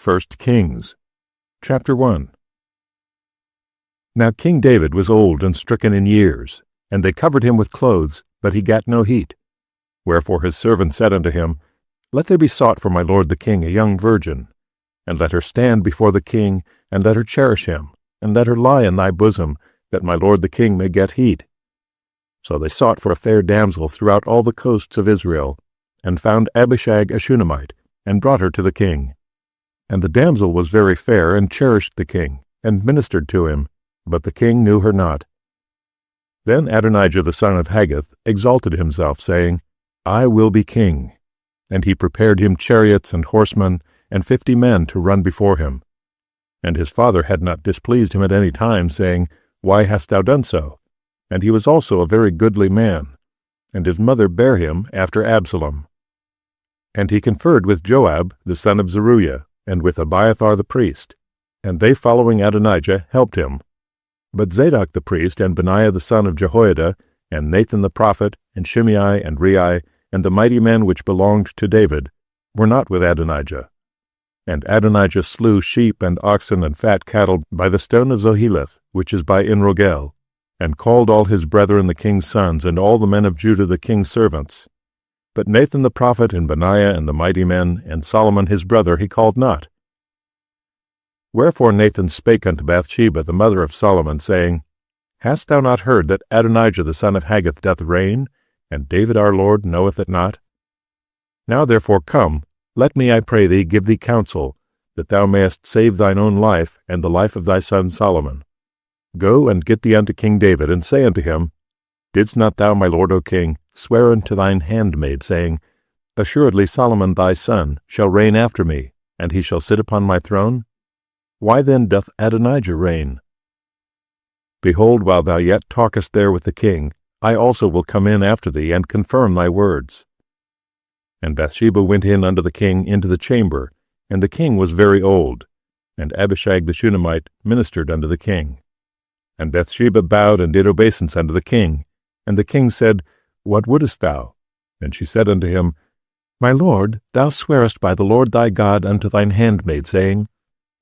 1 Kings, chapter 1. Now King David was old and stricken in years, and they covered him with clothes, but he gat no heat. Wherefore his servant said unto him, Let there be sought for my lord the king a young virgin, and let her stand before the king, and let her cherish him, and let her lie in thy bosom, that my lord the king may get heat. So they sought for a fair damsel throughout all the coasts of Israel, and found Abishag a Shunammite, and brought her to the king. And the damsel was very fair, and cherished the king, and ministered to him, but the king knew her not. Then Adonijah the son of Haggith exalted himself, saying, I will be king. And he prepared him chariots and horsemen, and 50 men to run before him. And his father had not displeased him at any time, saying, Why hast thou done so? And he was also a very goodly man. And his mother bare him after Absalom. And he conferred with Joab the son of Zeruiah, and with Abiathar the priest, and they following Adonijah helped him. But Zadok the priest, and Benaiah the son of Jehoiada, and Nathan the prophet, and Shimei, and Rei, and the mighty men which belonged to David, were not with Adonijah. And Adonijah slew sheep and oxen and fat cattle by the stone of Zoheleth, which is by Enrogel, and called all his brethren the king's sons, and all the men of Judah the king's servants. But Nathan the prophet, and Benaiah, and the mighty men, and Solomon his brother he called not. Wherefore Nathan spake unto Bathsheba the mother of Solomon, saying, Hast thou not heard that Adonijah the son of Haggith doth reign, and David our Lord knoweth it not? Now therefore come, let me, I pray thee, give thee counsel, that thou mayest save thine own life, and the life of thy son Solomon. Go and get thee unto King David, and say unto him, Didst not thou, my lord, O king, swear unto thine handmaid, saying, Assuredly Solomon thy son shall reign after me, and he shall sit upon my throne? Why then doth Adonijah reign? Behold, while thou yet talkest there with the king, I also will come in after thee, and confirm thy words. And Bathsheba went in unto the king into the chamber, and the king was very old, and Abishag the Shunammite ministered unto the king. And Bathsheba bowed and did obeisance unto the king. And the king said, What wouldest thou? And she said unto him, My lord, thou swearest by the Lord thy God unto thine handmaid, saying,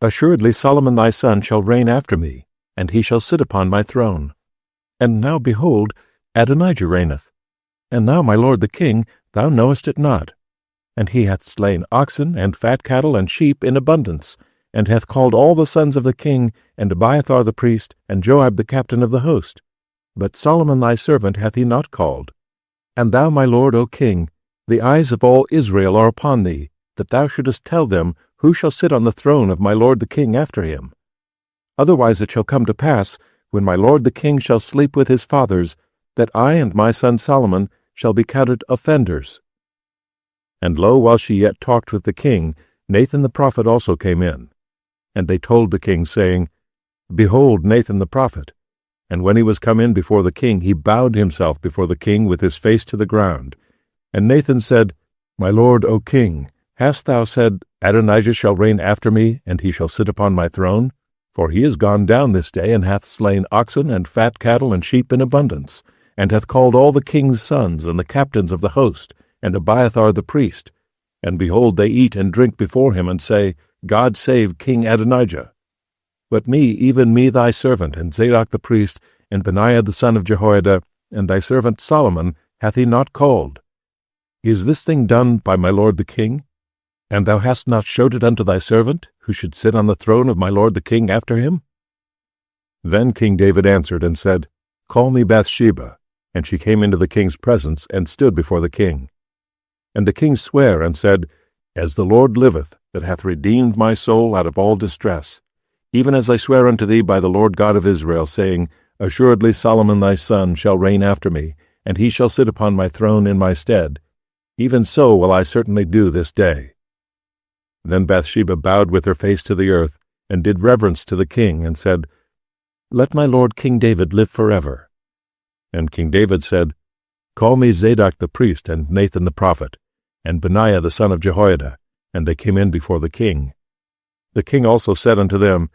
Assuredly Solomon thy son shall reign after me, and he shall sit upon my throne. And now, behold, Adonijah reigneth. And now, my lord the king, thou knowest it not. And he hath slain oxen, and fat cattle, and sheep in abundance, and hath called all the sons of the king, and Abiathar the priest, and Joab the captain of the host. But Solomon thy servant hath he not called. And thou, my lord, O king, the eyes of all Israel are upon thee, that thou shouldest tell them who shall sit on the throne of my lord the king after him. Otherwise it shall come to pass, when my lord the king shall sleep with his fathers, that I and my son Solomon shall be counted offenders. And lo, while she yet talked with the king, Nathan the prophet also came in. And they told the king, saying, Behold Nathan the prophet. And when he was come in before the king, he bowed himself before the king with his face to the ground. And Nathan said, My lord, O king, hast thou said, Adonijah shall reign after me, and he shall sit upon my throne? For he is gone down this day, and hath slain oxen, and fat cattle, and sheep in abundance, and hath called all the king's sons, and the captains of the host, and Abiathar the priest. And behold, they eat and drink before him, and say, God save King Adonijah. But me, even me thy servant, and Zadok the priest, and Benaiah the son of Jehoiada, and thy servant Solomon, hath he not called. Is this thing done by my lord the king? And thou hast not showed it unto thy servant, who should sit on the throne of my lord the king after him? Then King David answered and said, Call me Bathsheba. And she came into the king's presence, and stood before the king. And the king sware, and said, As the Lord liveth, that hath redeemed my soul out of all distress, even as I swear unto thee by the Lord God of Israel, saying, Assuredly Solomon thy son shall reign after me, and he shall sit upon my throne in my stead. Even so will I certainly do this day. Then Bathsheba bowed with her face to the earth, and did reverence to the king, and said, Let my lord King David live forever. And King David said, Call me Zadok the priest, and Nathan the prophet, and Benaiah the son of Jehoiada. And they came in before the king. The king also said unto them,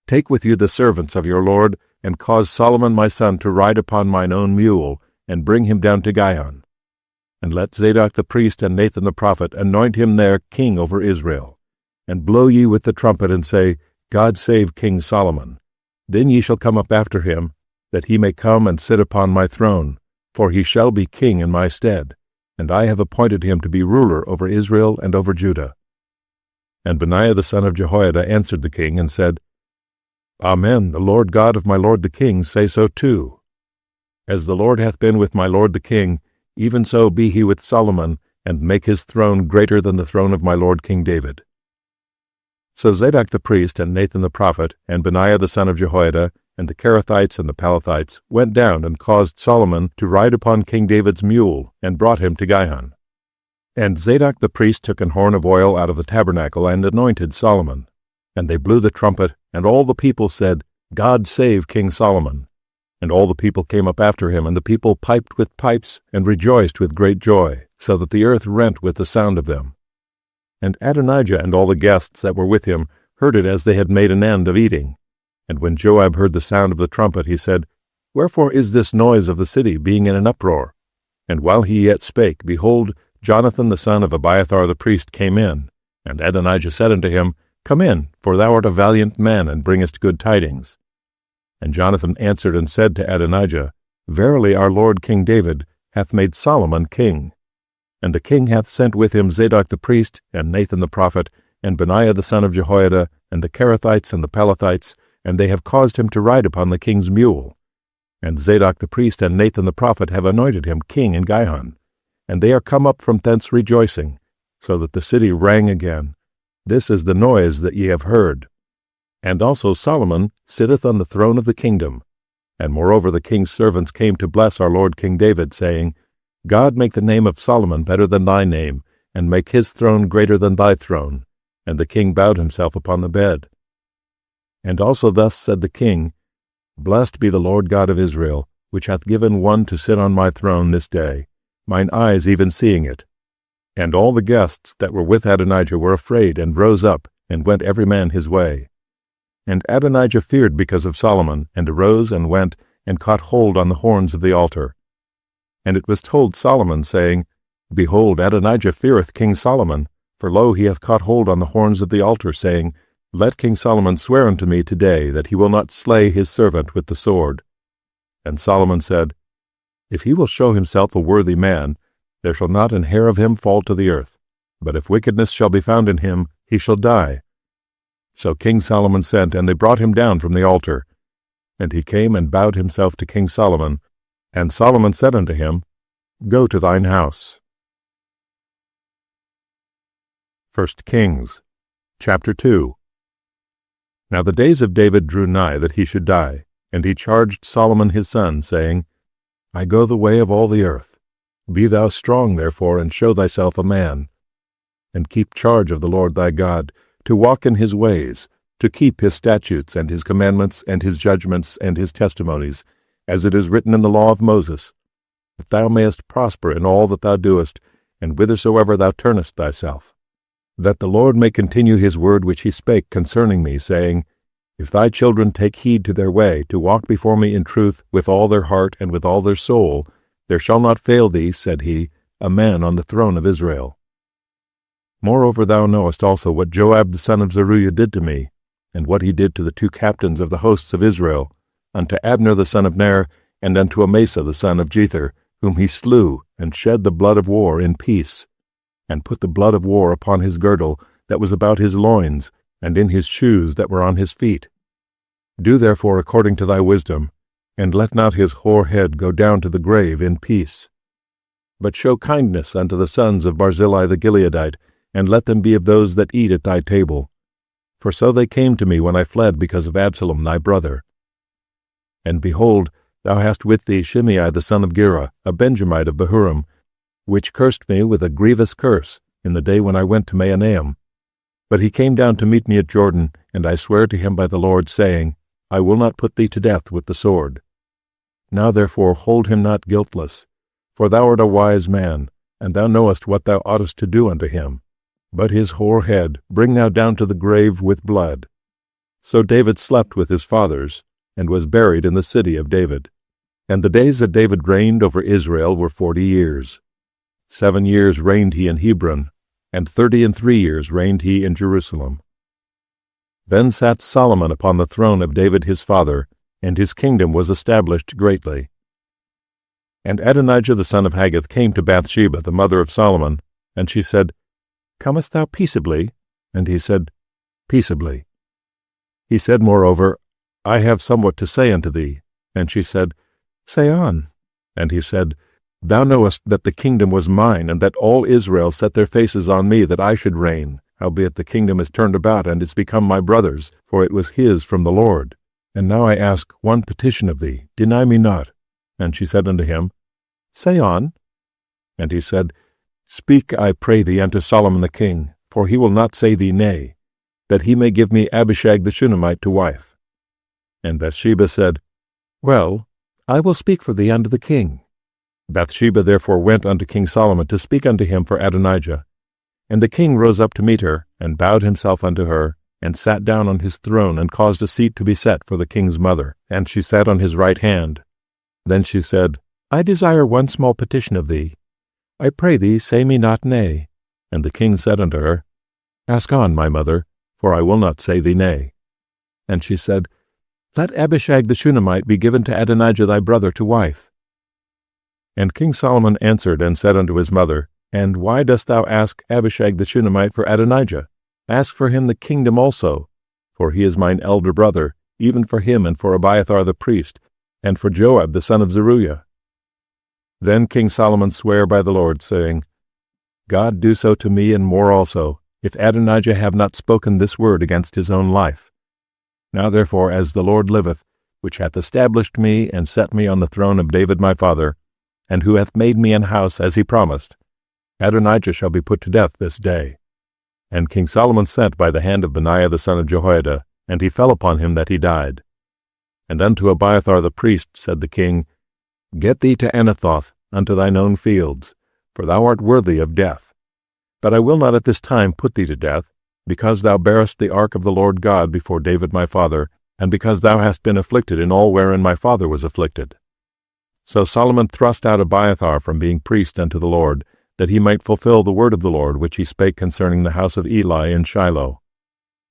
Take with you the servants of your lord, and cause Solomon my son to ride upon mine own mule, and bring him down to Gihon. And let Zadok the priest and Nathan the prophet anoint him there king over Israel. and blow ye with the trumpet, and say, God save King Solomon. Then ye shall come up after him, that he may come and sit upon my throne, for he shall be king in my stead, and I have appointed him to be ruler over Israel and over Judah. And Benaiah the son of Jehoiada answered the king, and said, Amen, the Lord God of my lord the king say so too. As the Lord hath been with my lord the king, even so be he with Solomon, and make his throne greater than the throne of my lord King David. So Zadok the priest, and Nathan the prophet, and Benaiah the son of Jehoiada, and the Kerethites and the Pelethites went down and caused Solomon to ride upon King David's mule, and brought him to Gihon. And Zadok the priest took an horn of oil out of the tabernacle, and anointed Solomon. And they blew the trumpet, and all the people said, God save King Solomon. And all the people came up after him, and the people piped with pipes, and rejoiced with great joy, so that the earth rent with the sound of them. And Adonijah and all the guests that were with him heard it as they had made an end of eating. And when Joab heard the sound of the trumpet, he said, Wherefore is this noise of the city being in an uproar? And while he yet spake, behold, Jonathan the son of Abiathar the priest came in. And Adonijah said unto him, Come in, for thou art a valiant man, and bringest good tidings. And Jonathan answered and said to Adonijah, Verily our lord King David hath made Solomon king. And the king hath sent with him Zadok the priest, and Nathan the prophet, and Benaiah the son of Jehoiada, and the Kerethites and the Pelethites, and they have caused him to ride upon the king's mule. And Zadok the priest and Nathan the prophet have anointed him king in Gihon. And they are come up from thence rejoicing, so that the city rang again. This is the noise that ye have heard. And also Solomon sitteth on the throne of the kingdom. And moreover the king's servants came to bless our lord King David, saying, God make the name of Solomon better than thy name, and make his throne greater than thy throne. And the king bowed himself upon the bed. And also thus said the king, Blessed be the Lord God of Israel, which hath given one to sit on my throne this day, mine eyes even seeing it. And all the guests that were with Adonijah were afraid, and rose up, and went every man his way. And Adonijah feared because of Solomon, and arose and went, and caught hold on the horns of the altar. And it was told Solomon, saying, Behold, Adonijah feareth King Solomon, for lo, he hath caught hold on the horns of the altar, saying, Let King Solomon swear unto me today that he will not slay his servant with the sword. And Solomon said, If he will show himself a worthy man, there shall not an hair of him fall to the earth. But if wickedness shall be found in him, he shall die. So King Solomon sent, and they brought him down from the altar. And he came and bowed himself to King Solomon. And Solomon said unto him, Go to thine house. 1 Kings, chapter 2. Now the days of David drew nigh that he should die, and he charged Solomon his son, saying, I go the way of all the earth. Be thou strong therefore, and show thyself a man. And keep charge of the Lord thy God, to walk in his ways, to keep his statutes and his commandments and his judgments and his testimonies, as it is written in the law of Moses, that thou mayest prosper in all that thou doest, and whithersoever thou turnest thyself. That the Lord may continue his word which he spake concerning me, saying, If thy children take heed to their way, to walk before me in truth with all their heart and with all their soul, there shall not fail thee, said he, a man on the throne of Israel. Moreover thou knowest also what Joab the son of Zeruiah did to me, and what he did to the two captains of the hosts of Israel, unto Abner the son of Ner, and unto Amasa the son of Jether, whom he slew, and shed the blood of war in peace, and put the blood of war upon his girdle that was about his loins, and in his shoes that were on his feet. Do therefore according to thy wisdom, and let not his hoar head go down to the grave in peace. But show kindness unto the sons of Barzillai the Gileadite, and let them be of those that eat at thy table. For so they came to me when I fled because of Absalom thy brother. And behold, thou hast with thee Shimei the son of Gera, a Benjamite of Bahurim, which cursed me with a grievous curse in the day when I went to Mahanaim. But he came down to meet me at Jordan, and I swear to him by the Lord, saying, I will not put thee to death with the sword. Now therefore hold him not guiltless, for thou art a wise man, and thou knowest what thou oughtest to do unto him. But his hoar head bring now down to the grave with blood. So David slept with his fathers, and was buried in the city of David. And the days that David reigned over Israel were 40 years. 7 years reigned he in Hebron, and 33 years reigned he in Jerusalem. Then sat Solomon upon the throne of David his father, and his kingdom was established greatly. And Adonijah the son of Haggith came to Bathsheba, the mother of Solomon, and she said, Comest thou peaceably? And he said, Peaceably. He said moreover, I have somewhat to say unto thee. And she said, Say on. And he said, Thou knowest that the kingdom was mine, and that all Israel set their faces on me that I should reign. Howbeit the kingdom is turned about, and is become my brother's, for it was his from the Lord. And now I ask one petition of thee, deny me not. And she said unto him, Say on. And he said, Speak, I pray thee, unto Solomon the king, for he will not say thee nay, that he may give me Abishag the Shunammite to wife. And Bathsheba said, Well, I will speak for thee unto the king. Bathsheba therefore went unto King Solomon to speak unto him for Adonijah. And the king rose up to meet her, and bowed himself unto her, and sat down on his throne, and caused a seat to be set for the king's mother, and she sat on his right hand. Then she said, I desire one small petition of thee. I pray thee, say me not nay. And the king said unto her, Ask on, my mother, for I will not say thee nay. And she said, Let Abishag the Shunammite be given to Adonijah thy brother to wife. And King Solomon answered and said unto his mother, And why dost thou ask Abishag the Shunammite for Adonijah? Ask for him the kingdom also, for he is mine elder brother, even for him and for Abiathar the priest, and for Joab the son of Zeruiah. Then King Solomon sware by the Lord, saying, God do so to me and more also, if Adonijah have not spoken this word against his own life. Now therefore, as the Lord liveth, which hath established me and set me on the throne of David my father, and who hath made me an house as he promised, Adonijah shall be put to death this day. And King Solomon sent by the hand of Benaiah the son of Jehoiada, and he fell upon him that he died. And unto Abiathar the priest said the king, Get thee to Anathoth, unto thine own fields, for thou art worthy of death. But I will not at this time put thee to death, because thou bearest the ark of the Lord God before David my father, and because thou hast been afflicted in all wherein my father was afflicted. So Solomon thrust out Abiathar from being priest unto the Lord, that he might fulfill the word of the Lord which he spake concerning the house of Eli in Shiloh.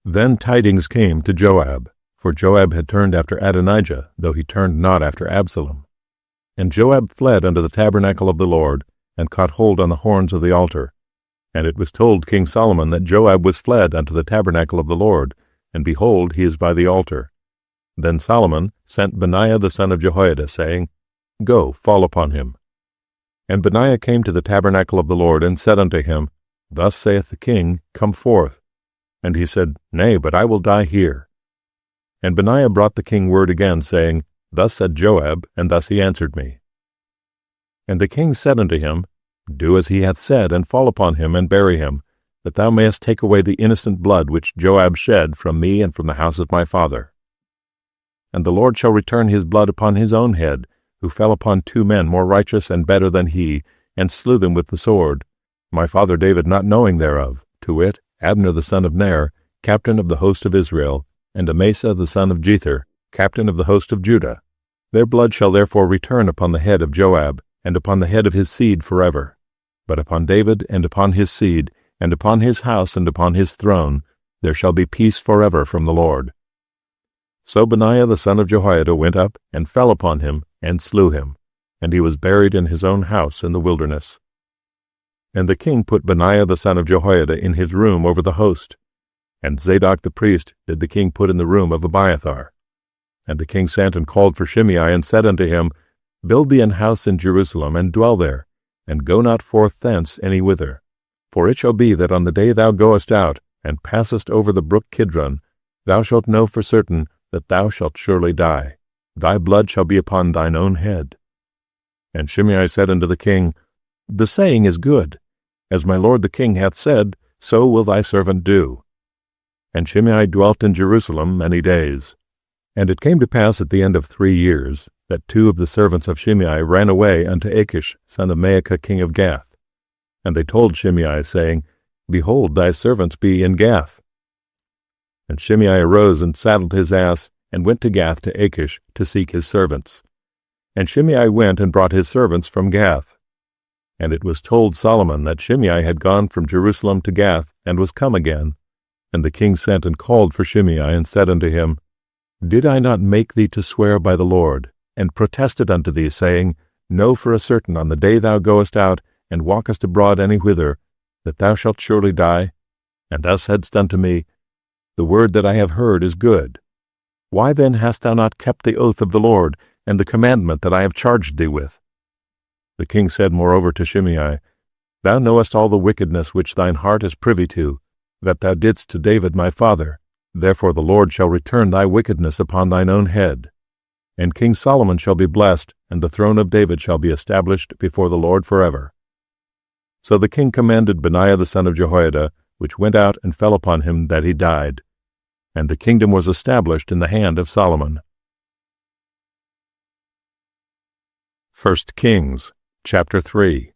Then tidings came to Joab, for Joab had turned after Adonijah, though he turned not after Absalom. And Joab fled unto the tabernacle of the Lord, and caught hold on the horns of the altar. And it was told King Solomon that Joab was fled unto the tabernacle of the Lord, and behold, he is by the altar. Then Solomon sent Benaiah the son of Jehoiada, saying, Go, fall upon him. And Benaiah came to the tabernacle of the Lord, and said unto him, Thus saith the king, Come forth. And he said, Nay, but I will die here. And Benaiah brought the king word again, saying, Thus said Joab, and thus he answered me. And the king said unto him, Do as he hath said, and fall upon him, and bury him, that thou mayest take away the innocent blood which Joab shed from me and from the house of my father. And the Lord shall return his blood upon his own head, who fell upon 2 men more righteous and better than he, and slew them with the sword, my father David not knowing thereof, to wit, Abner the son of Ner, captain of the host of Israel, and Amasa the son of Jether, captain of the host of Judah. Their blood shall therefore return upon the head of Joab, and upon the head of his seed forever. But upon David, and upon his seed, and upon his house, and upon his throne, there shall be peace forever from the Lord. So Benaiah the son of Jehoiada went up, and fell upon him, and slew him, and he was buried in his own house in the wilderness. And the king put Benaiah the son of Jehoiada in his room over the host, and Zadok the priest did the king put in the room of Abiathar. And the king sent and called for Shimei, and said unto him, Build thee an house in Jerusalem, and dwell there, and go not forth thence any whither. For it shall be that on the day thou goest out, and passest over the brook Kidron, thou shalt know for certain that thou shalt surely die. Thy blood shall be upon thine own head. And Shimei said unto the king, The saying is good. As my lord the king hath said, so will thy servant do. And Shimei dwelt in Jerusalem many days. And it came to pass at the end of 3 years, that 2 of the servants of Shimei ran away unto Achish, son of Maacah king of Gath. And they told Shimei, saying, Behold, thy servants be in Gath. And Shimei arose and saddled his ass, and went to Gath to Achish to seek his servants. And Shimei went and brought his servants from Gath. And it was told Solomon that Shimei had gone from Jerusalem to Gath, and was come again. And the king sent and called for Shimei, and said unto him, Did I not make thee to swear by the Lord, and protested unto thee, saying, Know for a certain on the day thou goest out, and walkest abroad any whither, that thou shalt surely die? And thou saidst unto me, The word that I have heard is good. Why then hast thou not kept the oath of the Lord, and the commandment that I have charged thee with? The king said moreover to Shimei, Thou knowest all the wickedness which thine heart is privy to, that thou didst to David my father. Therefore the Lord shall return thy wickedness upon thine own head. And King Solomon shall be blessed, and the throne of David shall be established before the Lord forever. So the king commanded Benaiah the son of Jehoiada, which went out and fell upon him, that he died. And the kingdom was established in the hand of Solomon. 1 Kings chapter 3.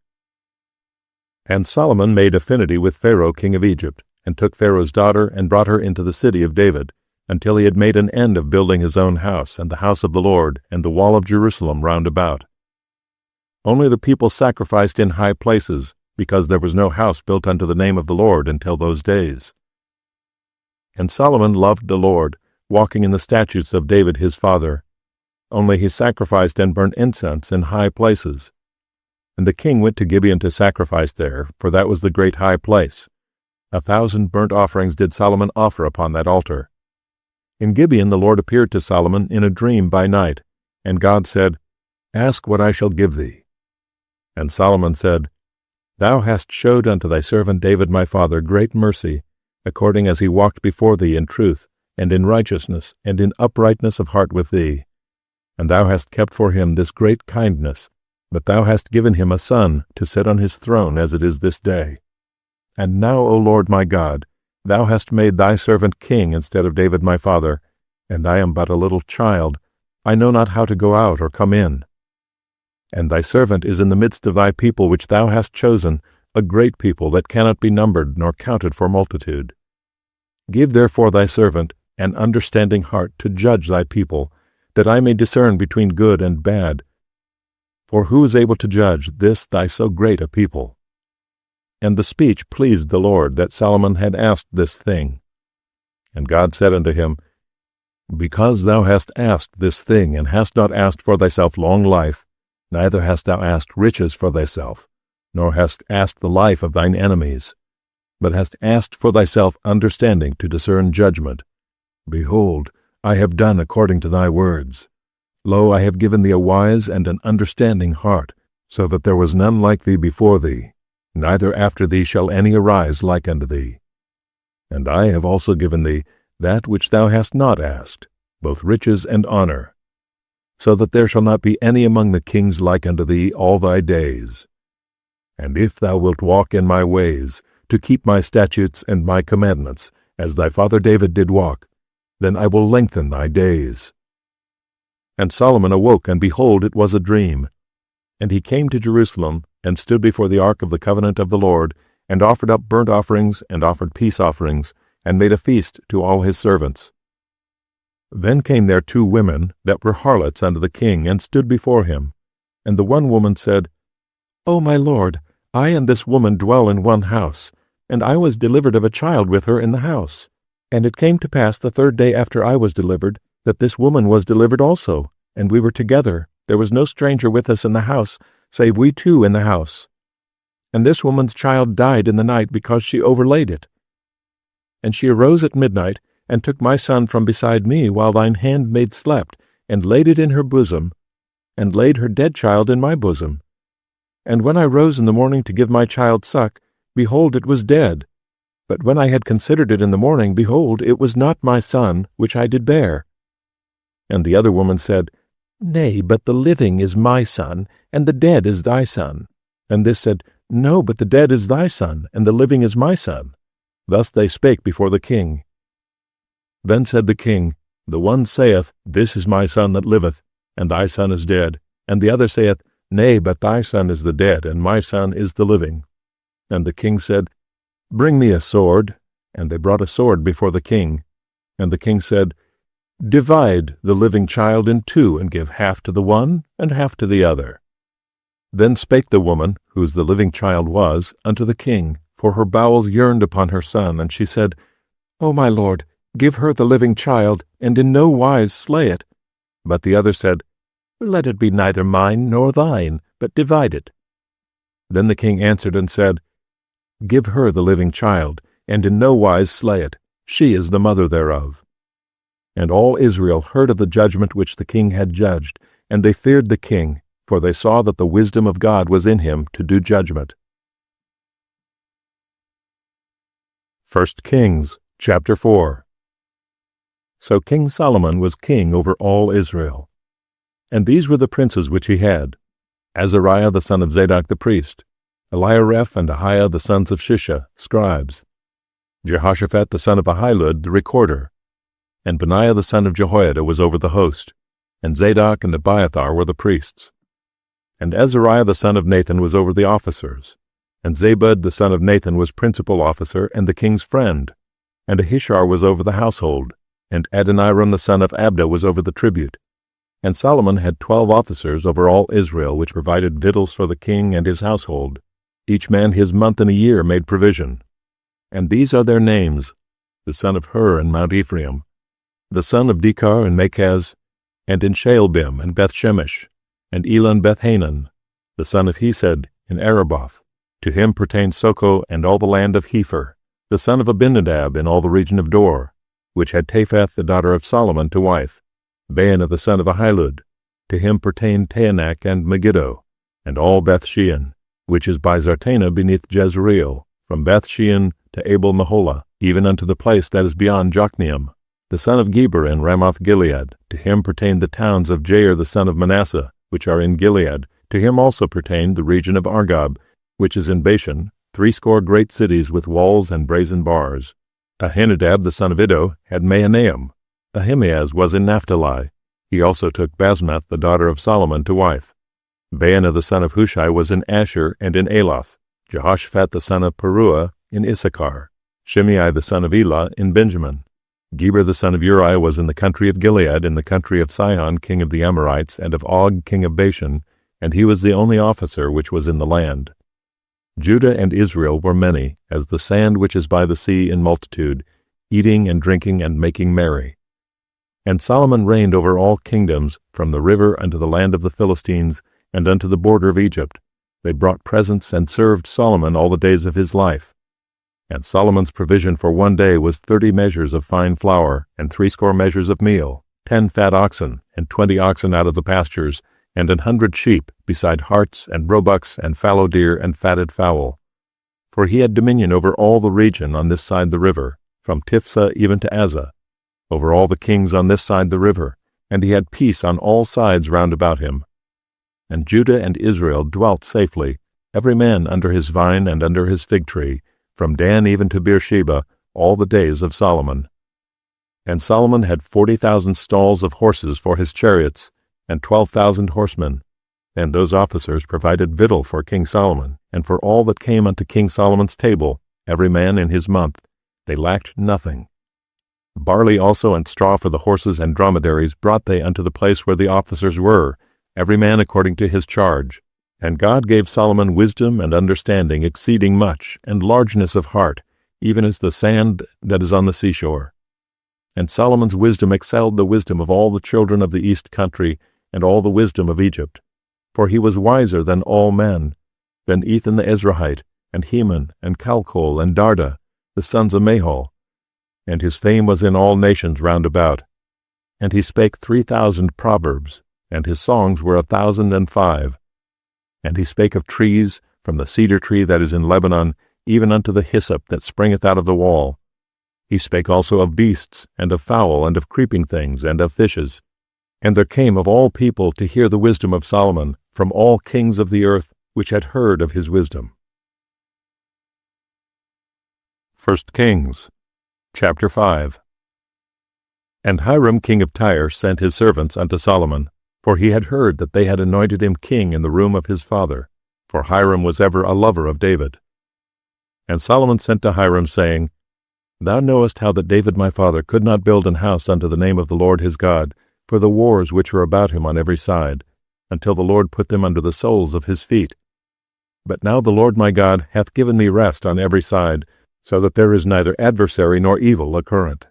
And Solomon made affinity with Pharaoh king of Egypt, and took Pharaoh's daughter, and brought her into the city of David, until he had made an end of building his own house, and the house of the Lord, and the wall of Jerusalem round about. Only the people sacrificed in high places, because there was no house built unto the name of the Lord until those days. And Solomon loved the Lord, walking in the statutes of David his father. Only he sacrificed and burnt incense in high places. And the king went to Gibeon to sacrifice there, for that was the great high place. 1,000 burnt offerings did Solomon offer upon that altar. In Gibeon the Lord appeared to Solomon in a dream by night, and God said, Ask what I shall give thee. And Solomon said, Thou hast showed unto thy servant David my father great mercy, according as he walked before thee in truth, and in righteousness, and in uprightness of heart with thee. And thou hast kept for him this great kindness, that thou hast given him a son to sit on his throne as it is this day. And now, O Lord my God, thou hast made thy servant king instead of David my father, and I am but a little child. I know not how to go out or come in. And thy servant is in the midst of thy people which thou hast chosen, a great people that cannot be numbered nor counted for multitude. Give therefore thy servant an understanding heart to judge thy people, that I may discern between good and bad. For who is able to judge this thy so great a people? And the speech pleased the Lord, that Solomon had asked this thing. And God said unto him, Because thou hast asked this thing, and hast not asked for thyself long life, neither hast thou asked riches for thyself, nor hast asked the life of thine enemies, but hast asked for thyself understanding to discern judgment. Behold, I have done according to thy words. Lo, I have given thee a wise and an understanding heart, so that there was none like thee before thee, neither after thee shall any arise like unto thee. And I have also given thee that which thou hast not asked, both riches and honor, so that there shall not be any among the kings like unto thee all thy days. And if thou wilt walk in my ways, to keep my statutes and my commandments, as thy father David did walk, then I will lengthen thy days. And Solomon awoke, and behold, it was a dream. And he came to Jerusalem, and stood before the ark of the covenant of the Lord, and offered up burnt offerings, and offered peace offerings, and made a feast to all his servants. Then came there 2 women that were harlots unto the king, and stood before him. And the one woman said, O my lord, I and this woman dwell in one house, and I was delivered of a child with her in the house. And it came to pass the 3rd day after I was delivered, that this woman was delivered also, and we were together. There was no stranger with us in the house, save we 2 in the house. And this woman's child died in the night, because she overlaid it. And she arose at midnight, and took my son from beside me, while thine handmaid slept, and laid it in her bosom, and laid her dead child in my bosom. And when I rose in the morning to give my child suck, behold, it was dead. But when I had considered it in the morning, behold, it was not my son, which I did bear. And the other woman said, Nay, but the living is my son, and the dead is thy son. And this said, No, but the dead is thy son, and the living is my son. Thus they spake before the king. Then said the king, The one saith, This is my son that liveth, and thy son is dead. And the other saith, Nay, but thy son is the dead, and my son is the living. And the king said, Bring me a sword. And they brought a sword before the king. And the king said, Divide the living child in 2, and give half to the one, and half to the other. Then spake the woman, whose the living child was, unto the king, for her bowels yearned upon her son, and she said, O my lord, give her the living child, and in no wise slay it. But the other said, Let it be neither mine nor thine, but divide it. Then the king answered and said, Give her the living child, and in no wise slay it. She is the mother thereof. And all Israel heard of the judgment which the king had judged, and they feared the king, for they saw that the wisdom of God was in him to do judgment. 1 Kings chapter 4. So King Solomon was king over all Israel. And these were the princes which he had: Azariah the son of Zadok the priest, Eliareph and Ahiah the sons of Shisha, scribes, Jehoshaphat the son of Ahilud the recorder, and Benaiah the son of Jehoiada was over the host, and Zadok and Abiathar were the priests. And Azariah the son of Nathan was over the officers, and Zabud the son of Nathan was principal officer and the king's friend, and Ahishar was over the household, and Adoniram the son of Abda was over the tribute. And Solomon had 12 officers over all Israel, which provided victuals for the king and his household. Each man his month in a year made provision. And these are their names: the son of Hur in Mount Ephraim, the son of Dekar in Makaz, and in Shaalbim and Bethshemesh, and Elon Bethhanan, the son of Hesed in Araboth. To him pertained Soko and all the land of Hepher, the son of Abinadab in all the region of Dor, which had Taphath the daughter of Solomon to wife. Baanah the son of Ahilud, to him pertained Taanach and Megiddo, and all Beth-shean, which is by Zartanah beneath Jezreel, from Beth-shean to Abel-Meholah, even unto the place that is beyond Jokneam. The son of Geber in Ramoth-Gilead, to him pertained the towns of Jair the son of Manasseh, which are in Gilead. To him also pertained the region of Argob, which is in Bashan, 80 great cities with walls and brazen bars. Ahinadab the son of Iddo had Mahanaim. Ahimaaz was in Naphtali. He also took Basmath the daughter of Solomon to wife. Baanah the son of Hushai was in Asher and in Aloth. Jehoshaphat the son of Peruah in Issachar. Shimei the son of Elah in Benjamin. Geber the son of Uriah was in the country of Gilead, in the country of Sihon king of the Amorites, and of Og king of Bashan, and he was the only officer which was in the land. Judah and Israel were many, as the sand which is by the sea in multitude, eating and drinking and making merry. And Solomon reigned over all kingdoms, from the river unto the land of the Philistines, and unto the border of Egypt. They brought presents and served Solomon all the days of his life. And Solomon's provision for one day was 30 measures of fine flour, and 80 measures of meal, 10 fat oxen, and 20 oxen out of the pastures, and 100 sheep, beside harts and roebucks and fallow deer and fatted fowl. For he had dominion over all the region on this side the river, from Tiphsah even to Azzah, over all the kings on this side the river, and he had peace on all sides round about him. And Judah and Israel dwelt safely, every man under his vine and under his fig tree, from Dan even to Beersheba, all the days of Solomon. And Solomon had 40,000 stalls of horses for his chariots, and 12,000 horsemen. And those officers provided victual for King Solomon, and for all that came unto King Solomon's table, every man in his month. They lacked nothing. Barley also and straw for the horses and dromedaries brought they unto the place where the officers were, every man according to his charge. And God gave Solomon wisdom and understanding exceeding much, and largeness of heart, even as the sand that is on the seashore. And Solomon's wisdom excelled the wisdom of all the children of the east country, and all the wisdom of Egypt. For he was wiser than all men, than Ethan the Ezrahite, and Heman, and Calcol, and Darda, the sons of Mahol. And his fame was in all nations round about. And he spake 3,000 proverbs, and his songs were 1,005. And he spake of trees, from the cedar tree that is in Lebanon, even unto the hyssop that springeth out of the wall. He spake also of beasts, and of fowl, and of creeping things, and of fishes. And there came of all people to hear the wisdom of Solomon, from all kings of the earth, which had heard of his wisdom. 1 Kings chapter 5. And Hiram king of Tyre sent his servants unto Solomon, for he had heard that they had anointed him king in the room of his father, for Hiram was ever a lover of David. And Solomon sent to Hiram, saying, Thou knowest how that David my father could not build an house unto the name of the Lord his God, for the wars which were about him on every side. until the Lord put them under the soles of his feet. But now the Lord my God hath given me rest on every side, so that there is neither adversary nor evil occurrent.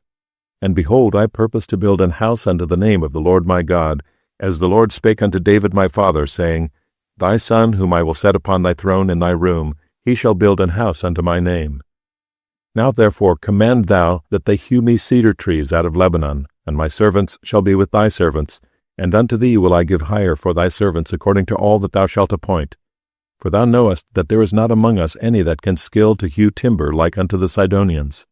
And behold, I purpose to build an house unto the name of the Lord my God, as the Lord spake unto David my father, saying, Thy son, whom I will set upon thy throne in thy room, he shall build an house unto my name. Now therefore command thou that they hew me cedar trees out of Lebanon, and my servants shall be with thy servants, and unto thee will I give hire for thy servants according to all that thou shalt appoint. For thou knowest that there is not among us any that can skill to hew timber like unto the Sidonians.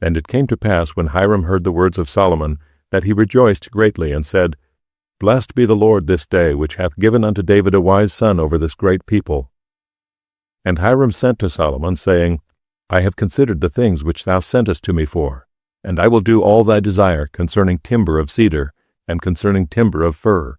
And it came to pass, when Hiram heard the words of Solomon, that he rejoiced greatly, and said, Blessed be the Lord this day, which hath given unto David a wise son over this great people. And Hiram sent to Solomon, saying, I have considered the things which thou sentest to me for, and I will do all thy desire concerning timber of cedar, and concerning timber of fir.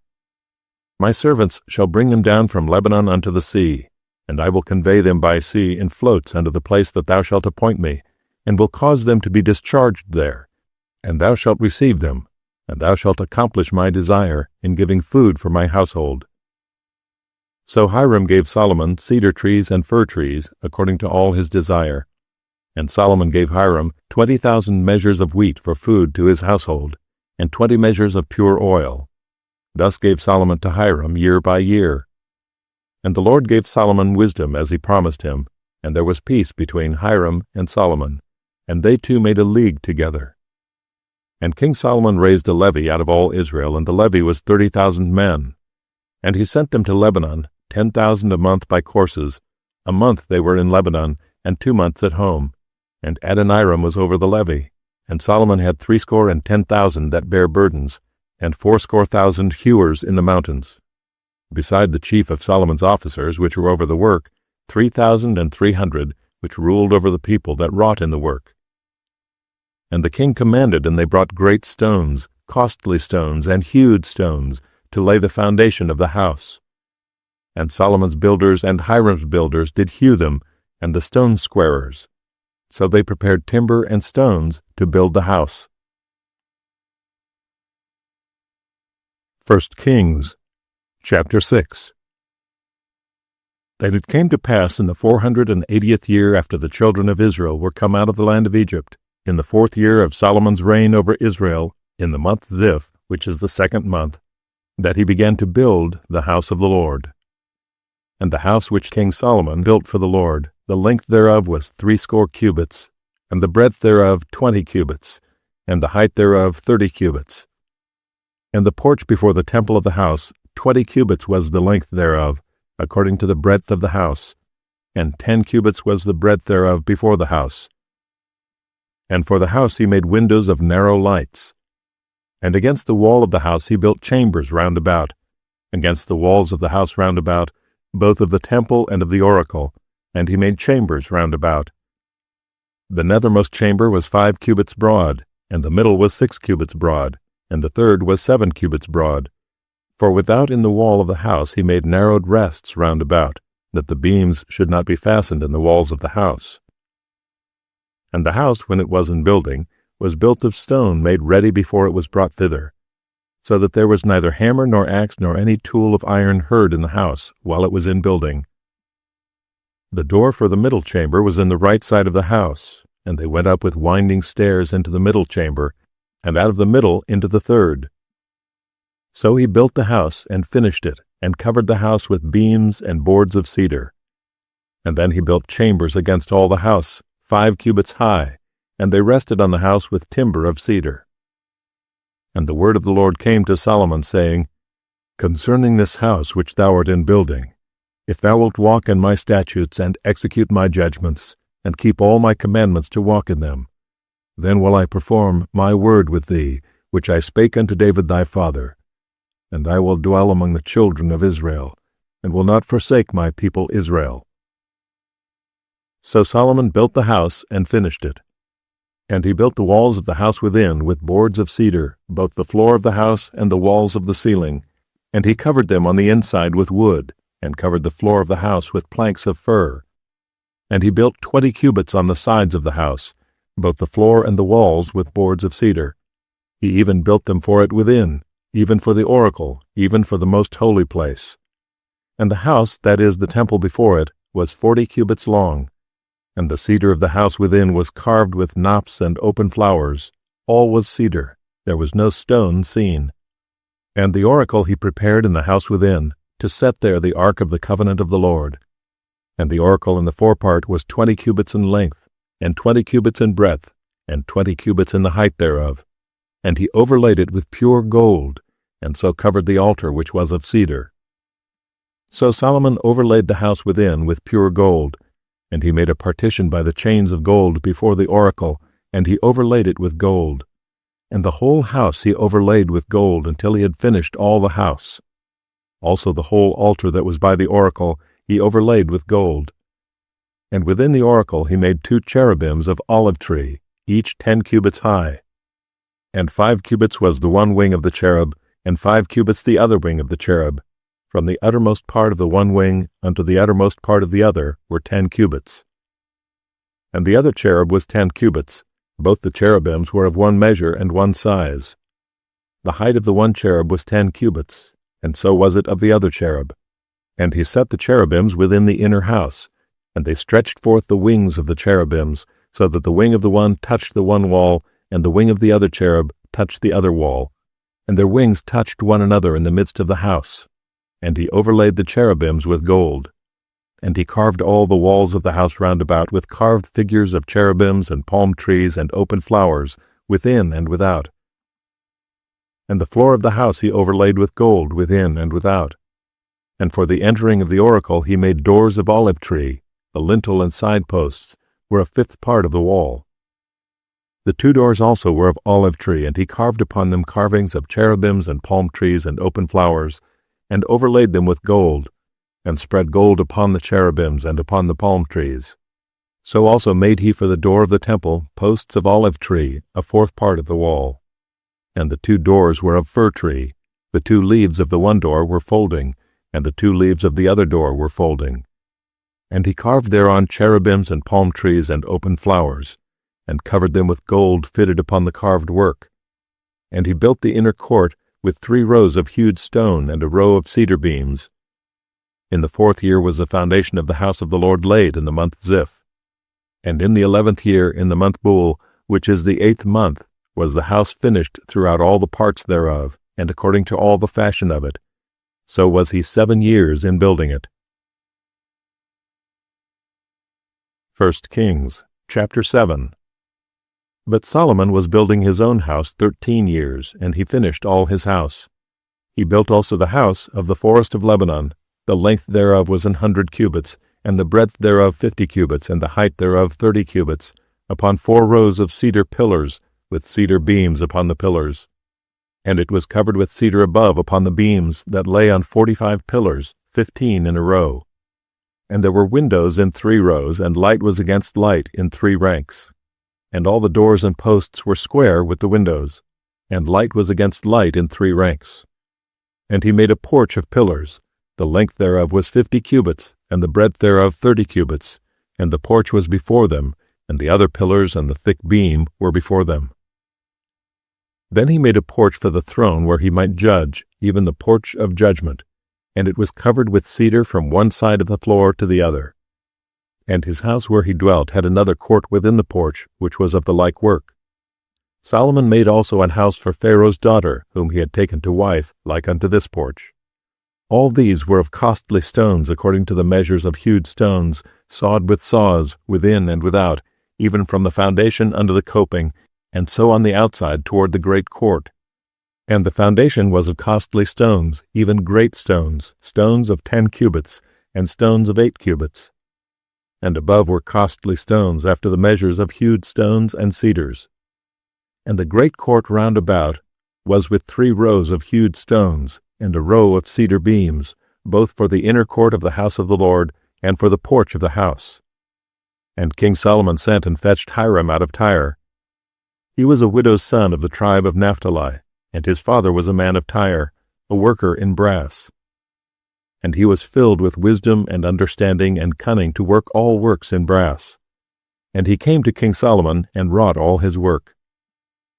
My servants shall bring them down from Lebanon unto the sea, and I will convey them by sea in floats unto the place that thou shalt appoint me, and will cause them to be discharged there. And thou shalt receive them, and thou shalt accomplish my desire in giving food for my household. So Hiram gave Solomon cedar trees and fir trees, according to all his desire. And Solomon gave Hiram 20,000 measures of wheat for food to his household, and 20 measures of pure oil. Thus gave Solomon to Hiram year by year. And the Lord gave Solomon wisdom as he promised him, and there was peace between Hiram and Solomon, and they two made a league together. And King Solomon raised a levy out of all Israel, and the levy was 30,000 men. And he sent them to Lebanon, 10,000 a month by courses. A month they were in Lebanon, and 2 months at home. And Adoniram was over the levy. And Solomon had 70,010 that bare burdens, and 80,000 hewers in the mountains. Beside the chief of Solomon's officers, which were over the work, 3,300, which ruled over the people that wrought in the work. And the king commanded, and they brought great stones, costly stones, and hewed stones, to lay the foundation of the house. And Solomon's builders and Hiram's builders did hew them, and the stone squarers. So they prepared timber and stones to build the house. 1 Kings, chapter 6. And it came to pass in the 480th year after the children of Israel were come out of the land of Egypt, in the 4th year of Solomon's reign over Israel, in the month Ziph, which is the 2nd month, that he began to build the house of the Lord. And the house which King Solomon built for the Lord, the length thereof was 80 cubits, and the breadth thereof 20 cubits, and the height thereof 30 cubits. And the porch before the temple of the house, 20 cubits was the length thereof, according to the breadth of the house, and 10 cubits was the breadth thereof before the house. And for the house he made windows of narrow lights. And against the wall of the house he built chambers round about, against the walls of the house round about, both of the temple and of the oracle, and he made chambers round about. The nethermost chamber was 5 cubits broad, and the middle was 6 cubits broad, and the third was 7 cubits broad. For without in the wall of the house he made narrowed rests round about, that the beams should not be fastened in the walls of the house. And the house, when it was in building, was built of stone made ready before it was brought thither, so that there was neither hammer nor axe nor any tool of iron heard in the house while it was in building. The door for the middle chamber was in the right side of the house, and they went up with winding stairs into the middle chamber, and out of the middle into the third. So he built the house and finished it, and covered the house with beams and boards of cedar. And then he built chambers against all the house, 5 cubits high, and they rested on the house with timber of cedar. And the word of the Lord came to Solomon, saying, Concerning this house which thou art in building, if thou wilt walk in my statutes, and execute my judgments, and keep all my commandments to walk in them, then will I perform my word with thee, which I spake unto David thy father, and I will dwell among the children of Israel, and will not forsake my people Israel. So Solomon built the house and finished it. And he built the walls of the house within with boards of cedar, both the floor of the house and the walls of the ceiling. And he covered them on the inside with wood, and covered the floor of the house with planks of fir. And he built 20 cubits on the sides of the house, both the floor and the walls with boards of cedar. He even built them for it within, even for the oracle, even for the most holy place. And the house, that is, the temple before it, was 40 cubits long. And the cedar of the house within was carved with knops and open flowers. All was cedar. There was no stone seen. And the oracle he prepared in the house within, to set there the ark of the covenant of the Lord. And the oracle in the forepart was 20 cubits in length, and 20 cubits in breadth, and 20 cubits in the height thereof. And he overlaid it with pure gold, and so covered the altar which was of cedar. So Solomon overlaid the house within with pure gold, and he made a partition by the chains of gold before the oracle, and he overlaid it with gold. And the whole house he overlaid with gold until he had finished all the house. Also the whole altar that was by the oracle he overlaid with gold. And within the oracle he made 2 cherubims of olive tree, each 10 cubits high. And 5 cubits was the one wing of the cherub, and 5 cubits the other wing of the cherub. From the uttermost part of the one wing unto the uttermost part of the other were 10 cubits. And the other cherub was 10 cubits. Both the cherubims were of one measure and one size. The height of the one cherub was 10 cubits, and so was it of the other cherub. And he set the cherubims within the inner house, and they stretched forth the wings of the cherubims, so that the wing of the one touched the one wall, and the wing of the other cherub touched the other wall, and their wings touched one another in the midst of the house. And he overlaid the cherubims with gold. And he carved all the walls of the house round about with carved figures of cherubims and palm trees and open flowers, within and without. And the floor of the house he overlaid with gold within and without. And for the entering of the oracle he made doors of olive tree. The lintel and side posts were a 5th part of the wall. The 2 doors also were of olive tree, and he carved upon them carvings of cherubims and palm trees and open flowers, and overlaid them with gold, and spread gold upon the cherubims and upon the palm trees. So also made he for the door of the temple posts of olive tree, a 4th part of the wall. And the 2 doors were of fir tree. The 2 leaves of the one door were folding, and the 2 leaves of the other door were folding. And he carved thereon cherubims and palm trees and open flowers, and covered them with gold fitted upon the carved work. And he built the inner court with 3 rows of hewed stone and a row of cedar beams. In the 4th year was the foundation of the house of the Lord laid in the month Ziph. And in the 11th year, in the month Bul, which is the 8th month, was the house finished throughout all the parts thereof, and according to all the fashion of it. So was he 7 years in building it. 1 Kings, chapter 7. But Solomon was building his own house 13 years, and he finished all his house. He built also the house of the forest of Lebanon. The length thereof was 100 cubits, and the breadth thereof 50 cubits, and the height thereof 30 cubits, upon 4 rows of cedar pillars, with cedar beams upon the pillars. And it was covered with cedar above upon the beams that lay on 45 pillars, 15 in a row. And there were windows in 3 rows, and light was against light in 3 ranks. And all the doors and posts were square with the windows, and light was against light in 3 ranks. And he made a porch of pillars. The length thereof was 50 cubits, and the breadth thereof 30 cubits, and the porch was before them, and the other pillars and the thick beam were before them. Then he made a porch for the throne where he might judge, even the porch of judgment, and it was covered with cedar from one side of the floor to the other. And his house where he dwelt had another court within the porch, which was of the like work. Solomon made also an house for Pharaoh's daughter, whom he had taken to wife, like unto this porch. All these were of costly stones, according to the measures of hewed stones, sawed with saws, within and without, even from the foundation unto the coping, and so on the outside toward the great court. And the foundation was of costly stones, even great stones, stones of 10 cubits, and stones of 8 cubits. And above were costly stones after the measures of hewed stones and cedars. And the great court round about was with 3 rows of hewed stones, and a row of cedar beams, both for the inner court of the house of the Lord, and for the porch of the house. And King Solomon sent and fetched Hiram out of Tyre. He was a widow's son of the tribe of Naphtali, and his father was a man of Tyre, a worker in brass. And he was filled with wisdom and understanding and cunning to work all works in brass. And he came to King Solomon and wrought all his work.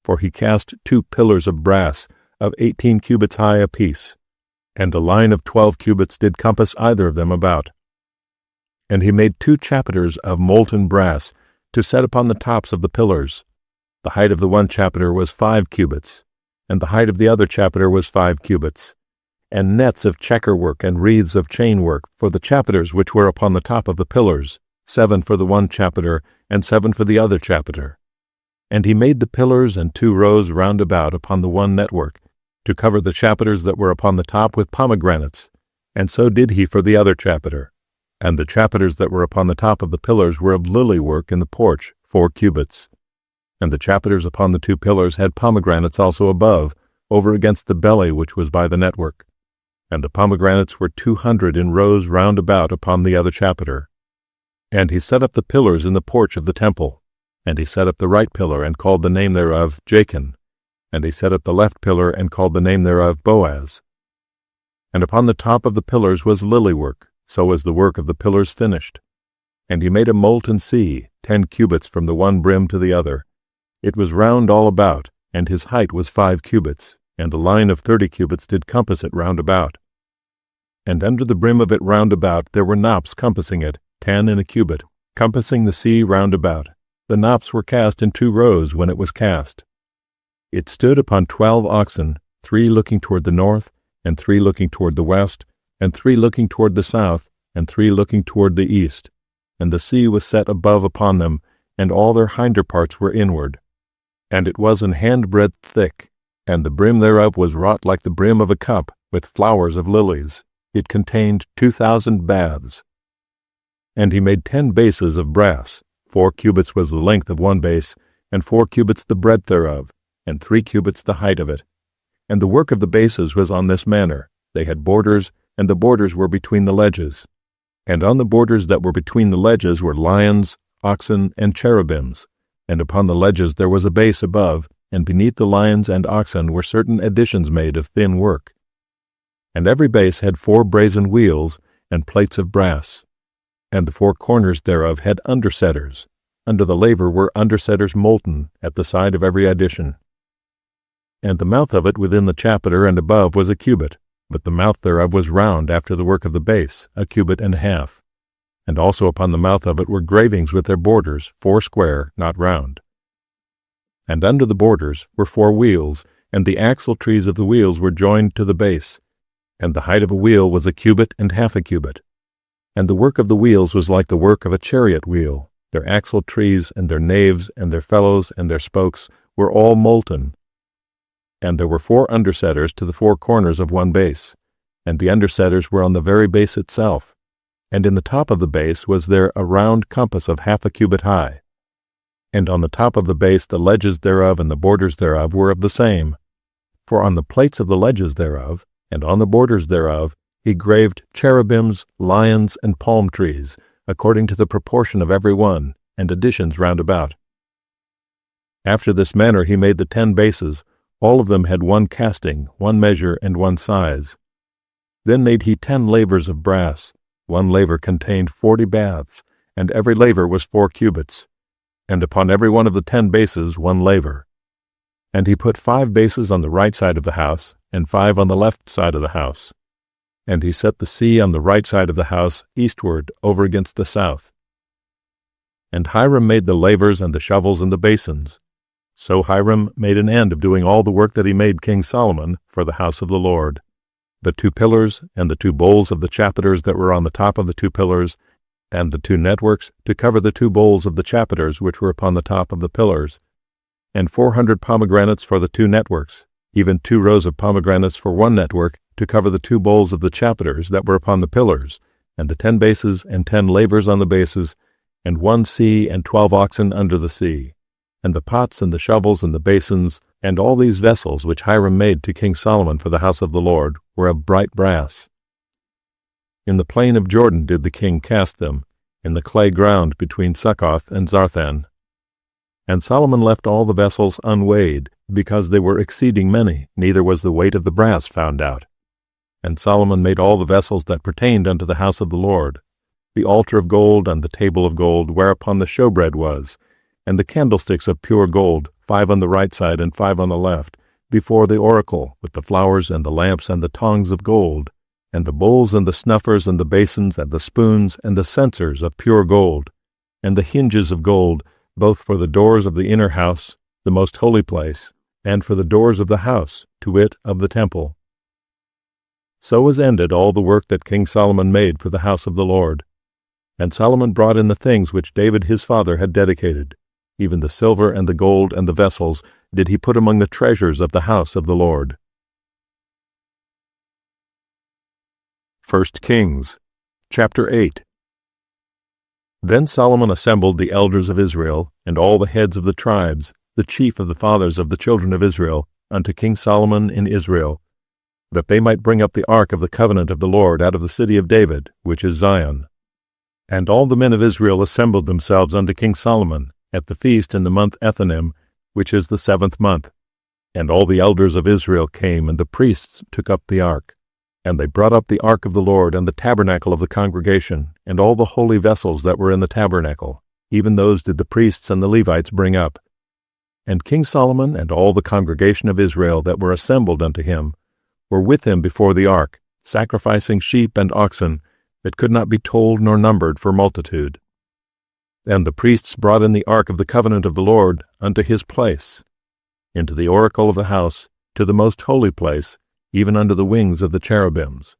For he cast 2 pillars of brass, of 18 cubits high apiece. and a line of 12 cubits did compass either of them about. And he made 2 chapiters of molten brass to set upon the tops of the pillars. The height of the one chapiter was 5 cubits, and the height of the other chapiter was 5 cubits, and nets of checker work and wreaths of chain work for the chapiters which were upon the top of the pillars, 7 for the one chapiter, and 7 for the other chapiter. And he made the pillars and 2 rows round about upon the one network, to cover the chapiters that were upon the top with pomegranates, and so did he for the other chapiter. And the chapiters that were upon the top of the pillars were of lily work in the porch, 4 cubits. And the chapiters upon the 2 pillars had pomegranates also above, over against the belly which was by the network. And the pomegranates were 200 in rows round about upon the other chapiter. And he set up the pillars in the porch of the temple. And he set up the right pillar, and called the name thereof Jachin. And he set up the left pillar, and called the name thereof Boaz. And upon the top of the pillars was lily work, so was the work of the pillars finished. And he made a molten sea, 10 cubits from the one brim to the other. It was round all about, and his height was 5 cubits, and a line of 30 cubits did compass it round about. And under the brim of it round about there were knops compassing it, 10 in a cubit, compassing the sea round about. The knops were cast in 2 rows when it was cast. It stood upon 12 oxen, 3 looking toward the north, and 3 looking toward the west, and 3 looking toward the south, and 3 looking toward the east. And the sea was set above upon them, and all their hinder parts were inward. And it was an handbreadth thick, and the brim thereof was wrought like the brim of a cup, with flowers of lilies. It contained 2,000 baths. And he made 10 bases of brass. 4 cubits was the length of one base, and 4 cubits the breadth thereof, and 3 cubits the height of it. And the work of the bases was on this manner. They had borders, and the borders were between the ledges. And on the borders that were between the ledges were lions, oxen, and cherubims. And upon the ledges there was a base above, and beneath the lions and oxen were certain additions made of thin work. And every base had 4 brazen wheels, and plates of brass. And the 4 corners thereof had undersetters. Under the laver were undersetters molten, at the side of every addition. And the mouth of it within the chapiter and above was a cubit, but the mouth thereof was round after the work of the base, a cubit and a half. And also upon the mouth of it were gravings with their borders, 4 square, not round. And under the borders were 4 wheels, and the axle trees of the wheels were joined to the base. And the height of a wheel was a cubit and half a cubit. And the work of the wheels was like the work of a chariot wheel. Their axle trees and their naves and their felloes and their spokes were all molten. And there were 4 undersetters to the 4 corners of one base, and the undersetters were on the very base itself. And in the top of the base was there a round compass of half a cubit high. And on the top of the base the ledges thereof and the borders thereof were of the same. For on the plates of the ledges thereof, and on the borders thereof, he graved cherubims, lions, and palm trees, according to the proportion of every one, and additions round about. After this manner he made the 10 bases. All of them had 1 casting, 1 measure, and 1 size. Then made he 10 lavers of brass. 1 laver contained 40 baths, and every laver was 4 cubits. And upon every one of the 10 bases 1 laver. And he put 5 bases on the right side of the house, and 5 on the left side of the house. And he set the sea on the right side of the house, eastward, over against the south. And Hiram made the lavers and the shovels and the basins. So Hiram made an end of doing all the work that he made King Solomon for the house of the Lord. The 2 pillars, and the 2 bowls of the chapiters that were on the top of the 2 pillars, and the 2 networks to cover the 2 bowls of the chapiters which were upon the top of the pillars, and 400 pomegranates for the 2 networks, even 2 rows of pomegranates for one network to cover the 2 bowls of the chapiters that were upon the pillars, and the 10 bases and 10 lavers on the bases, and 1 sea and 12 oxen under the sea, and the pots and the shovels and the basins, and all these vessels which Hiram made to King Solomon for the house of the Lord were of bright brass. In the plain of Jordan did the king cast them, in the clay ground between Succoth and Zarthan. And Solomon left all the vessels unweighed, because they were exceeding many, neither was the weight of the brass found out. And Solomon made all the vessels that pertained unto the house of the Lord, the altar of gold and the table of gold whereupon the showbread was, and the candlesticks of pure gold, 5 on the right side and 5 on the left, before the oracle, with the flowers and the lamps and the tongs of gold, and the bowls and the snuffers and the basins and the spoons and the censers of pure gold, and the hinges of gold, both for the doors of the inner house, the most holy place, and for the doors of the house, to wit, of the temple. So was ended all the work that King Solomon made for the house of the Lord. And Solomon brought in the things which David his father had dedicated, even the silver and the gold and the vessels did he put among the treasures of the house of the Lord. 1 Kings, chapter 8. Then Solomon assembled the elders of Israel, and all the heads of the tribes, the chief of the fathers of the children of Israel, unto King Solomon in Israel, that they might bring up the ark of the covenant of the Lord out of the city of David, which is Zion. And all the men of Israel assembled themselves unto King Solomon, at the feast in the month Ethanim, which is the 7th month. And all the elders of Israel came, and the priests took up the ark. And they brought up the ark of the Lord, and the tabernacle of the congregation, and all the holy vessels that were in the tabernacle, even those did the priests and the Levites bring up. And King Solomon and all the congregation of Israel that were assembled unto him were with him before the ark, sacrificing sheep and oxen, that could not be told nor numbered for multitude. And the priests brought in the ark of the covenant of the Lord unto his place, into the oracle of the house, to the most holy place, even under the wings of the cherubims.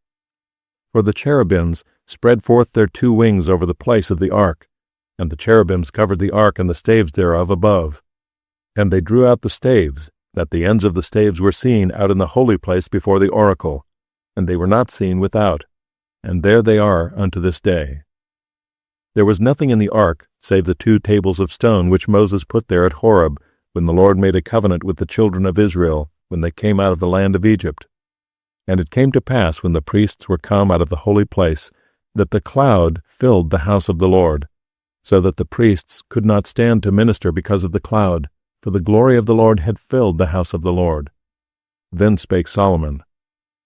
For the cherubims spread forth their 2 wings over the place of the ark, and the cherubims covered the ark and the staves thereof above. And they drew out the staves, that the ends of the staves were seen out in the holy place before the oracle, and they were not seen without, and there they are unto this day. There was nothing in the ark save the 2 tables of stone which Moses put there at Horeb, when the Lord made a covenant with the children of Israel, when they came out of the land of Egypt. And it came to pass, when the priests were come out of the holy place, that the cloud filled the house of the Lord, so that the priests could not stand to minister because of the cloud, for the glory of the Lord had filled the house of the Lord. Then spake Solomon,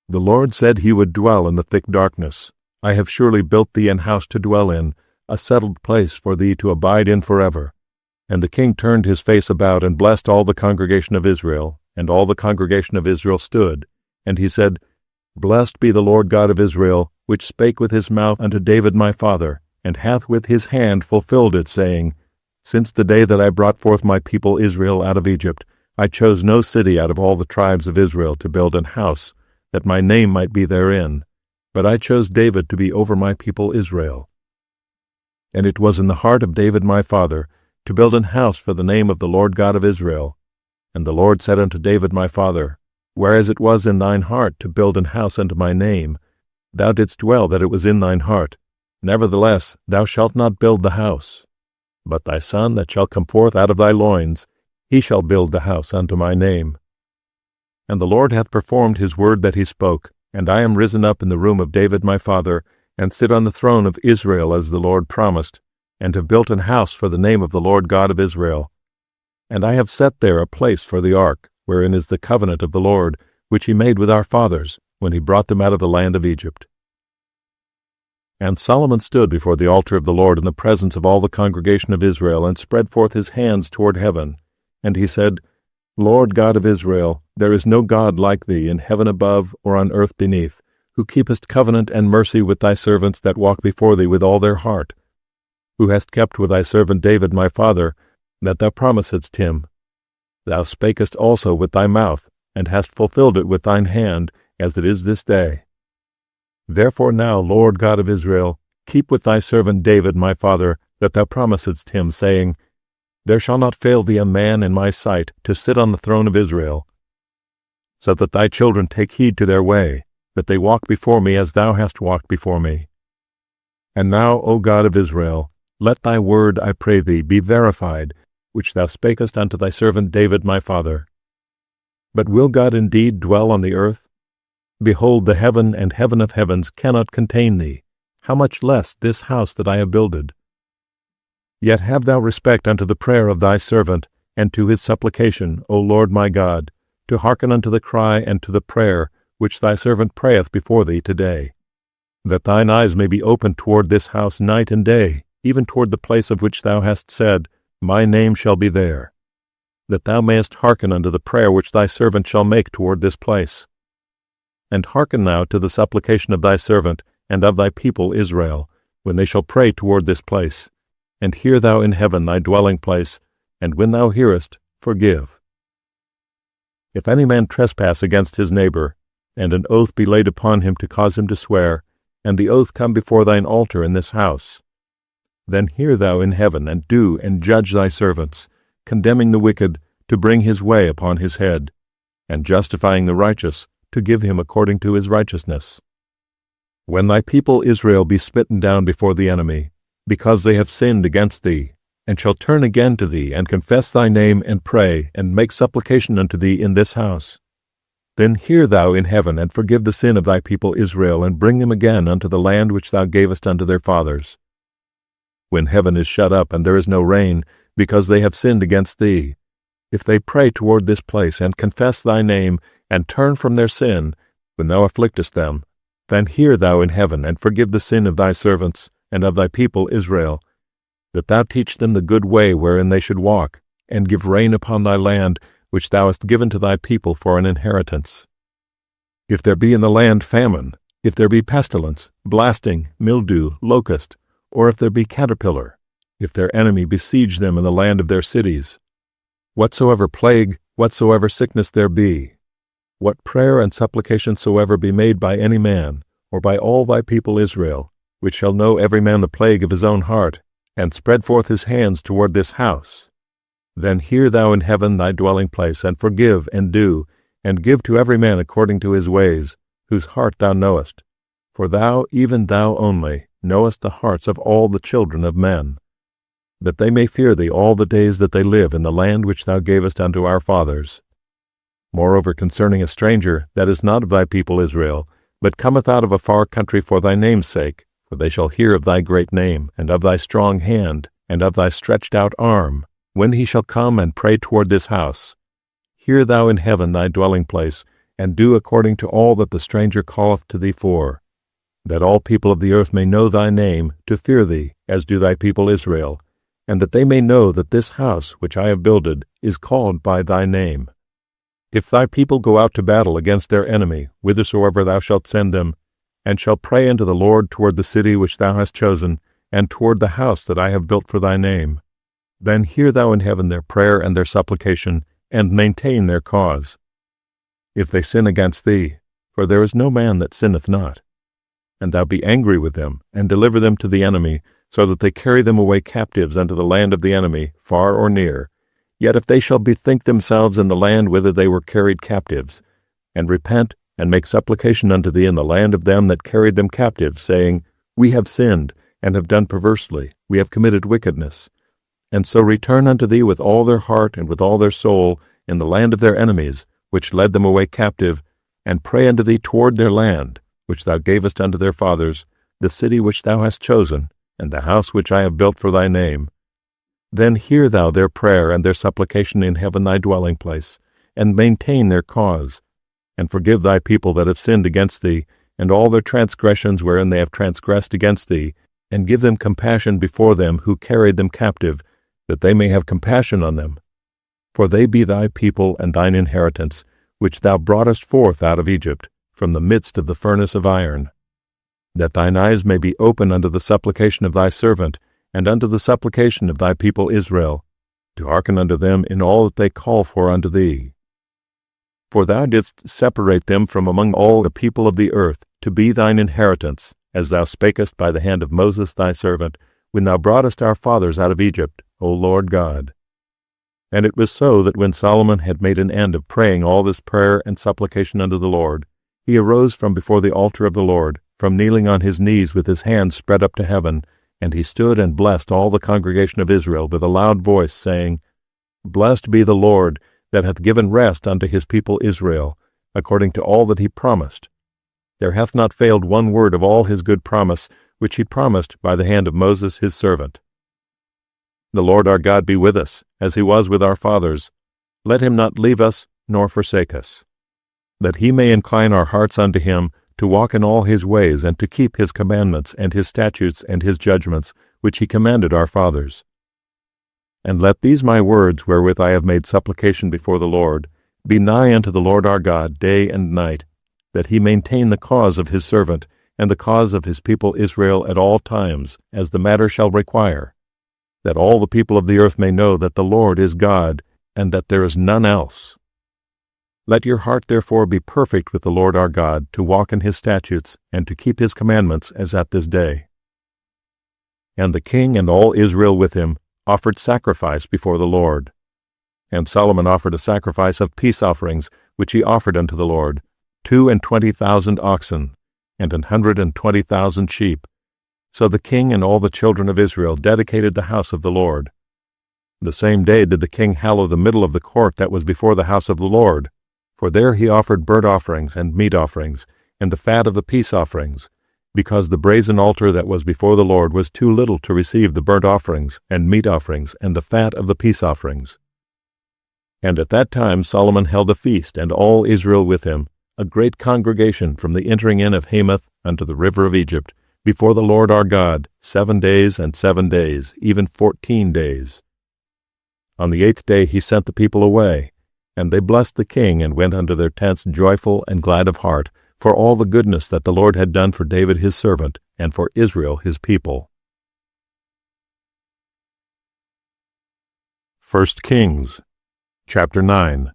The Lord said he would dwell in the thick darkness. I have surely built thee an house to dwell in, a settled place for thee to abide in forever. And the king turned his face about, and blessed all the congregation of Israel. And all the congregation of Israel stood. And he said, Blessed be the Lord God of Israel, which spake with his mouth unto David my father, and hath with his hand fulfilled it, saying, Since the day that I brought forth my people Israel out of Egypt, I chose no city out of all the tribes of Israel to build an house, that my name might be therein. But I chose David to be over my people Israel. And it was in the heart of David my father to build an house for the name of the Lord God of Israel. And the Lord said unto David my father, Whereas it was in thine heart to build an house unto my name, thou didst well that it was in thine heart. Nevertheless, thou shalt not build the house. But thy son that shall come forth out of thy loins, he shall build the house unto my name. And the Lord hath performed his word that he spoke, and I am risen up in the room of David my father, and sit on the throne of Israel as the Lord promised, and have built an house for the name of the Lord God of Israel. And I have set there a place for the ark, wherein is the covenant of the Lord, which he made with our fathers, when he brought them out of the land of Egypt. And Solomon stood before the altar of the Lord in the presence of all the congregation of Israel, and spread forth his hands toward heaven. And he said, Lord God of Israel, there is no God like thee in heaven above or on earth beneath, who keepest covenant and mercy with thy servants that walk before thee with all their heart, who hast kept with thy servant David my father, that thou promisedst him. Thou spakest also with thy mouth, and hast fulfilled it with thine hand, as it is this day. Therefore now, Lord God of Israel, keep with thy servant David my father, that thou promisedst him, saying, There shall not fail thee a man in my sight to sit on the throne of Israel, so that thy children take heed to their way, that they walk before me as thou hast walked before me. And now, O God of Israel, let thy word, I pray thee, be verified, which thou spakest unto thy servant David my father. But will God indeed dwell on the earth? Behold, the heaven and heaven of heavens cannot contain thee, how much less this house that I have builded? Yet have thou respect unto the prayer of thy servant, and to his supplication, O Lord my God, to hearken unto the cry and to the prayer which thy servant prayeth before thee today, that thine eyes may be opened toward this house night and day, even toward the place of which thou hast said, My name shall be there. that thou mayest hearken unto the prayer which thy servant shall make toward this place. And hearken now to the supplication of thy servant and of thy people Israel, when they shall pray toward this place. And hear thou in heaven thy dwelling place, and when thou hearest, forgive. If any man trespass against his neighbor, and an oath be laid upon him to cause him to swear, and the oath come before thine altar in this house, then hear thou in heaven, and do and judge thy servants, condemning the wicked to bring his way upon his head, and justifying the righteous to give him according to his righteousness. When thy people Israel be smitten down before the enemy, because they have sinned against thee, and shall turn again to thee, and confess thy name, and pray, and make supplication unto thee in this house, then hear thou in heaven, and forgive the sin of thy people Israel, and bring them again unto the land which thou gavest unto their fathers. When heaven is shut up, and there is no rain, because they have sinned against thee, if they pray toward this place, and confess thy name, and turn from their sin, when thou afflictest them, then hear thou in heaven, and forgive the sin of thy servants, and of thy people Israel, that thou teach them the good way wherein they should walk, and give rain upon thy land, which thou hast given to thy people for an inheritance. If there be in the land famine, if there be pestilence, blasting, mildew, locust, or if there be caterpillar, if their enemy besiege them in the land of their cities, whatsoever plague, whatsoever sickness there be, what prayer and supplication soever be made by any man, or by all thy people Israel, which shall know every man the plague of his own heart, and spread forth his hands toward this house, then hear thou in heaven thy dwelling place, and forgive, and do, and give to every man according to his ways, whose heart thou knowest. For thou, even thou only, knowest the hearts of all the children of men, that they may fear thee all the days that they live in the land which thou gavest unto our fathers. Moreover, concerning a stranger that is not of thy people Israel, but cometh out of a far country for thy name's sake, for they shall hear of thy great name, and of thy strong hand, and of thy stretched out arm, when he shall come and pray toward this house. Hear thou in heaven thy dwelling place, and do according to all that the stranger calleth to thee for, that all people of the earth may know thy name, to fear thee, as do thy people Israel, and that they may know that this house which I have builded is called by thy name. If thy people go out to battle against their enemy, whithersoever thou shalt send them, and shall pray unto the Lord toward the city which thou hast chosen, and toward the house that I have built for thy name, then hear thou in heaven their prayer and their supplication, and maintain their cause. If they sin against thee, for there is no man that sinneth not, and thou be angry with them, and deliver them to the enemy, so that they carry them away captives unto the land of the enemy, far or near, yet if they shall bethink themselves in the land whither they were carried captives, and repent, and make supplication unto thee in the land of them that carried them captive, saying, We have sinned, and have done perversely, we have committed wickedness, and so return unto thee with all their heart and with all their soul in the land of their enemies, which led them away captive, and pray unto thee toward their land, which thou gavest unto their fathers, the city which thou hast chosen, and the house which I have built for thy name, then hear thou their prayer and their supplication in heaven thy dwelling place, and maintain their cause, and forgive thy people that have sinned against thee, and all their transgressions wherein they have transgressed against thee, and give them compassion before them who carried them captive, that they may have compassion on them. For they be thy people and thine inheritance, which thou broughtest forth out of Egypt, from the midst of the furnace of iron, that thine eyes may be open unto the supplication of thy servant, and unto the supplication of thy people Israel, to hearken unto them in all that they call for unto thee. For thou didst separate them from among all the people of the earth, to be thine inheritance, as thou spakest by the hand of Moses thy servant, when thou broughtest our fathers out of Egypt, O Lord God. And it was so that when Solomon had made an end of praying all this prayer and supplication unto the Lord, he arose from before the altar of the Lord, from kneeling on his knees with his hands spread up to heaven, and he stood and blessed all the congregation of Israel with a loud voice, saying, Blessed be the Lord, that hath given rest unto his people Israel, according to all that he promised. There hath not failed one word of all his good promise, which he promised by the hand of Moses his servant. The Lord our God be with us, as he was with our fathers. Let him not leave us, nor forsake us, that he may incline our hearts unto him, to walk in all his ways, and to keep his commandments, and his statutes, and his judgments, which he commanded our fathers. And let these my words, wherewith I have made supplication before the Lord, be nigh unto the Lord our God day and night, that he maintain the cause of his servant, and the cause of his people Israel at all times, as the matter shall require, that all the people of the earth may know that the Lord is God, and that there is none else. Let your heart therefore be perfect with the Lord our God, to walk in his statutes, and to keep his commandments, as at this day. And the king and all Israel with him offered sacrifice before the Lord. And Solomon offered a sacrifice of peace offerings, which he offered unto the Lord, 22,000 oxen, and 120,000 sheep. So the king and all the children of Israel dedicated the house of the Lord. The same day did the king hallow the middle of the court that was before the house of the Lord, for there he offered burnt offerings and meat offerings, and the fat of the peace offerings, because the brazen altar that was before the Lord was too little to receive the burnt offerings and meat offerings and the fat of the peace offerings. And at that time Solomon held a feast, and all Israel with him, a great congregation from the entering in of Hamath unto the river of Egypt, before the Lord our God, 7 days and 7 days, even 14 days. On the 8th day he sent the people away, and they blessed the king, and went unto their tents joyful and glad of heart, for all the goodness that the Lord had done for David his servant, and for Israel his people. 1 Kings, chapter 9.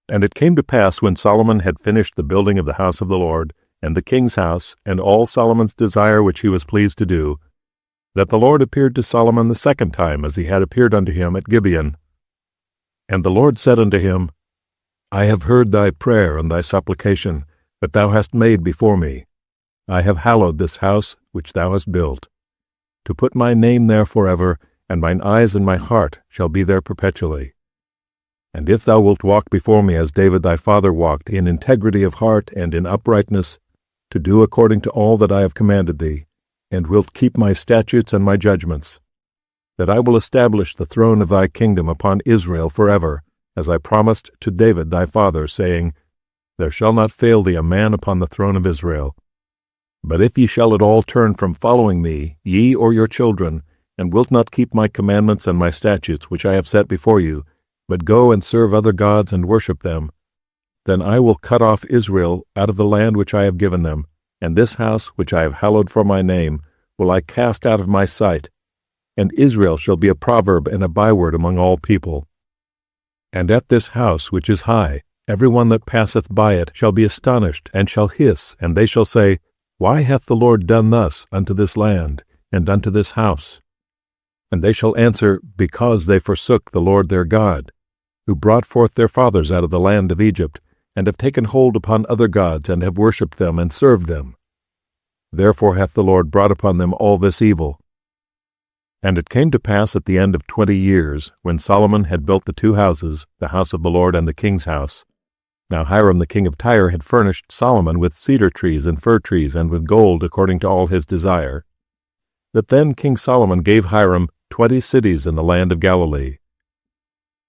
And it came to pass, when Solomon had finished the building of the house of the Lord, and the king's house, and all Solomon's desire which he was pleased to do, that the Lord appeared to Solomon the second time, as he had appeared unto him at Gibeon. And the Lord said unto him, I have heard thy prayer and thy supplication that thou hast made before me. I have hallowed this house which thou hast built, to put my name there forever, and mine eyes and my heart shall be there perpetually. And if thou wilt walk before me as David thy father walked, in integrity of heart and in uprightness, to do according to all that I have commanded thee, and wilt keep my statutes and my judgments, that I will establish the throne of thy kingdom upon Israel forever, as I promised to David thy father, saying, There shall not fail thee a man upon the throne of Israel. But if ye shall at all turn from following me, ye or your children, and wilt not keep my commandments and my statutes which I have set before you, but go and serve other gods and worship them, then I will cut off Israel out of the land which I have given them, and this house which I have hallowed for my name will I cast out of my sight, and Israel shall be a proverb and a byword among all people. And at this house which is high, every one that passeth by it shall be astonished, and shall hiss, and they shall say, Why hath the Lord done thus unto this land, and unto this house? And they shall answer, Because they forsook the Lord their God, who brought forth their fathers out of the land of Egypt, and have taken hold upon other gods, and have worshipped them, and served them. Therefore hath the Lord brought upon them all this evil. And it came to pass at the end of 20 years, when Solomon had built the 2 houses, the house of the Lord and the king's house. Now Hiram the king of Tyre had furnished Solomon with cedar trees and fir trees, and with gold according to all his desire. That then King Solomon gave Hiram 20 cities in the land of Galilee.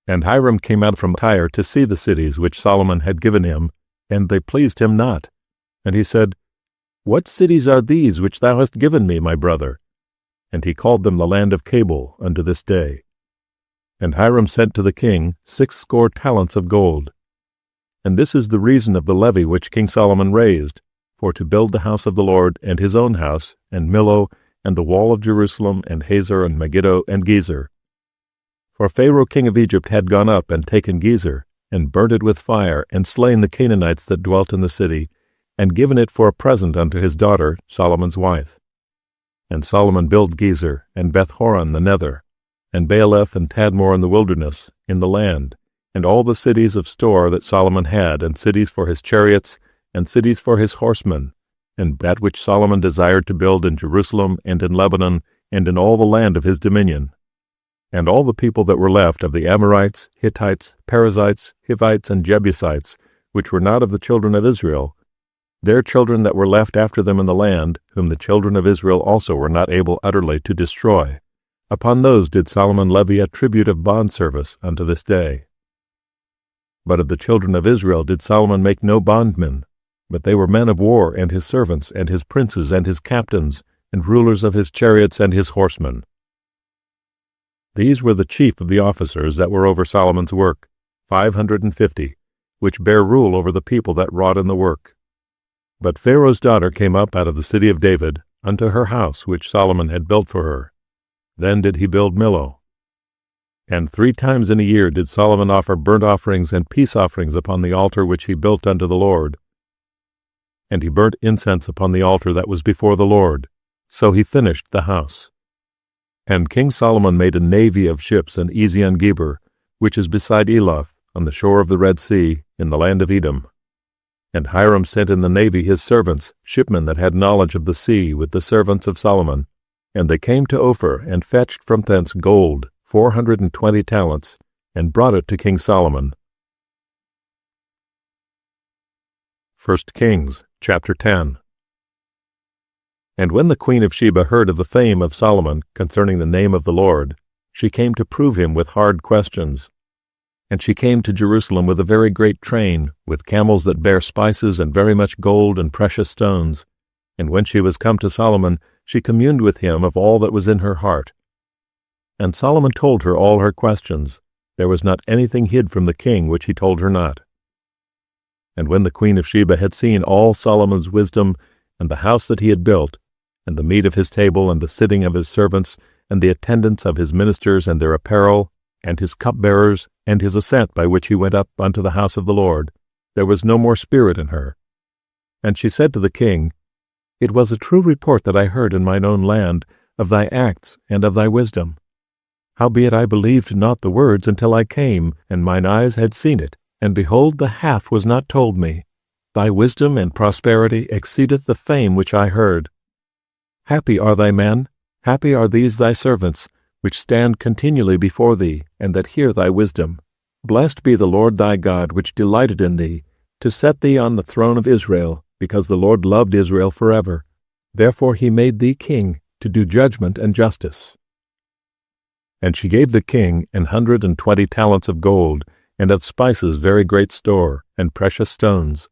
And Hiram came out from Tyre to see the cities which Solomon had given him, and they pleased him not. And he said, What cities are these which thou hast given me, my brother? And he called them the land of Cabul unto this day. And Hiram sent to the king 60 talents of gold. And this is the reason of the levy which King Solomon raised, for to build the house of the Lord, and his own house, and Millo, and the wall of Jerusalem, and Hazor, and Megiddo, and Gezer. For Pharaoh king of Egypt had gone up and taken Gezer, and burnt it with fire, and slain the Canaanites that dwelt in the city, and given it for a present unto his daughter, Solomon's wife. And Solomon built Gezer, and Beth-horon the nether, and Baaleth and Tadmor in the wilderness, in the land, and all the cities of store that Solomon had, and cities for his chariots, and cities for his horsemen, and that which Solomon desired to build in Jerusalem, and in Lebanon, and in all the land of his dominion. And all the people that were left of the Amorites, Hittites, Perizzites, Hivites, and Jebusites, which were not of the children of Israel, their children that were left after them in the land, whom the children of Israel also were not able utterly to destroy, upon those did Solomon levy a tribute of bondservice unto this day. But of the children of Israel did Solomon make no bondmen, but they were men of war, and his servants, and his princes, and his captains, and rulers of his chariots and his horsemen. These were the chief of the officers that were over Solomon's work, 550, which bare rule over the people that wrought in the work. But Pharaoh's daughter came up out of the city of David unto her house which Solomon had built for her. Then did he build Millo. And 3 times in a year did Solomon offer burnt offerings and peace offerings upon the altar which he built unto the Lord. And he burnt incense upon the altar that was before the Lord. So he finished the house. And King Solomon made a navy of ships in Ezion-Geber, which is beside Eloth, on the shore of the Red Sea, in the land of Edom. And Hiram sent in the navy his servants, shipmen that had knowledge of the sea, with the servants of Solomon. And they came to Ophir, and fetched from thence gold, 420 talents, and brought it to King Solomon. 1 Kings, chapter 10. And when the queen of Sheba heard of the fame of Solomon concerning the name of the Lord, she came to prove him with hard questions. And she came to Jerusalem with a very great train, with camels that bare spices and very much gold and precious stones. And when she was come to Solomon, she communed with him of all that was in her heart. And Solomon told her all her questions. There was not anything hid from the king which he told her not. And when the queen of Sheba had seen all Solomon's wisdom, and the house that he had built, and the meat of his table, and the sitting of his servants, and the attendance of his ministers, and their apparel, and his cupbearers, and his ascent by which he went up unto the house of the Lord, there was no more spirit in her. And she said to the king, It was a true report that I heard in mine own land of thy acts and of thy wisdom. Howbeit I believed not the words until I came, and mine eyes had seen it, and behold, the half was not told me. Thy wisdom and prosperity exceedeth the fame which I heard. Happy are thy men, happy are these thy servants, which stand continually before thee, and that hear thy wisdom. Blessed be the Lord thy God, which delighted in thee, to set thee on the throne of Israel, because the Lord loved Israel forever. Therefore he made thee king, to do judgment and justice. And she gave the king 120 talents of gold, and of spices very great store, and precious stones.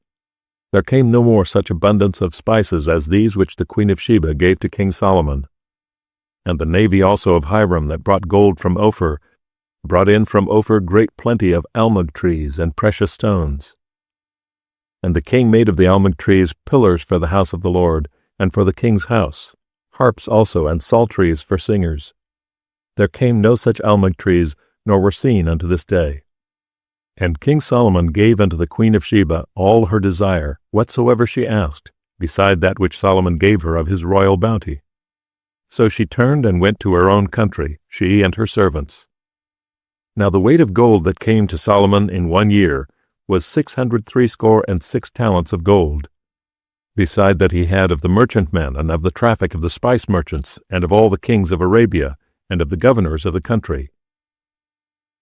There came no more such abundance of spices as these which the queen of Sheba gave to King Solomon. And the navy also of Hiram that brought gold from Ophir, brought in from Ophir great plenty of almug trees and precious stones. And the king made of the almug trees pillars for the house of the Lord, and for the king's house, harps also and psalteries for singers. There came no such almug trees, nor were seen unto this day. And King Solomon gave unto the queen of Sheba all her desire, whatsoever she asked, beside that which Solomon gave her of his royal bounty. So she turned and went to her own country, she and her servants. Now the weight of gold that came to Solomon in 1 year was 666 talents of gold, beside that he had of the merchantmen, and of the traffic of the spice merchants, and of all the kings of Arabia, and of the governors of the country.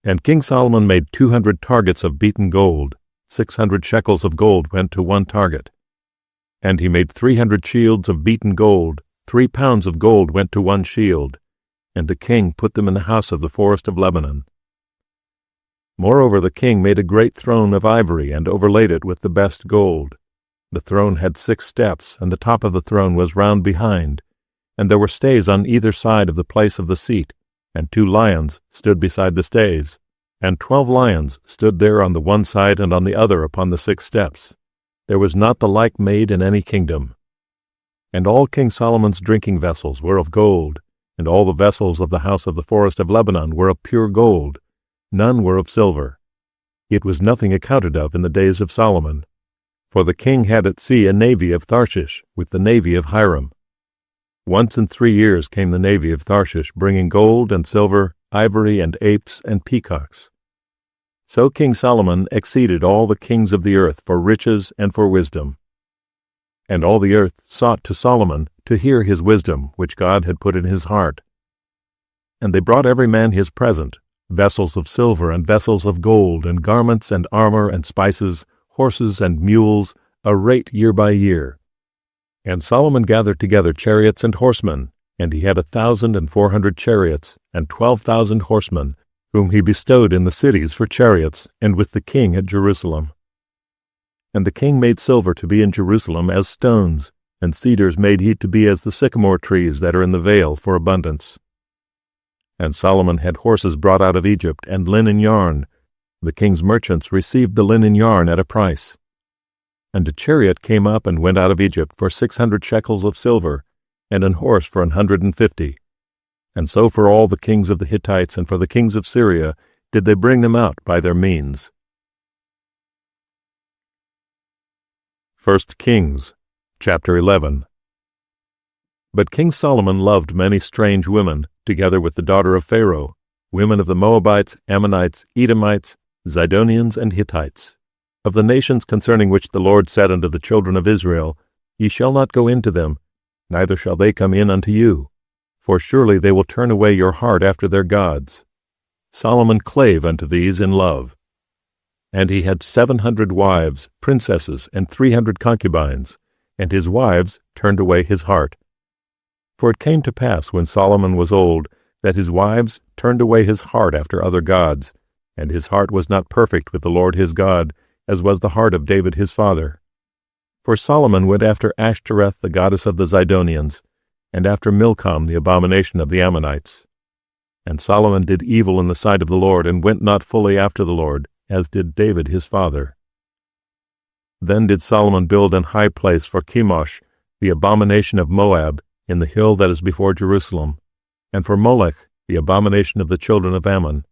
And King Solomon made 200 targets of beaten gold. 600 shekels of gold went to 1 target. And he made 300 shields of beaten gold. 3 pounds of gold went to 1 shield. And the king put them in the house of the forest of Lebanon. Moreover, the king made a great throne of ivory, and overlaid it with the best gold. The throne had 6 steps, and the top of the throne was round behind. And there were stays on either side of the place of the seat, and 2 lions stood beside the stays, and 12 lions stood there on the one side and on the other upon the 6 steps. There was not the like made in any kingdom. And all King Solomon's drinking vessels were of gold, and all the vessels of the house of the forest of Lebanon were of pure gold. None were of silver. It was nothing accounted of in the days of Solomon. For the king had at sea a navy of Tarshish, with the navy of Hiram. Once in 3 years came the navy of Tarshish, bringing gold and silver, ivory and apes and peacocks. So King Solomon exceeded all the kings of the earth for riches and for wisdom. And all the earth sought to Solomon to hear his wisdom, which God had put in his heart. And they brought every man his present, vessels of silver and vessels of gold, and garments and armor and spices, horses and mules, a rate year by year. And Solomon gathered together chariots and horsemen, and he had 1,400 chariots, and 12,000 horsemen, whom he bestowed in the cities for chariots, and with the king at Jerusalem. And the king made silver to be in Jerusalem as stones, and cedars made he to be as the sycamore trees that are in the vale for abundance. And Solomon had horses brought out of Egypt, and linen yarn. The king's merchants received the linen yarn at a price. And a chariot came up and went out of Egypt for 600 shekels of silver, and an horse for 150. And so for all the kings of the Hittites and for the kings of Syria did they bring them out by their means. 1 Kings, chapter 11. But King Solomon loved many strange women, together with the daughter of Pharaoh, women of the Moabites, Ammonites, Edomites, Zidonians, and Hittites, of the nations concerning which the Lord said unto the children of Israel, Ye shall not go into them, neither shall they come in unto you, for surely they will turn away your heart after their gods. Solomon clave unto these in love. And he had 700 wives, princesses, and 300 concubines, and his wives turned away his heart. For it came to pass, when Solomon was old, that his wives turned away his heart after other gods, and his heart was not perfect with the Lord his God, as was the heart of David his father. For Solomon went after Ashtoreth, the goddess of the Zidonians, and after Milcom, the abomination of the Ammonites. And Solomon did evil in the sight of the Lord, and went not fully after the Lord, as did David his father. Then did Solomon build an high place for Chemosh, the abomination of Moab, in the hill that is before Jerusalem, and for Molech, the abomination of the children of Ammon.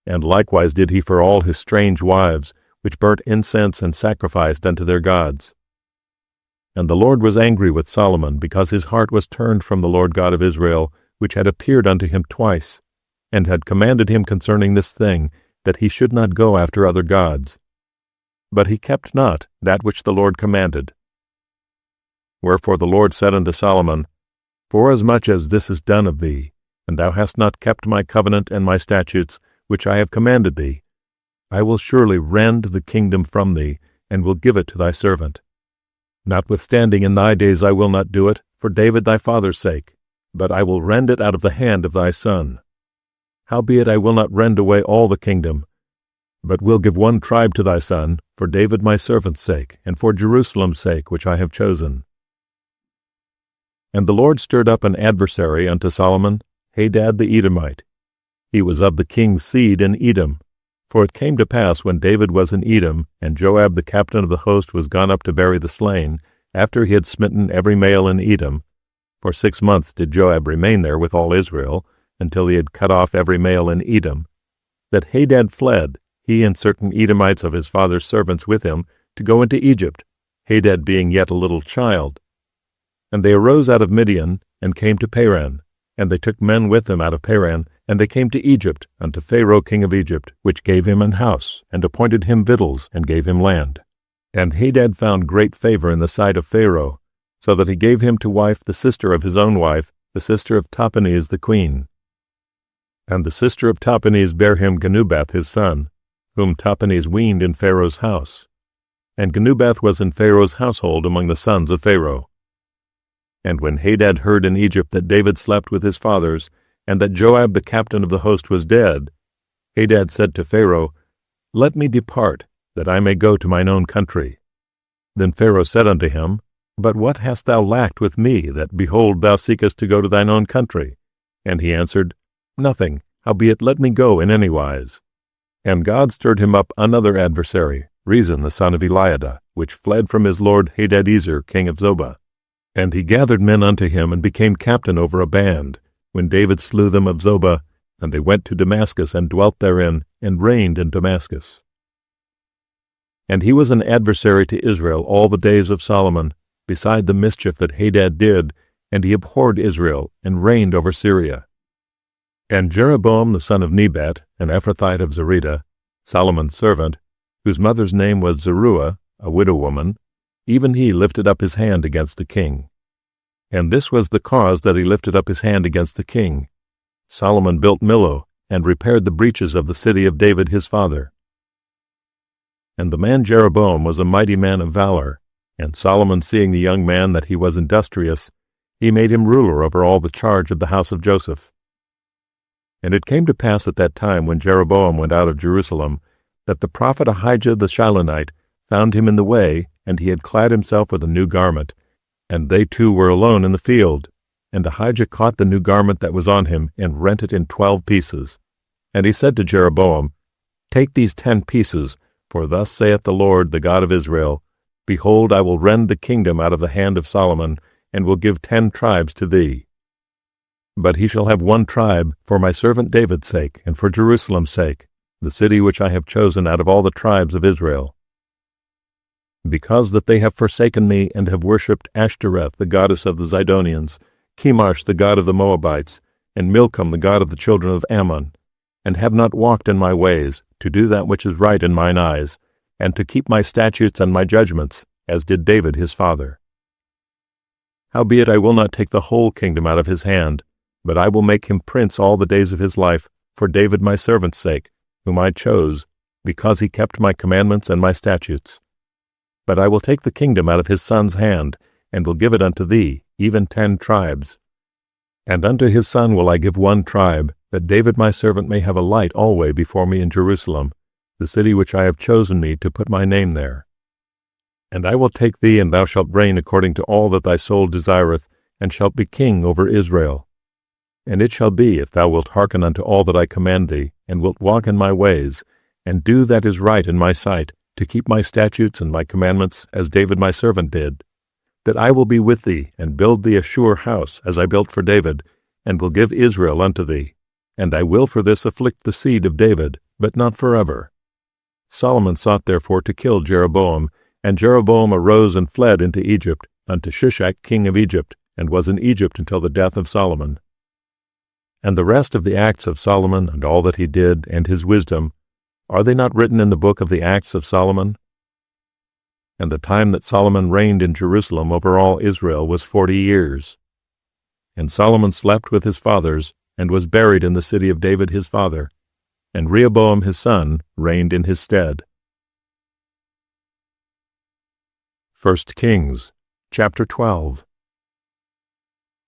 And likewise did he for all his strange wives, which burnt incense and sacrificed unto their gods. And the Lord was angry with Solomon, because his heart was turned from the Lord God of Israel, which had appeared unto him twice, and had commanded him concerning this thing, that he should not go after other gods. But he kept not that which the Lord commanded. Wherefore the Lord said unto Solomon, Forasmuch as this is done of thee, and thou hast not kept my covenant and my statutes, which I have commanded thee, I will surely rend the kingdom from thee, and will give it to thy servant. Notwithstanding in thy days I will not do it, for David thy father's sake, but I will rend it out of the hand of thy son. Howbeit I will not rend away all the kingdom, but will give one tribe to thy son, for David my servant's sake, and for Jerusalem's sake, which I have chosen. And the Lord stirred up an adversary unto Solomon, Hadad the Edomite. He was of the king's seed in Edom. For it came to pass, when David was in Edom, and Joab the captain of the host was gone up to bury the slain, after he had smitten every male in Edom, for 6 months did Joab remain there with all Israel, until he had cut off every male in Edom, that Hadad fled, he and certain Edomites of his father's servants with him, to go into Egypt, Hadad being yet a little child. And they arose out of Midian, and came to Paran, and they took men with them out of Paran, and they came to Egypt, unto Pharaoh king of Egypt, which gave him an house, and appointed him victuals, and gave him land. And Hadad found great favor in the sight of Pharaoh, so that he gave him to wife the sister of his own wife, the sister of Tahpenes the queen. And the sister of Tahpenes bare him Genubath his son, whom Tahpenes weaned in Pharaoh's house. And Genubath was in Pharaoh's household among the sons of Pharaoh. And when Hadad heard in Egypt that David slept with his fathers, and that Joab the captain of the host was dead, Hadad said to Pharaoh, Let me depart, that I may go to mine own country. Then Pharaoh said unto him, But what hast thou lacked with me, that, behold, thou seekest to go to thine own country? And he answered, Nothing, howbeit let me go in any wise. And God stirred him up another adversary, Rezon the son of Eliada, which fled from his lord Hadadezer king of Zobah. And he gathered men unto him, and became captain over a band, when David slew them of Zobah, and they went to Damascus, and dwelt therein, and reigned in Damascus. And he was an adversary to Israel all the days of Solomon, beside the mischief that Hadad did, and he abhorred Israel, and reigned over Syria. And Jeroboam the son of Nebat, an Ephrathite of Zerida, Solomon's servant, whose mother's name was Zeruiah, a widow woman, even he lifted up his hand against the king. And this was the cause that he lifted up his hand against the king. Solomon built Millo, and repaired the breaches of the city of David his father. And the man Jeroboam was a mighty man of valor, and Solomon, seeing the young man that he was industrious, he made him ruler over all the charge of the house of Joseph. And it came to pass at that time, when Jeroboam went out of Jerusalem, that the prophet Ahijah the Shilonite found him in the way, and he had clad himself with a new garment, and they two were alone in the field. And Ahijah caught the new garment that was on him, and rent it in 12 pieces. And he said to Jeroboam, Take these 10 pieces, for thus saith the Lord, the God of Israel, Behold, I will rend the kingdom out of the hand of Solomon, and will give 10 tribes to thee. But he shall have 1 tribe for my servant David's sake, and for Jerusalem's sake, the city which I have chosen out of all the tribes of Israel. Because that they have forsaken me, and have worshipped Ashtoreth, the goddess of the Zidonians, Chemosh, the god of the Moabites, and Milcom, the god of the children of Ammon, and have not walked in my ways, to do that which is right in mine eyes, and to keep my statutes and my judgments, as did David his father. Howbeit I will not take the whole kingdom out of his hand, but I will make him prince all the days of his life, for David my servant's sake, whom I chose, because he kept my commandments and my statutes. But I will take the kingdom out of his son's hand, and will give it unto thee, even 10 tribes. And unto his son will I give 1 tribe, that David my servant may have a light alway before me in Jerusalem, the city which I have chosen me to put my name there. And I will take thee, and thou shalt reign according to all that thy soul desireth, and shalt be king over Israel. And it shall be, if thou wilt hearken unto all that I command thee, and wilt walk in my ways, and do that is right in my sight, to keep my statutes and my commandments, as David my servant did, that I will be with thee, and build thee a sure house, as I built for David, and will give Israel unto thee. And I will for this afflict the seed of David, but not forever. Solomon sought therefore to kill Jeroboam, and Jeroboam arose and fled into Egypt, unto Shishak king of Egypt, and was in Egypt until the death of Solomon. And the rest of the acts of Solomon, and all that he did, and his wisdom, are they not written in the book of the acts of Solomon? And the time that Solomon reigned in Jerusalem over all Israel was 40 years. And Solomon slept with his fathers, and was buried in the city of David his father, and Rehoboam his son reigned in his stead. 1 Kings, chapter 12.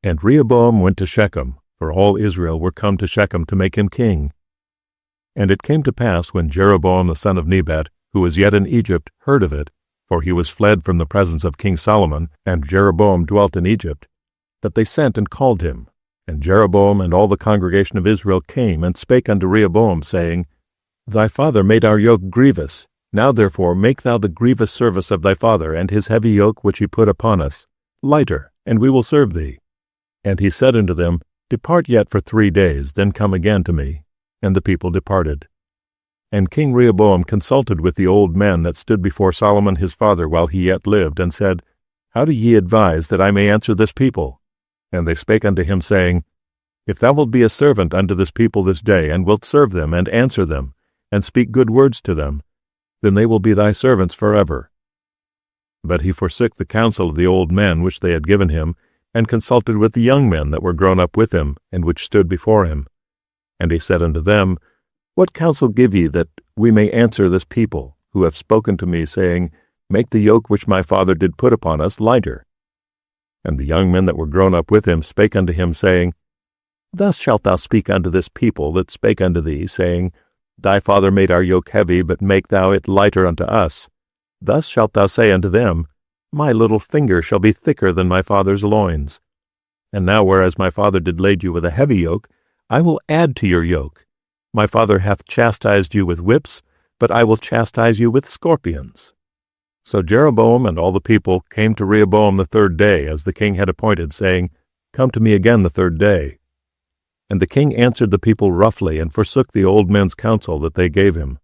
And Rehoboam went to Shechem, for all Israel were come to Shechem to make him king. And it came to pass, when Jeroboam the son of Nebat, who was yet in Egypt, heard of it, for he was fled from the presence of King Solomon, and Jeroboam dwelt in Egypt, that they sent and called him. And Jeroboam and all the congregation of Israel came and spake unto Rehoboam, saying, Thy father made our yoke grievous. Now therefore make thou the grievous service of thy father, and his heavy yoke which he put upon us, lighter, and we will serve thee. And he said unto them, Depart yet for 3 days, then come again to me. And the people departed. And King Rehoboam consulted with the old men that stood before Solomon his father while he yet lived, and said, How do ye advise that I may answer this people? And they spake unto him, saying, If thou wilt be a servant unto this people this day, and wilt serve them, and answer them, and speak good words to them, then they will be thy servants forever. But he forsook the counsel of the old men which they had given him, and consulted with the young men that were grown up with him, and which stood before him. And he said unto them, What counsel give ye that we may answer this people, who have spoken to me, saying, Make the yoke which my father did put upon us lighter? And the young men that were grown up with him spake unto him, saying, Thus shalt thou speak unto this people that spake unto thee, saying, Thy father made our yoke heavy, but make thou it lighter unto us. Thus shalt thou say unto them, My little finger shall be thicker than my father's loins. And now whereas my father did lade you with a heavy yoke, I will add to your yoke. My father hath chastised you with whips, but I will chastise you with scorpions. So Jeroboam and all the people came to Rehoboam the 3rd day, as the king had appointed, saying, Come to me again the 3rd day. And the king answered the people roughly, and forsook the old men's counsel that they gave him,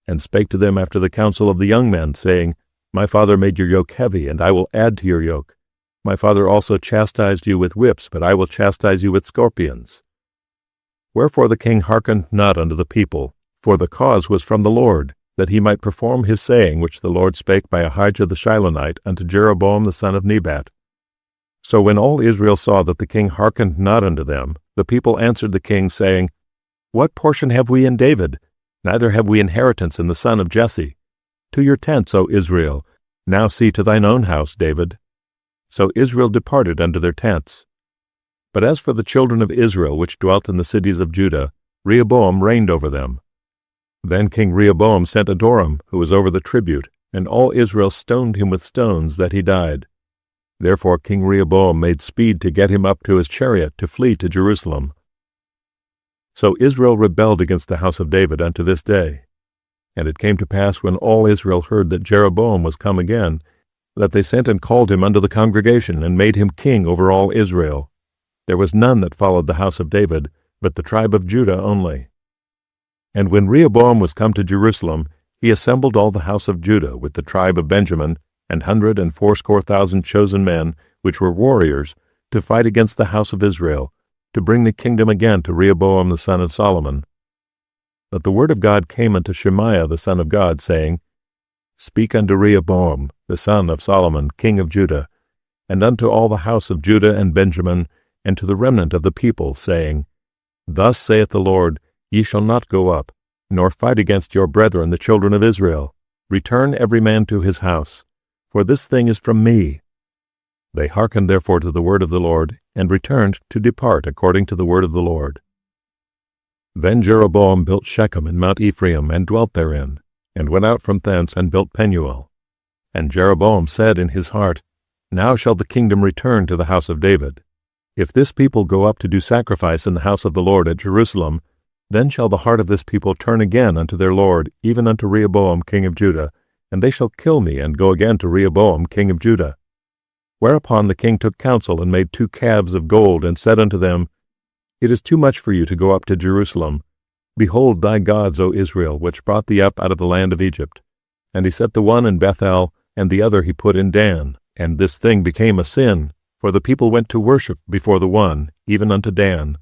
and spake to them after the counsel of the young men, saying, My father made your yoke heavy, and I will add to your yoke. My father also chastised you with whips, but I will chastise you with scorpions. Wherefore the king hearkened not unto the people, for the cause was from the Lord, that he might perform his saying which the Lord spake by Ahijah the Shilonite unto Jeroboam the son of Nebat. So when all Israel saw that the king hearkened not unto them, the people answered the king, saying, What portion have we in David? Neither have we inheritance in the son of Jesse. To your tents, O Israel. Now see to thine own house, David. So Israel departed unto their tents. But as for the children of Israel which dwelt in the cities of Judah, Rehoboam reigned over them. Then King Rehoboam sent Adoram, who was over the tribute, and all Israel stoned him with stones, that he died. Therefore King Rehoboam made speed to get him up to his chariot to flee to Jerusalem. So Israel rebelled against the house of David unto this day. And it came to pass, when all Israel heard that Jeroboam was come again, that they sent and called him unto the congregation, and made him king over all Israel. There was none that followed the house of David, but the tribe of Judah only. And when Rehoboam was come to Jerusalem, he assembled all the house of Judah with the tribe of Benjamin, 180,000 chosen men, which were warriors, to fight against the house of Israel, to bring the kingdom again to Rehoboam the son of Solomon. But the word of God came unto Shemaiah the son of God, saying, Speak unto Rehoboam the son of Solomon, king of Judah, and unto all the house of Judah and Benjamin, and to the remnant of the people, saying, Thus saith the Lord, Ye shall not go up, nor fight against your brethren the children of Israel. Return every man to his house, for this thing is from me. They hearkened therefore to the word of the Lord, and returned to depart according to the word of the Lord. Then Jeroboam built Shechem in Mount Ephraim, and dwelt therein, and went out from thence, and built Penuel. And Jeroboam said in his heart, Now shall the kingdom return to the house of David. If this people go up to do sacrifice in the house of the Lord at Jerusalem, then shall the heart of this people turn again unto their Lord, even unto Rehoboam king of Judah, and they shall kill me, and go again to Rehoboam king of Judah. Whereupon the king took counsel, and made 2 calves of gold, and said unto them, It is too much for you to go up to Jerusalem. Behold thy gods, O Israel, which brought thee up out of the land of Egypt. And he set the one in Bethel, and the other he put in Dan. And this thing became a sin, for the people went to worship before the one, even unto Dan.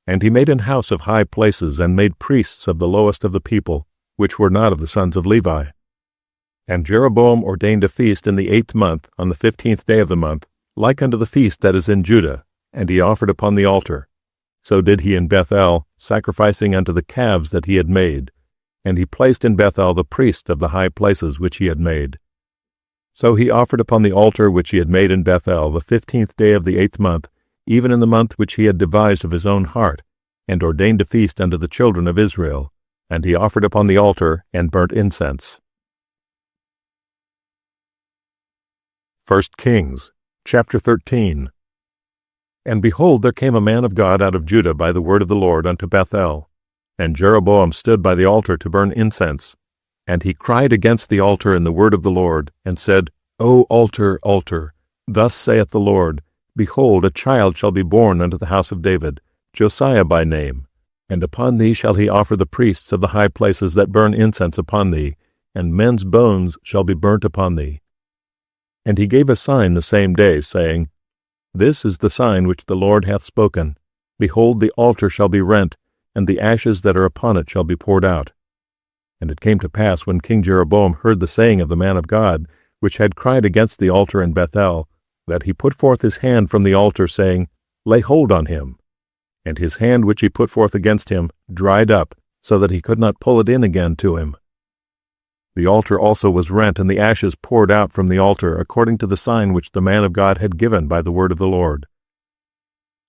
And he made an house of high places, and made priests of the lowest of the people, which were not of the sons of Levi. And Jeroboam ordained a feast in the 8th month, on the 15th day of the month, like unto the feast that is in Judah, and he offered upon the altar. So did he in Bethel, sacrificing unto the calves that he had made. And he placed in Bethel the priests of the high places which he had made. So he offered upon the altar which he had made in Bethel the 15th day of the 8th month, even in the month which he had devised of his own heart, and ordained a feast unto the children of Israel. And he offered upon the altar, and burnt incense. 1 Kings, chapter 13. And behold, there came a man of God out of Judah by the word of the Lord unto Bethel. And Jeroboam stood by the altar to burn incense. And he cried against the altar in the word of the Lord, and said, O altar, altar, thus saith the Lord, Behold, a child shall be born unto the house of David, Josiah by name. And upon thee shall he offer the priests of the high places that burn incense upon thee, and men's bones shall be burnt upon thee. And he gave a sign the same day, saying, This is the sign which the Lord hath spoken. Behold, the altar shall be rent, and the ashes that are upon it shall be poured out. And it came to pass, when King Jeroboam heard the saying of the man of God, which had cried against the altar in Bethel, that he put forth his hand from the altar, saying, Lay hold on him. And his hand which he put forth against him dried up, so that he could not pull it in again to him. The altar also was rent, and the ashes poured out from the altar, according to the sign which the man of God had given by the word of the Lord.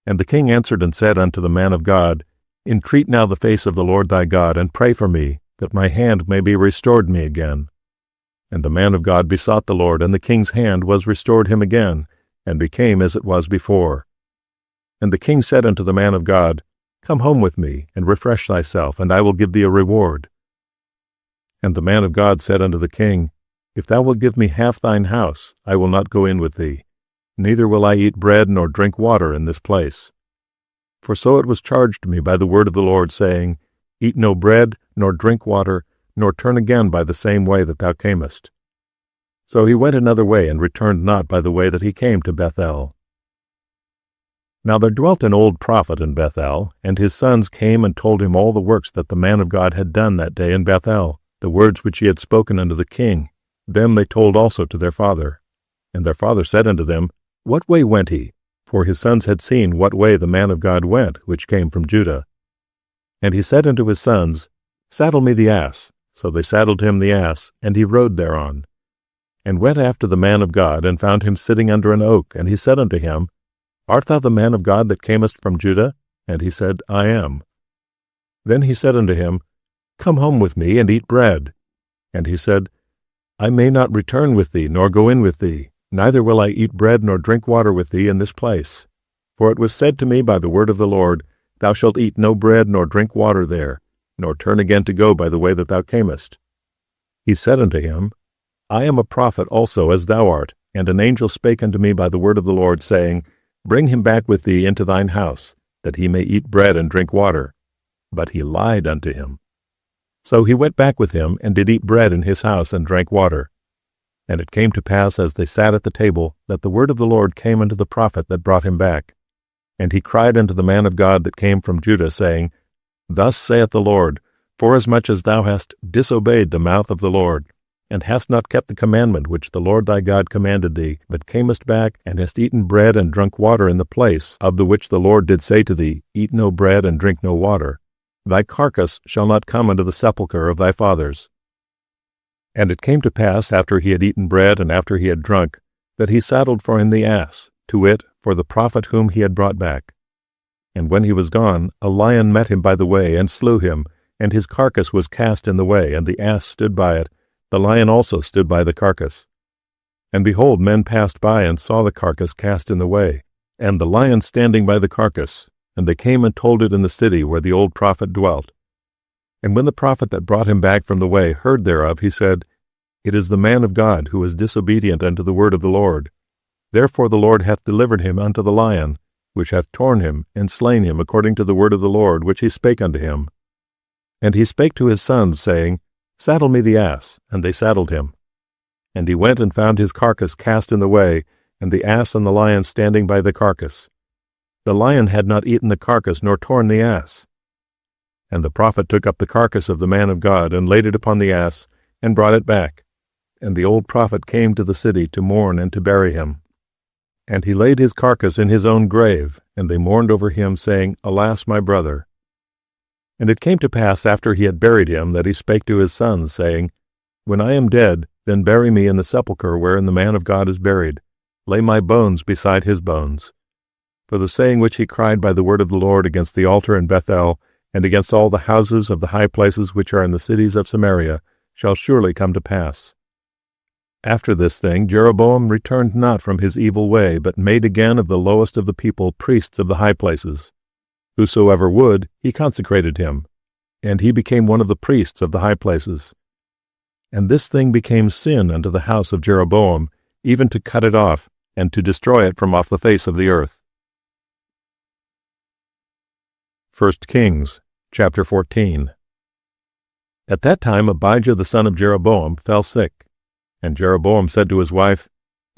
And the king answered and said unto the man of God, Entreat now the face of the Lord thy God, and pray for me, that my hand may be restored me again. And the man of God besought the Lord, and the king's hand was restored him again, and became as it was before. And the king said unto the man of God, Come home with me, and refresh thyself, and I will give thee a reward. And the man of God said unto the king, If thou wilt give me half thine house, I will not go in with thee, neither will I eat bread nor drink water in this place. For so it was charged me by the word of the Lord, saying, Eat no bread, nor drink water, nor turn again by the same way that thou camest. So he went another way, and returned not by the way that he came to Bethel. Now there dwelt an old prophet in Bethel, and his sons came and told him all the works that the man of God had done that day in Bethel, the words which he had spoken unto the king. Them they told also to their father. And their father said unto them, What way went he? For his sons had seen what way the man of God went, which came from Judah. And he said unto his sons, Saddle me the ass. So they saddled him the ass, and he rode thereon. And went after the man of God, and found him sitting under an oak. And he said unto him, Art thou the man of God that camest from Judah? And he said, I am. Then he said unto him, Come home with me, and eat bread. And he said, I may not return with thee, nor go in with thee, neither will I eat bread nor drink water with thee in this place. For it was said to me by the word of the Lord, Thou shalt eat no bread nor drink water there, nor turn again to go by the way that thou camest. He said unto him, I am a prophet also as thou art, and an angel spake unto me by the word of the Lord, saying, Bring him back with thee into thine house, that he may eat bread and drink water. But he lied unto him. So he went back with him, and did eat bread in his house, and drank water. And it came to pass, as they sat at the table, that the word of the Lord came unto the prophet that brought him back. And he cried unto the man of God that came from Judah, saying, Thus saith the Lord, Forasmuch as thou hast disobeyed the mouth of the Lord, and hast not kept the commandment which the Lord thy God commanded thee, but camest back, and hast eaten bread and drunk water in the place of the which the Lord did say to thee, Eat no bread and drink no water, thy carcass shall not come unto the sepulchre of thy fathers. And it came to pass, after he had eaten bread and after he had drunk, that he saddled for him the ass, to wit, for the prophet whom he had brought back. And when he was gone, a lion met him by the way, and slew him, and his carcass was cast in the way, and the ass stood by it. The lion also stood by the carcass. And behold, men passed by and saw the carcass cast in the way, and the lion standing by the carcass. And they came and told it in the city where the old prophet dwelt. And when the prophet that brought him back from the way heard thereof, he said, It is the man of God who is disobedient unto the word of the Lord. Therefore the Lord hath delivered him unto the lion, which hath torn him and slain him according to the word of the Lord which he spake unto him. And he spake to his sons, saying, Saddle me the ass. And they saddled him. And he went and found his carcass cast in the way, and the ass and the lion standing by the carcass. The lion had not eaten the carcass, nor torn the ass. And the prophet took up the carcass of the man of God, and laid it upon the ass, and brought it back. And the old prophet came to the city to mourn and to bury him. And he laid his carcass in his own grave, and they mourned over him, saying, Alas, my brother. And it came to pass after he had buried him, that he spake to his sons, saying, When I am dead, then bury me in the sepulchre wherein the man of God is buried. Lay my bones beside his bones. For the saying which he cried by the word of the Lord against the altar in Bethel, and against all the houses of the high places which are in the cities of Samaria, shall surely come to pass. After this thing Jeroboam returned not from his evil way, but made again of the lowest of the people priests of the high places. Whosoever would, he consecrated him, and he became one of the priests of the high places. And this thing became sin unto the house of Jeroboam, even to cut it off, and to destroy it from off the face of the earth. 1 Kings, chapter 14. At that time Abijah the son of Jeroboam fell sick. And Jeroboam said to his wife,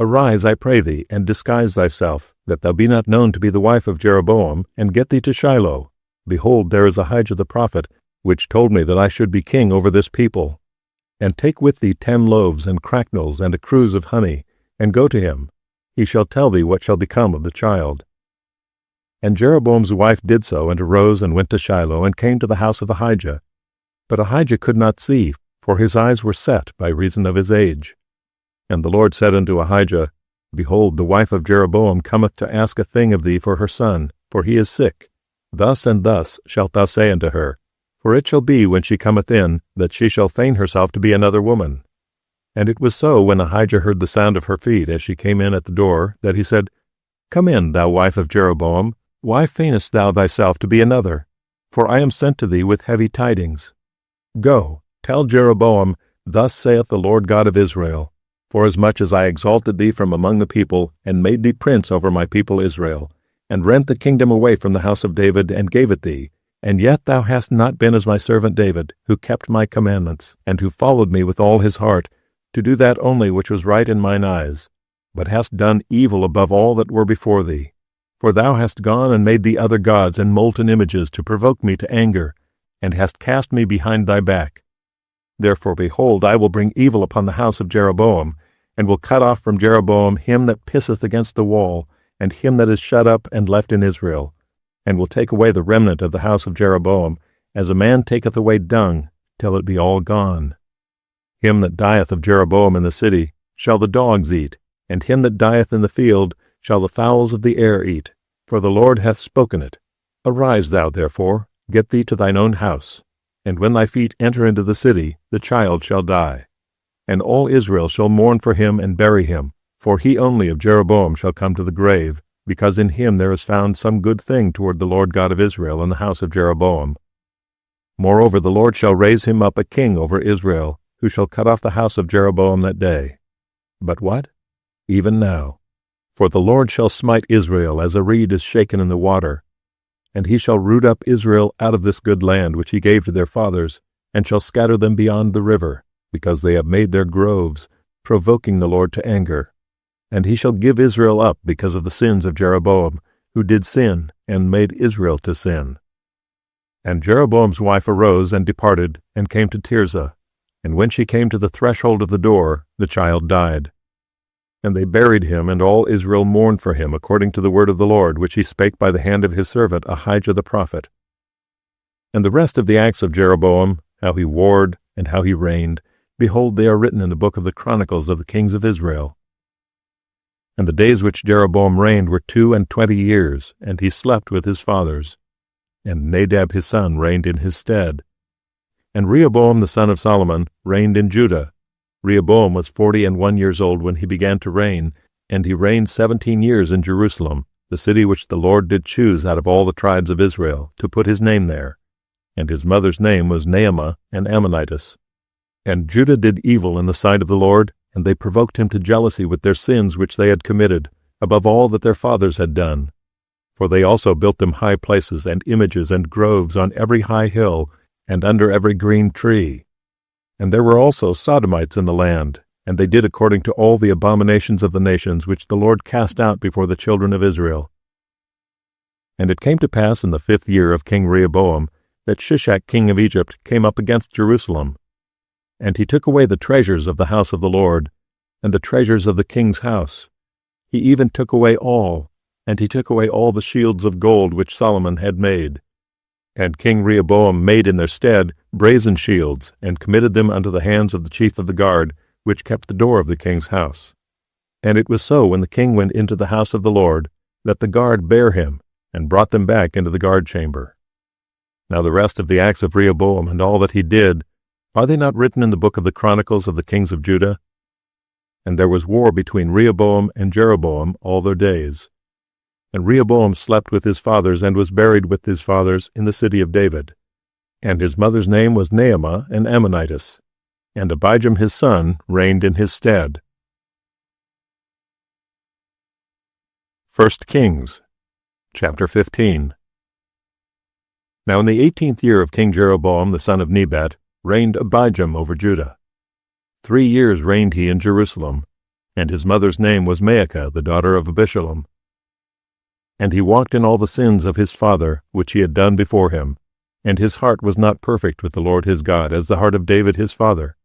Arise, I pray thee, and disguise thyself, that thou be not known to be the wife of Jeroboam, and get thee to Shiloh. Behold, there is Ahijah the prophet, which told me that I should be king over this people. And take with thee 10 loaves and cracknels and a cruse of honey, and go to him. He shall tell thee what shall become of the child. And Jeroboam's wife did so, and arose and went to Shiloh, and came to the house of Ahijah. But Ahijah could not see, for his eyes were set by reason of his age. And the Lord said unto Ahijah, Behold, the wife of Jeroboam cometh to ask a thing of thee for her son, for he is sick. Thus and thus shalt thou say unto her, For it shall be, when she cometh in, that she shall feign herself to be another woman. And it was so, when Ahijah heard the sound of her feet as she came in at the door, that he said, Come in, thou wife of Jeroboam. Why feignest thou thyself to be another? For I am sent to thee with heavy tidings. Go, tell Jeroboam, Thus saith the Lord God of Israel, Forasmuch as I exalted thee from among the people, and made thee prince over my people Israel, and rent the kingdom away from the house of David, and gave it thee, and yet thou hast not been as my servant David, who kept my commandments, and who followed me with all his heart, to do that only which was right in mine eyes, but hast done evil above all that were before thee. For thou hast gone and made thee other gods and molten images to provoke me to anger, and hast cast me behind thy back. Therefore, behold, I will bring evil upon the house of Jeroboam, and will cut off from Jeroboam him that pisseth against the wall, and him that is shut up and left in Israel, and will take away the remnant of the house of Jeroboam, as a man taketh away dung, till it be all gone. Him that dieth of Jeroboam in the city shall the dogs eat, and him that dieth in the field shall the fowls of the air eat, for the Lord hath spoken it. Arise thou, therefore, get thee to thine own house. And when thy feet enter into the city, the child shall die. And all Israel shall mourn for him and bury him, For he only of Jeroboam shall come to the grave, because in him there is found some good thing toward the Lord God of Israel in the house of Jeroboam. Moreover, the Lord shall raise him up a king over Israel, who shall cut off the house of Jeroboam that day. But what? Even now. For the Lord shall smite Israel as a reed is shaken in the water, and he shall root up Israel out of this good land which he gave to their fathers, and shall scatter them beyond the river, because they have made their groves, provoking the Lord to anger. And he shall give Israel up because of the sins of Jeroboam, who did sin, and made Israel to sin. And Jeroboam's wife arose and departed, and came to Tirzah. And when she came to the threshold of the door, the child died. And they buried him, and all Israel mourned for him, according to the word of the Lord, which he spake by the hand of his servant Ahijah the prophet. And the rest of the acts of Jeroboam, how he warred, and how he reigned, behold, they are written in the book of the Chronicles of the kings of Israel. And the days which Jeroboam reigned were 22 years, and he slept with his fathers. And Nadab his son reigned in his stead. And Rehoboam the son of Solomon reigned in Judah. Rehoboam was 41 years old when he began to reign, and he reigned 17 years in Jerusalem, the city which the Lord did choose out of all the tribes of Israel, to put his name there. And his mother's name was Naamah, an Ammonitess. And Judah did evil in the sight of the Lord, and they provoked him to jealousy with their sins which they had committed, above all that their fathers had done. For they also built them high places and images and groves on every high hill, and under every green tree. And there were also Sodomites in the land, and they did according to all the abominations of the nations which the Lord cast out before the children of Israel. And it came to pass in the 5th year of King Rehoboam, that Shishak king of Egypt came up against Jerusalem. And he took away the treasures of the house of the Lord, and the treasures of the king's house. He even took away all, and he took away all the shields of gold which Solomon had made. And King Rehoboam made in their stead brazen shields, and committed them unto the hands of the chief of the guard, which kept the door of the king's house. And it was so, when the king went into the house of the Lord, that the guard bare him, and brought them back into the guard chamber. Now the rest of the acts of Rehoboam, and all that he did, are they not written in the book of the Chronicles of the kings of Judah? And there was war between Rehoboam and Jeroboam all their days. And Rehoboam slept with his fathers, and was buried with his fathers in the city of David. And his mother's name was Naamah, an Ammonitess. And Abijam his son reigned in his stead. 1 Kings, chapter 15. Now in the 18th year of King Jeroboam the son of Nebat reigned Abijam over Judah. 3 years reigned he in Jerusalem, and his mother's name was Maacah, the daughter of Abishalom. And he walked in all the sins of his father, which he had done before him, and his heart was not perfect with the Lord his God, as the heart of David his father.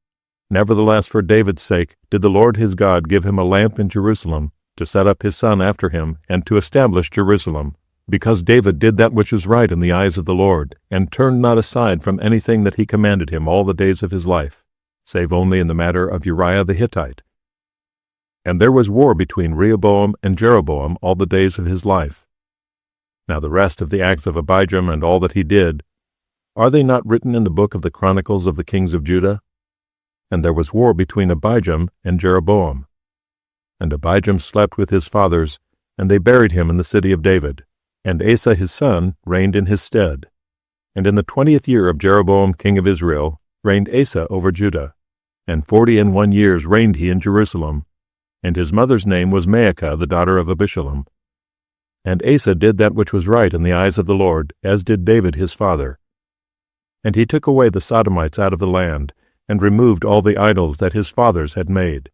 Nevertheless, for David's sake did the Lord his God give him a lamp in Jerusalem, to set up his son after him, and to establish Jerusalem, because David did that which was right in the eyes of the Lord, and turned not aside from anything that he commanded him all the days of his life, save only in the matter of Uriah the Hittite. And there was war between Rehoboam and Jeroboam all the days of his life. Now the rest of the acts of Abijam and all that he did, are they not written in the book of the Chronicles of the kings of Judah? And there was war between Abijam and Jeroboam. And Abijam slept with his fathers, and they buried him in the city of David. And Asa his son reigned in his stead. And in the 20th year of Jeroboam king of Israel reigned Asa over Judah. And 41 years reigned he in Jerusalem. And his mother's name was Maacah, the daughter of Abishalom. And Asa did that which was right in the eyes of the Lord, as did David his father. And he took away the Sodomites out of the land, and removed all the idols that his fathers had made.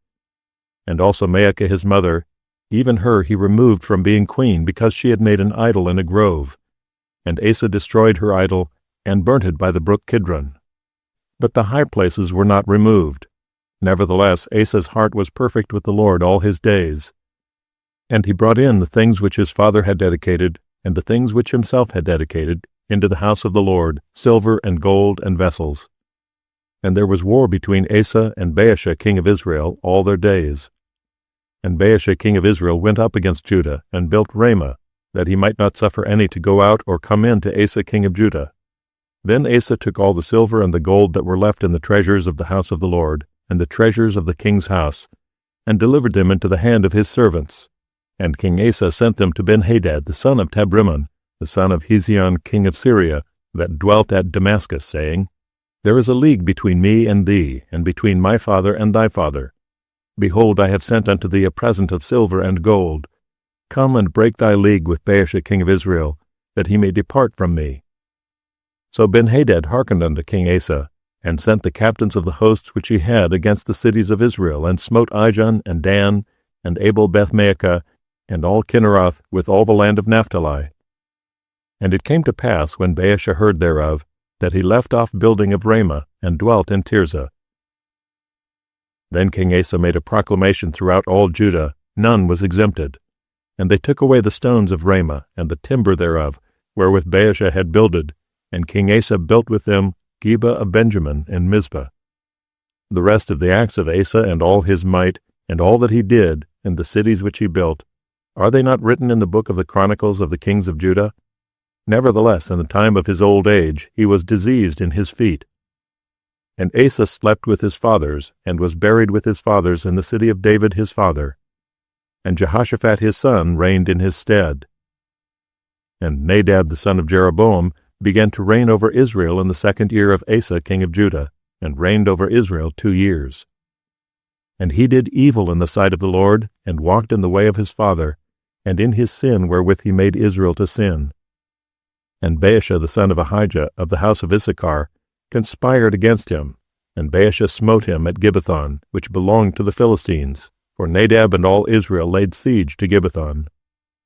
And also Maacah his mother, even her he removed from being queen, because she had made an idol in a grove. And Asa destroyed her idol, and burnt it by the brook Kidron. But the high places were not removed. Nevertheless, Asa's heart was perfect with the Lord all his days. And he brought in the things which his father had dedicated, and the things which himself had dedicated, into the house of the Lord, silver and gold and vessels. And there was war between Asa and Baasha king of Israel all their days. And Baasha king of Israel went up against Judah, and built Ramah, that he might not suffer any to go out or come in to Asa king of Judah. Then Asa took all the silver and the gold that were left in the treasures of the house of the Lord, and the treasures of the king's house, and delivered them into the hand of his servants. And King Asa sent them to Benhadad the son of Tabrimmon, the son of Hezion king of Syria, that dwelt at Damascus, saying, There is a league between me and thee, and between my father and thy father. Behold, I have sent unto thee a present of silver and gold. Come and break thy league with Baasha king of Israel, that he may depart from me. So Benhadad hearkened unto King Asa, and sent the captains of the hosts which he had against the cities of Israel, and smote Ijon, and Dan, and Abel-Beth-maachah, and all Kinneroth, with all the land of Naphtali. And it came to pass, when Baasha heard thereof, that he left off building of Ramah, and dwelt in Tirzah. Then King Asa made a proclamation throughout all Judah, none was exempted. And they took away the stones of Ramah, and the timber thereof, wherewith Baasha had builded, and King Asa built with them Geba of Benjamin and Mizpah. The rest of the acts of Asa and all his might, and all that he did, and the cities which he built, are they not written in the book of the Chronicles of the kings of Judah? Nevertheless, in the time of his old age, he was diseased in his feet. And Asa slept with his fathers, and was buried with his fathers in the city of David his father. And Jehoshaphat his son reigned in his stead. And Nadab the son of Jeroboam began to reign over Israel in the 2nd year of Asa king of Judah, and reigned over Israel 2 years. And he did evil in the sight of the Lord, and walked in the way of his father, and in his sin wherewith he made Israel to sin. And Baasha the son of Ahijah of the house of Issachar conspired against him, and Baasha smote him at Gibbethon, which belonged to the Philistines, for Nadab and all Israel laid siege to Gibbethon.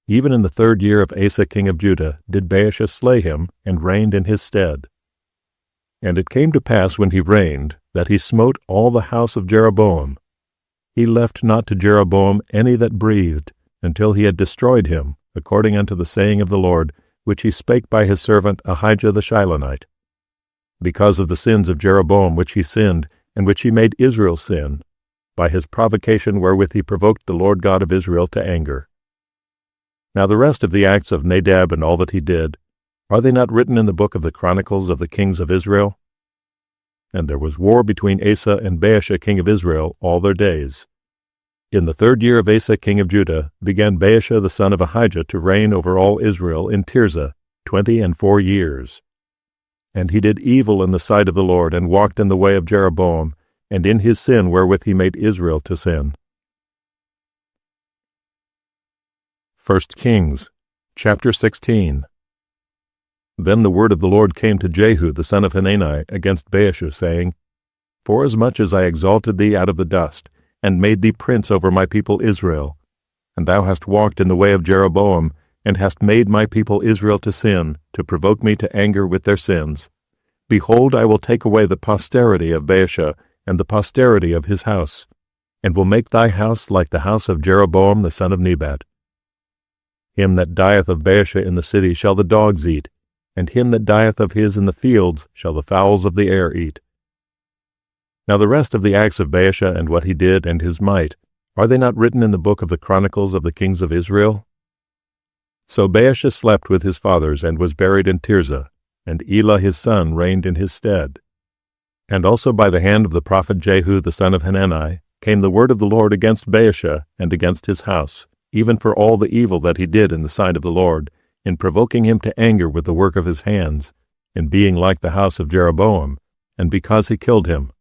Even in the 3rd year of Asa king of Judah did Baasha slay him, and reigned in his stead. And it came to pass when he reigned, that he smote all the house of Jeroboam. He left not to Jeroboam any that breathed, until he had destroyed him, according unto the saying of the Lord, which he spake by his servant Ahijah the Shilonite. Because of the sins of Jeroboam which he sinned, and which he made Israel sin, by his provocation wherewith he provoked the Lord God of Israel to anger. Now the rest of the acts of Nadab and all that he did, are they not written in the book of the Chronicles of the kings of Israel? And there was war between Asa and Baasha king of Israel all their days. In the 3rd year of Asa king of Judah began Baasha the son of Ahijah to reign over all Israel in Tirzah 24 years. And he did evil in the sight of the Lord, and walked in the way of Jeroboam, and in his sin wherewith he made Israel to sin. 1 Kings, chapter 16. Then the word of the Lord came to Jehu the son of Hanani against Baasha, saying, Forasmuch as I exalted thee out of the dust, and made thee prince over my people Israel, and thou hast walked in the way of Jeroboam, and hast made my people Israel to sin, to provoke me to anger with their sins, behold, I will take away the posterity of Baasha, and the posterity of his house, and will make thy house like the house of Jeroboam the son of Nebat. Him that dieth of Baasha in the city shall the dogs eat, and him that dieth of his in the fields shall the fowls of the air eat. Now the rest of the acts of Baasha, and what he did, and his might, are they not written in the book of the Chronicles of the kings of Israel? So Baasha slept with his fathers, and was buried in Tirzah, and Elah his son reigned in his stead. And also by the hand of the prophet Jehu the son of Hanani came the word of the Lord against Baasha, and against his house, even for all the evil that he did in the sight of the Lord, in provoking him to anger with the work of his hands, in being like the house of Jeroboam, and because he killed him.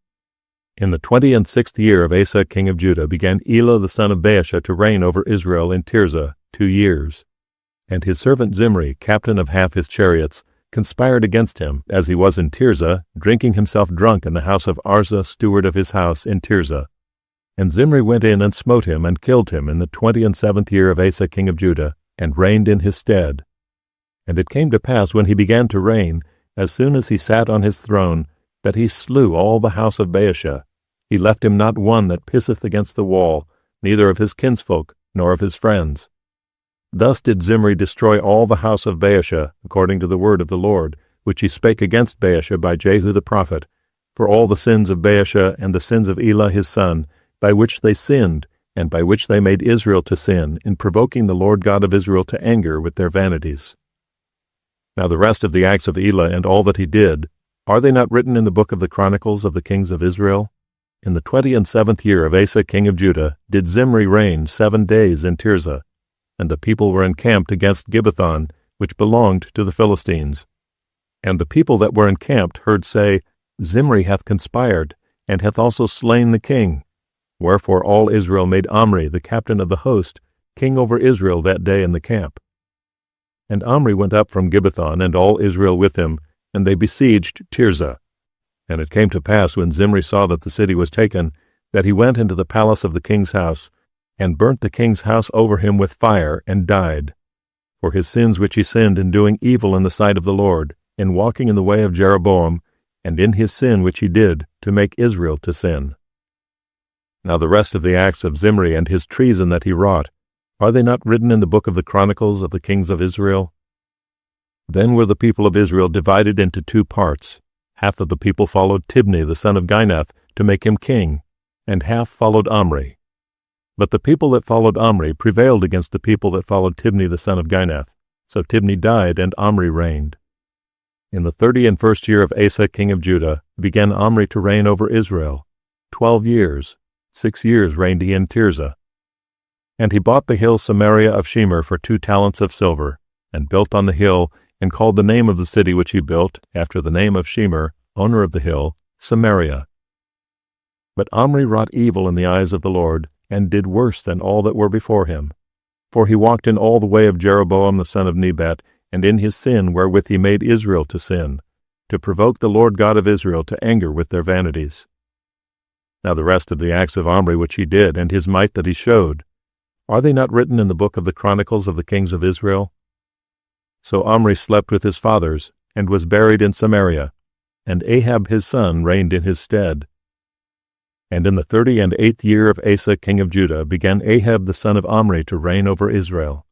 In the 26th year of Asa king of Judah began Elah the son of Baasha to reign over Israel in Tirzah 2 years. And his servant Zimri, captain of half his chariots, conspired against him, as he was in Tirzah, drinking himself drunk in the house of Arzah, steward of his house in Tirzah. And Zimri went in and smote him, and killed him in the 27th year of Asa king of Judah, and reigned in his stead. And it came to pass, when he began to reign, as soon as he sat on his throne, that he slew all the house of Baasha. He left him not one that pisseth against the wall, neither of his kinsfolk, nor of his friends. Thus did Zimri destroy all the house of Baasha, according to the word of the Lord, which he spake against Baasha by Jehu the prophet, for all the sins of Baasha and the sins of Elah his son, by which they sinned, and by which they made Israel to sin, in provoking the Lord God of Israel to anger with their vanities. Now the rest of the acts of Elah and all that he did, are they not written in the book of the Chronicles of the kings of Israel? In the 27th year of Asa king of Judah did Zimri reign 7 days in Tirzah, and the people were encamped against Gibbethon, which belonged to the Philistines. And the people that were encamped heard say, Zimri hath conspired, and hath also slain the king. Wherefore all Israel made Omri, the captain of the host, king over Israel that day in the camp. And Omri went up from Gibbethon, and all Israel with him, and they besieged Tirzah. And it came to pass, when Zimri saw that the city was taken, that he went into the palace of the king's house, and burnt the king's house over him with fire, and died, for his sins which he sinned in doing evil in the sight of the Lord, in walking in the way of Jeroboam, and in his sin which he did, to make Israel to sin. Now the rest of the acts of Zimri and his treason that he wrought, are they not written in the book of the Chronicles of the kings of Israel? Then were the people of Israel divided into 2 parts. Half of the people followed Tibni the son of Ginath to make him king, and half followed Omri. But the people that followed Omri prevailed against the people that followed Tibni the son of Ginath. So Tibni died, and Omri reigned. In the 31st year of Asa king of Judah began Omri to reign over Israel. 12 years. 6 years reigned he in Tirzah. And he bought the hill Samaria of Shemer for 2 talents of silver, and built on the hill, and called the name of the city which he built, after the name of Shemer, owner of the hill, Samaria. But Omri wrought evil in the eyes of the Lord, and did worse than all that were before him. For he walked in all the way of Jeroboam the son of Nebat, and in his sin wherewith he made Israel to sin, to provoke the Lord God of Israel to anger with their vanities. Now the rest of the acts of Omri which he did, and his might that he showed, are they not written in the book of the Chronicles of the kings of Israel? So Omri slept with his fathers, and was buried in Samaria, and Ahab his son reigned in his stead. And in the 38th year of Asa king of Judah began Ahab the son of Omri to reign over Israel.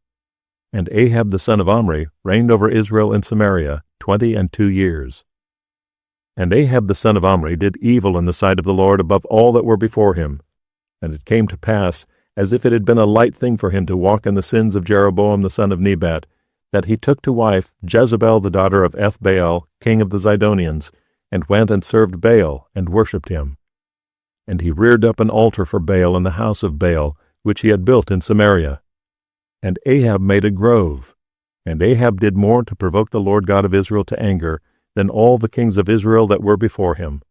And Ahab the son of Omri reigned over Israel in Samaria 22 years. And Ahab the son of Omri did evil in the sight of the Lord above all that were before him. And it came to pass, as if it had been a light thing for him to walk in the sins of Jeroboam the son of Nebat, that he took to wife Jezebel the daughter of Ethbaal, king of the Zidonians, and went and served Baal, and worshipped him. And he reared up an altar for Baal in the house of Baal, which he had built in Samaria. And Ahab made a grove. And Ahab did more to provoke the Lord God of Israel to anger than all the kings of Israel that were before him.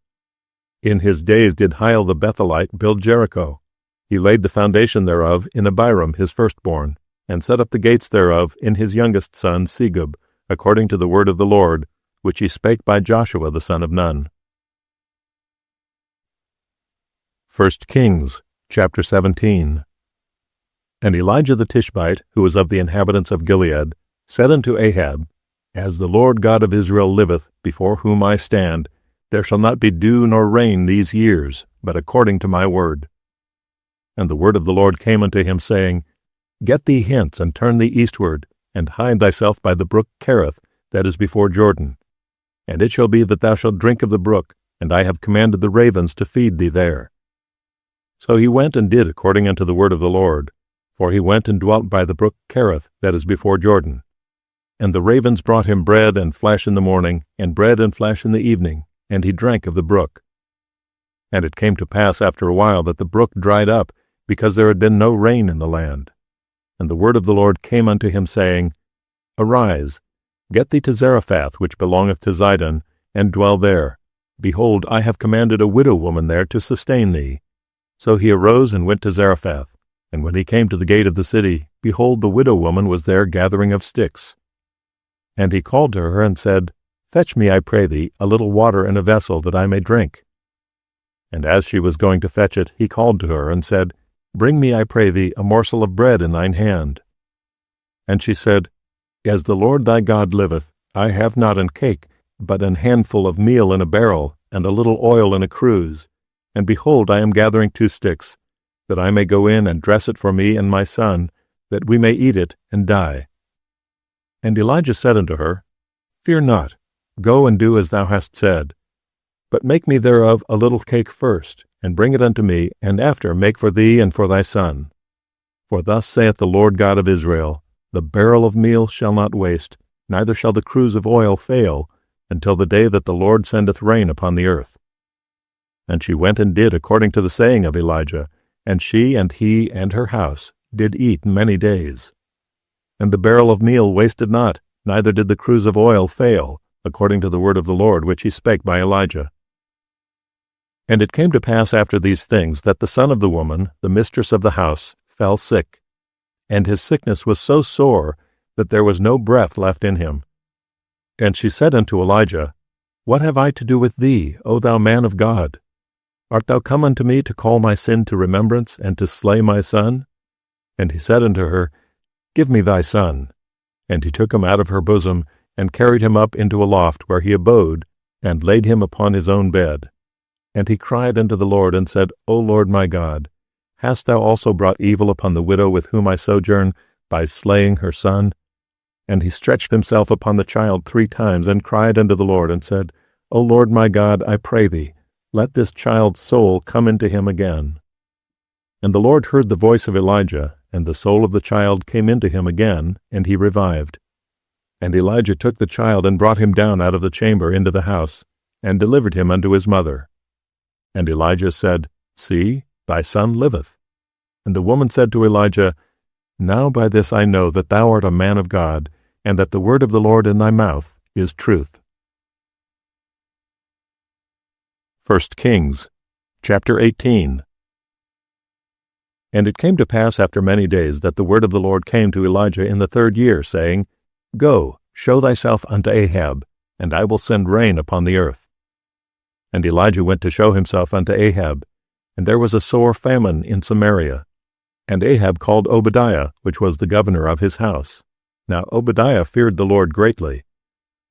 In his days did Hiel the Bethelite build Jericho. He laid the foundation thereof in Abiram his firstborn, and set up the gates thereof in his youngest son Segub, according to the word of the Lord, which he spake by Joshua the son of Nun. 1 Kings, chapter 17. And Elijah the Tishbite, who was of the inhabitants of Gilead, said unto Ahab, As the Lord God of Israel liveth, before whom I stand, there shall not be dew nor rain these years, but according to my word. And the word of the Lord came unto him, saying, Get thee hence, and turn thee eastward, and hide thyself by the brook Kerith, that is before Jordan. And it shall be that thou shalt drink of the brook, and I have commanded the ravens to feed thee there. So he went and did according unto the word of the Lord, for he went and dwelt by the brook Kerith, that is before Jordan. And the ravens brought him bread and flesh in the morning, and bread and flesh in the evening, and he drank of the brook. And it came to pass after a while that the brook dried up, because there had been no rain in the land. And the word of the Lord came unto him, saying, Arise, get thee to Zarephath, which belongeth to Zidon, and dwell there. Behold, I have commanded a widow woman there to sustain thee. So he arose and went to Zarephath. And when he came to the gate of the city, behold, the widow woman was there gathering of sticks. And he called to her and said, Fetch me, I pray thee, a little water in a vessel, that I may drink. And as she was going to fetch it, he called to her and said, Bring me, I pray thee, a morsel of bread in thine hand. And she said, As the Lord thy God liveth, I have not an cake, but an handful of meal in a barrel, and a little oil in a cruse. And behold, I am gathering 2 sticks, that I may go in and dress it for me and my son, that we may eat it and die. And Elijah said unto her, Fear not, go and do as thou hast said. But make me thereof a little cake first, and bring it unto me, and after make for thee and for thy son. For thus saith the Lord God of Israel, The barrel of meal shall not waste, neither shall the cruse of oil fail, until the day that the Lord sendeth rain upon the earth. And she went and did according to the saying of Elijah, and she and he and her house did eat many days. And the barrel of meal wasted not, neither did the cruse of oil fail, according to the word of the Lord which he spake by Elijah. And it came to pass after these things that the son of the woman, the mistress of the house, fell sick. And his sickness was so sore that there was no breath left in him. And she said unto Elijah, What have I to do with thee, O thou man of God? Art thou come unto me to call my sin to remembrance, and to slay my son? And he said unto her, Give me thy son. And he took him out of her bosom, and carried him up into a loft where he abode, and laid him upon his own bed. And he cried unto the Lord, and said, O Lord my God, hast thou also brought evil upon the widow with whom I sojourn, by slaying her son? And he stretched himself upon the child 3 times, and cried unto the Lord, and said, O Lord my God, I pray thee, let this child's soul come into him again. And the Lord heard the voice of Elijah, and the soul of the child came into him again, and he revived. And Elijah took the child, and brought him down out of the chamber into the house, and delivered him unto his mother. And Elijah said, See, thy son liveth. And the woman said to Elijah, Now by this I know that thou art a man of God, and that the word of the Lord in thy mouth is truth. 1 Kings, chapter 18. And it came to pass after many days that the word of the Lord came to Elijah in the 3rd year, saying, Go, show thyself unto Ahab, and I will send rain upon the earth. And Elijah went to show himself unto Ahab, and there was a sore famine in Samaria. And Ahab called Obadiah, which was the governor of his house. Now Obadiah feared the Lord greatly.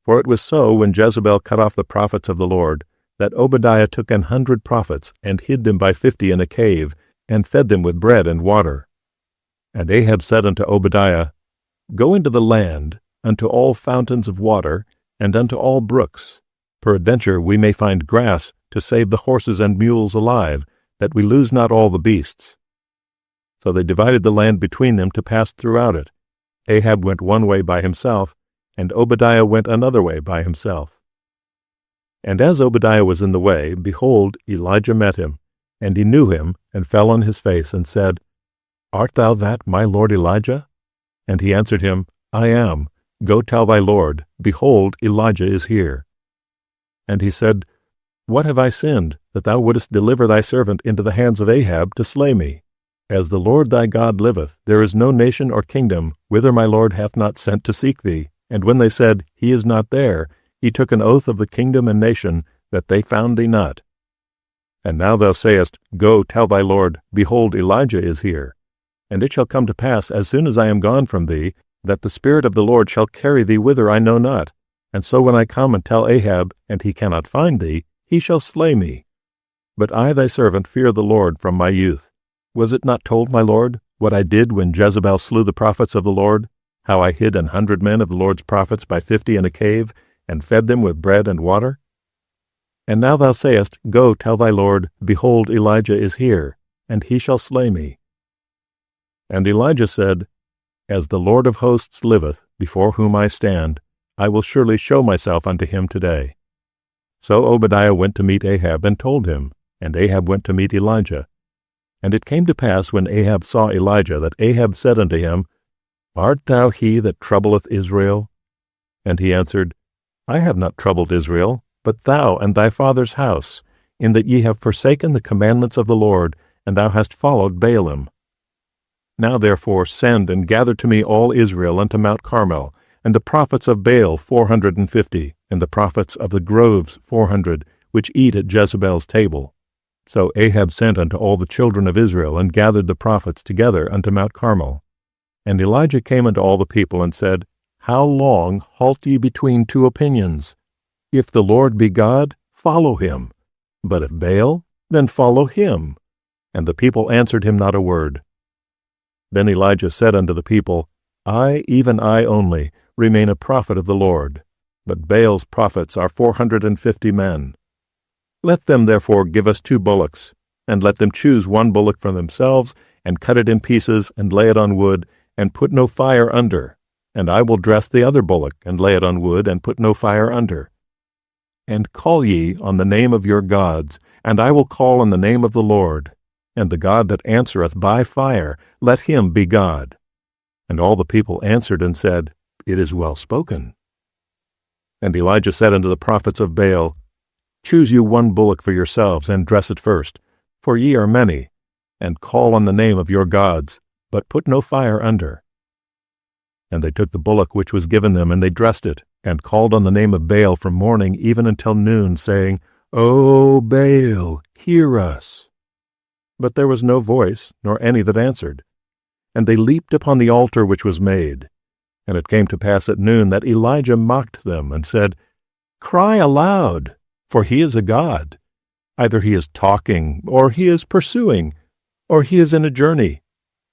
For it was so, when Jezebel cut off the prophets of the Lord, that Obadiah took 100 prophets, and hid them by 50 in a cave, and fed them with bread and water. And Ahab said unto Obadiah, Go into the land, unto all fountains of water, and unto all brooks. Peradventure we may find grass to save the horses and mules alive, that we lose not all the beasts. So they divided the land between them to pass throughout it. Ahab went one way by himself, and Obadiah went another way by himself. And as Obadiah was in the way, behold, Elijah met him. And he knew him, and fell on his face, and said, Art thou that my lord Elijah? And he answered him, I am. Go tell thy lord, behold, Elijah is here. And he said, What have I sinned, that thou wouldest deliver thy servant into the hands of Ahab to slay me? As the Lord thy God liveth, there is no nation or kingdom whither my lord hath not sent to seek thee. And when they said, He is not there, he took an oath of the kingdom and nation, that they found thee not. And now thou sayest, Go, tell thy lord, behold, Elijah is here. And it shall come to pass, as soon as I am gone from thee, that the Spirit of the Lord shall carry thee whither I know not. And so when I come and tell Ahab, and he cannot find thee, he shall slay me. But I thy servant fear the Lord from my youth. Was it not told, my lord, what I did when Jezebel slew the prophets of the Lord? How I hid 100 men of the Lord's prophets by 50 in a cave, and fed them with bread and water? And now thou sayest, Go, tell thy lord, behold, Elijah is here, and he shall slay me. And Elijah said, As the Lord of hosts liveth, before whom I stand, I will surely show myself unto him today. So Obadiah went to meet Ahab, and told him, and Ahab went to meet Elijah. And it came to pass, when Ahab saw Elijah, that Ahab said unto him, Art thou he that troubleth Israel? And he answered, I have not troubled Israel, but thou and thy father's house, in that ye have forsaken the commandments of the Lord, and thou hast followed Baalim. Now therefore send and gather to me all Israel unto Mount Carmel, and the prophets of Baal 450, and the prophets of the groves 400, which eat at Jezebel's table. So Ahab sent unto all the children of Israel, and gathered the prophets together unto Mount Carmel. And Elijah came unto all the people, and said, How long halt ye between 2 opinions? If the Lord be God, follow him. But if Baal, then follow him. And the people answered him not a word. Then Elijah said unto the people, I, even I only, remain a prophet of the Lord, but Baal's prophets are 450 men. Let them therefore give us 2 bullocks, and let them choose 1 bullock for themselves, and cut it in pieces, and lay it on wood, and put no fire under. And I will dress the other bullock, and lay it on wood, and put no fire under. And call ye on the name of your gods, and I will call on the name of the Lord, and the God that answereth by fire, let him be God. And all the people answered and said, It is well spoken. And Elijah said unto the prophets of Baal, Choose you one bullock for yourselves, and dress it first, for ye are many, and call on the name of your gods, but put no fire under. And they took the bullock which was given them, and they dressed it, and called on the name of Baal from morning even until noon, saying, O Baal, hear us. But there was no voice, nor any that answered. And they leaped upon the altar which was made. And it came to pass at noon that Elijah mocked them, and said, Cry aloud, for he is a god. Either he is talking, or he is pursuing, or he is in a journey,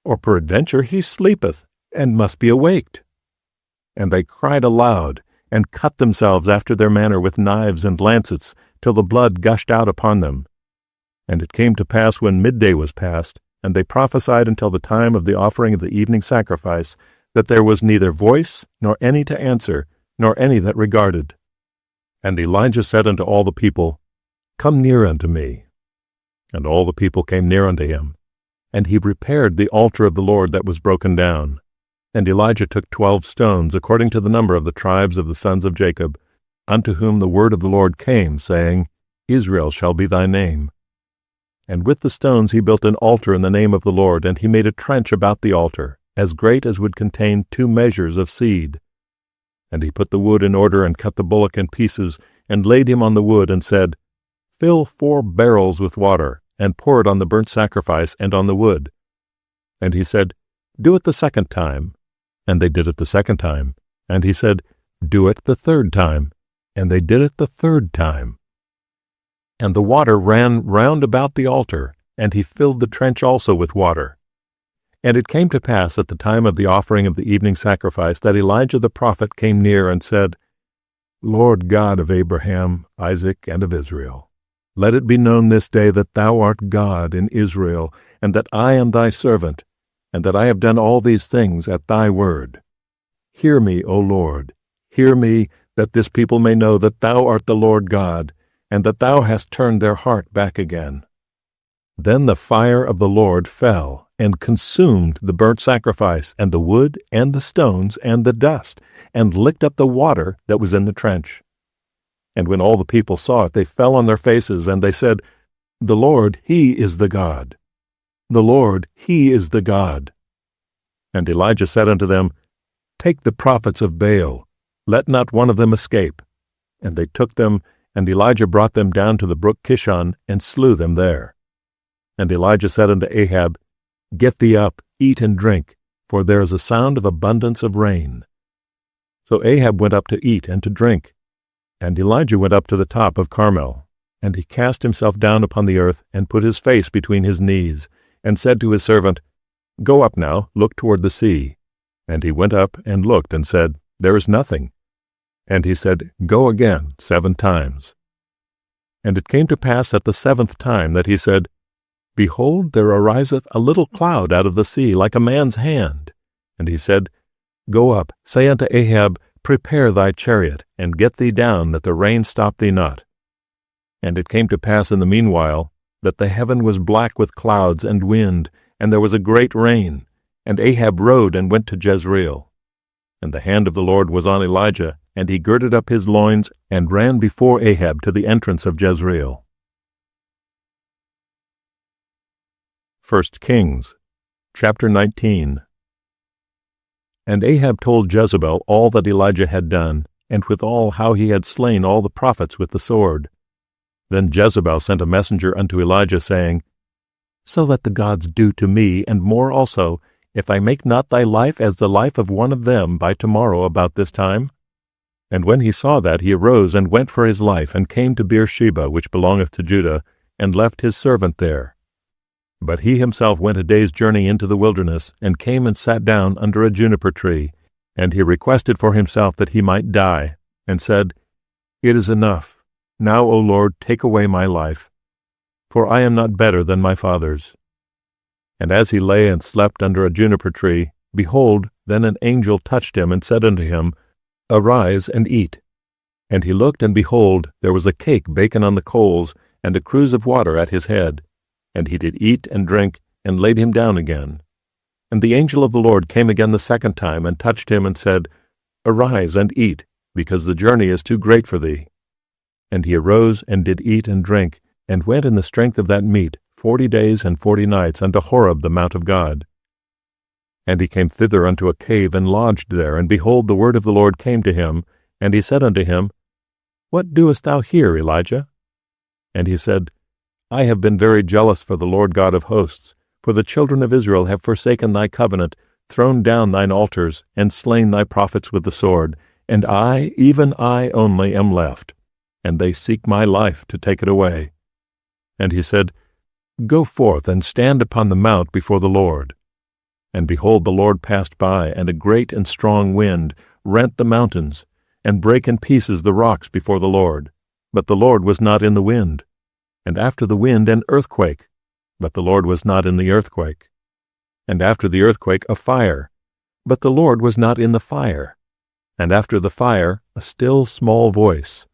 or peradventure he sleepeth, and must be awaked. And they cried aloud, and cut themselves after their manner with knives and lancets, till the blood gushed out upon them. And it came to pass when midday was past, and they prophesied until the time of the offering of the evening sacrifice, that there was neither voice, nor any to answer, nor any that regarded. And Elijah said unto all the people, Come near unto me. And all the people came near unto him. And he repaired the altar of the Lord that was broken down. And Elijah took 12 stones, according to the number of the tribes of the sons of Jacob, unto whom the word of the Lord came, saying, Israel shall be thy name. And with the stones he built an altar in the name of the Lord, and he made a trench about the altar, as great as would contain 2 measures of seed. And he put the wood in order, and cut the bullock in pieces, and laid him on the wood, and said, Fill 4 barrels with water, and pour it on the burnt sacrifice and on the wood. And he said, Do it the 2nd time. And they did it the 2nd time. And he said, Do it the 3rd time. And they did it the 3rd time. And the water ran round about the altar, and he filled the trench also with water. And it came to pass at the time of the offering of the evening sacrifice that Elijah the prophet came near and said, Lord God of Abraham, Isaac, and of Israel, let it be known this day that thou art God in Israel, and that I am thy servant, and that I have done all these things at thy word. Hear me, O Lord, hear me, that this people may know that thou art the Lord God, and that thou hast turned their heart back again. Then the fire of the Lord fell, and consumed the burnt sacrifice, and the wood, and the stones, and the dust, and licked up the water that was in the trench. And when all the people saw it, they fell on their faces, and they said, The Lord, he is the God. The Lord, he is the God. And Elijah said unto them, Take the prophets of Baal, let not one of them escape. And they took them, and Elijah brought them down to the brook Kishon, and slew them there. And Elijah said unto Ahab, Get thee up, eat and drink, for there is a sound of abundance of rain. So Ahab went up to eat and to drink. And Elijah went up to the top of Carmel. And he cast himself down upon the earth, and put his face between his knees, and said to his servant, Go up now, look toward the sea. And he went up and looked, and said, There is nothing. And he said, Go again 7 times. And it came to pass at the 7th time that he said, Behold, there ariseth a little cloud out of the sea, like a man's hand. And he said, Go up, say unto Ahab, Prepare thy chariot, and get thee down, that the rain stop thee not. And it came to pass in the meanwhile, that the heaven was black with clouds and wind, and there was a great rain. And Ahab rode and went to Jezreel. And the hand of the Lord was on Elijah, and he girded up his loins, and ran before Ahab to the entrance of Jezreel. 1 Kings, chapter 19. And Ahab told Jezebel all that Elijah had done, and withal how he had slain all the prophets with the sword. Then Jezebel sent a messenger unto Elijah, saying, So let the gods do to me, and more also, if I make not thy life as the life of one of them by tomorrow about this time. And when he saw that, he arose and went for his life, and came to Beersheba, which belongeth to Judah, and left his servant there. But he himself went a day's journey into the wilderness, and came and sat down under a juniper tree. And he requested for himself that he might die, and said, It is enough. Now, O Lord, take away my life, for I am not better than my fathers. And as he lay and slept under a juniper tree, behold, then an angel touched him, and said unto him, Arise and eat. And he looked, and behold, there was a cake baken on the coals, and a cruse of water at his head. And he did eat and drink, and laid him down again. And the angel of the Lord came again the second time, and touched him, and said, Arise and eat, because the journey is too great for thee. And he arose, and did eat and drink, and went in the strength of that meat 40 days and 40 nights unto Horeb the mount of God. And he came thither unto a cave, and lodged there, and behold, the word of the Lord came to him, and he said unto him, What doest thou here, Elijah? And he said, I have been very jealous for the Lord God of hosts, for the children of Israel have forsaken thy covenant, thrown down thine altars, and slain thy prophets with the sword, and I, even I only, am left, and they seek my life to take it away. And he said, Go forth and stand upon the mount before the Lord. And behold, the Lord passed by, and a great and strong wind rent the mountains, and brake in pieces the rocks before the Lord. But the Lord was not in the wind. And after the wind an earthquake, but the Lord was not in the earthquake. And after the earthquake a fire, but the Lord was not in the fire. And after the fire a still small voice.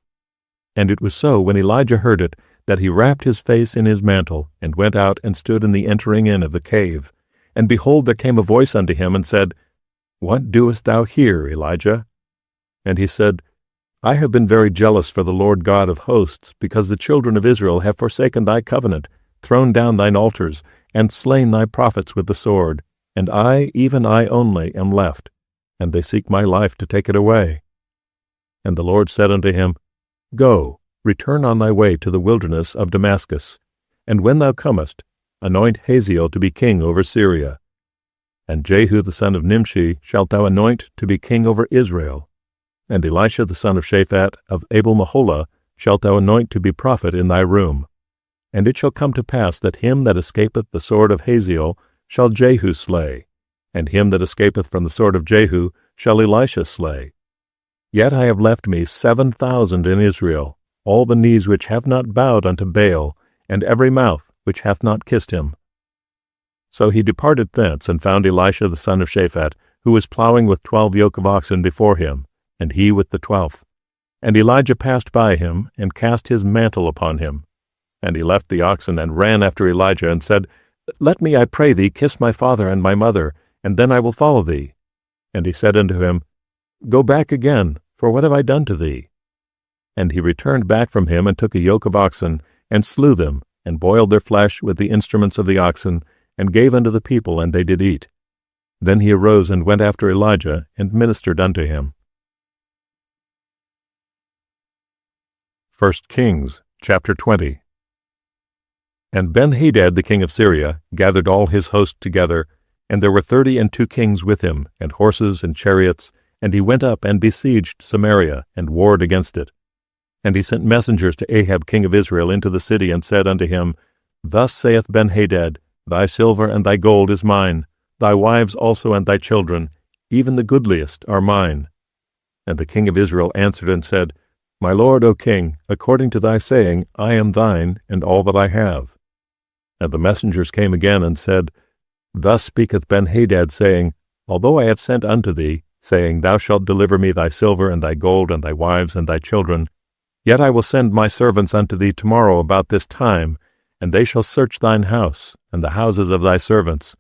And it was so, when Elijah heard it, that he wrapped his face in his mantle, and went out and stood in the entering in of the cave. And behold, there came a voice unto him, and said, What doest thou here, Elijah? And he said, I have been very jealous for the Lord God of hosts, because the children of Israel have forsaken thy covenant, thrown down thine altars, and slain thy prophets with the sword. And I, even I only, am left, and they seek my life to take it away. And the Lord said unto him, Go, return on thy way to the wilderness of Damascus, and when thou comest, anoint Hazael to be king over Syria. And Jehu the son of Nimshi shalt thou anoint to be king over Israel. And Elisha the son of Shaphat of Abel-Meholah shalt thou anoint to be prophet in thy room. And it shall come to pass that him that escapeth the sword of Hazael shall Jehu slay, and him that escapeth from the sword of Jehu shall Elisha slay. Yet I have left me 7,000 in Israel, all the knees which have not bowed unto Baal, and every mouth which hath not kissed him. So he departed thence, and found Elisha the son of Shaphat, who was plowing with 12 yoke of oxen before him, and he with the 12th. And Elijah passed by him, and cast his mantle upon him. And he left the oxen, and ran after Elijah, and said, Let me, I pray thee, kiss my father and my mother, and then I will follow thee. And he said unto him, Go back again, for what have I done to thee? And he returned back from him, and took a yoke of oxen, and slew them, and boiled their flesh with the instruments of the oxen, and gave unto the people, and they did eat. Then he arose and went after Elijah, and ministered unto him. 1 Kings chapter 20. And Ben-Hadad the king of Syria gathered all his host together, and there were 32 kings with him, and horses and chariots, and he went up and besieged Samaria, and warred against it. And he sent messengers to Ahab king of Israel into the city, and said unto him, Thus saith Ben-Hadad, Thy silver and thy gold is mine, thy wives also and thy children, even the goodliest are mine. And the king of Israel answered and said, My lord, O king, according to thy saying, I am thine, and all that I have. And the messengers came again and said, Thus speaketh Ben-Hadad, saying, Although I have sent unto thee, saying, Thou shalt deliver me thy silver and thy gold and thy wives and thy children, yet I will send my servants unto thee tomorrow about this time, and they shall search thine house, and the houses of thy servants.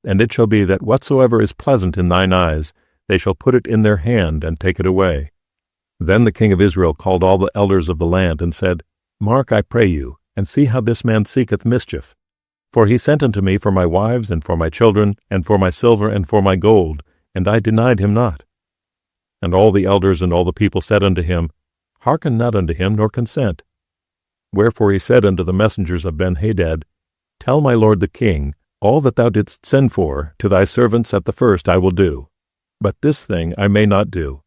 And it shall be that whatsoever is pleasant in thine eyes, they shall put it in their hand, and take it away. Then the king of Israel called all the elders of the land, and said, Mark, I pray you, and see how this man seeketh mischief. For he sent unto me for my wives, and for my children, and for my silver, and for my gold, and I denied him not. And all the elders and all the people said unto him, Hearken not unto him, nor consent. Wherefore he said unto the messengers of Ben-Hadad, Tell my lord the king, all that thou didst send for to thy servants at the first I will do, but this thing I may not do.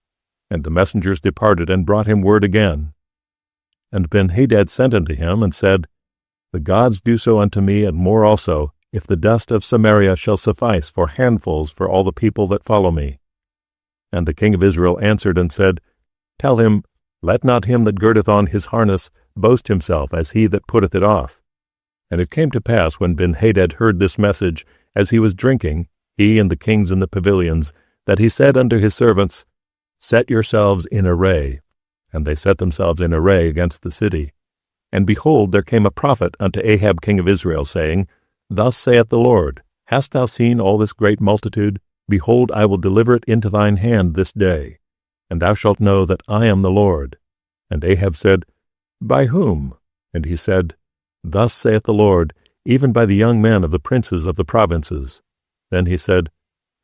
And the messengers departed, and brought him word again. And Ben-Hadad sent unto him, and said, The gods do so unto me, and more also, if the dust of Samaria shall suffice for handfuls for all the people that follow me. And the king of Israel answered and said, Tell him, Let not him that girdeth on his harness boast himself as he that putteth it off. And it came to pass, when Ben-Hadad heard this message, as he was drinking, he and the kings in the pavilions, that he said unto his servants, Set yourselves in array. And they set themselves in array against the city. And behold, there came a prophet unto Ahab king of Israel, saying, Thus saith the Lord, Hast thou seen all this great multitude? Behold, I will deliver it into thine hand this day, and thou shalt know that I am the Lord. And Ahab said, By whom? And he said, Thus saith the Lord, even by the young men of the princes of the provinces. Then he said,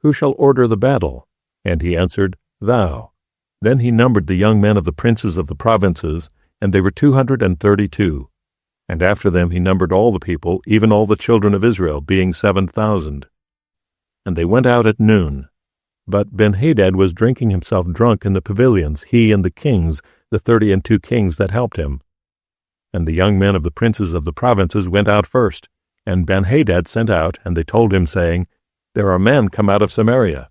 Who shall order the battle? And he answered, Thou. Then he numbered the young men of the princes of the provinces, and they were 232. And after them he numbered all the people, even all the children of Israel, being 7,000. And they went out at noon. But Benhadad was drinking himself drunk in the pavilions, he and the kings, the 32 kings that helped him. And the young men of the princes of the provinces went out first. And Benhadad sent out, and they told him, saying, There are men come out of Samaria.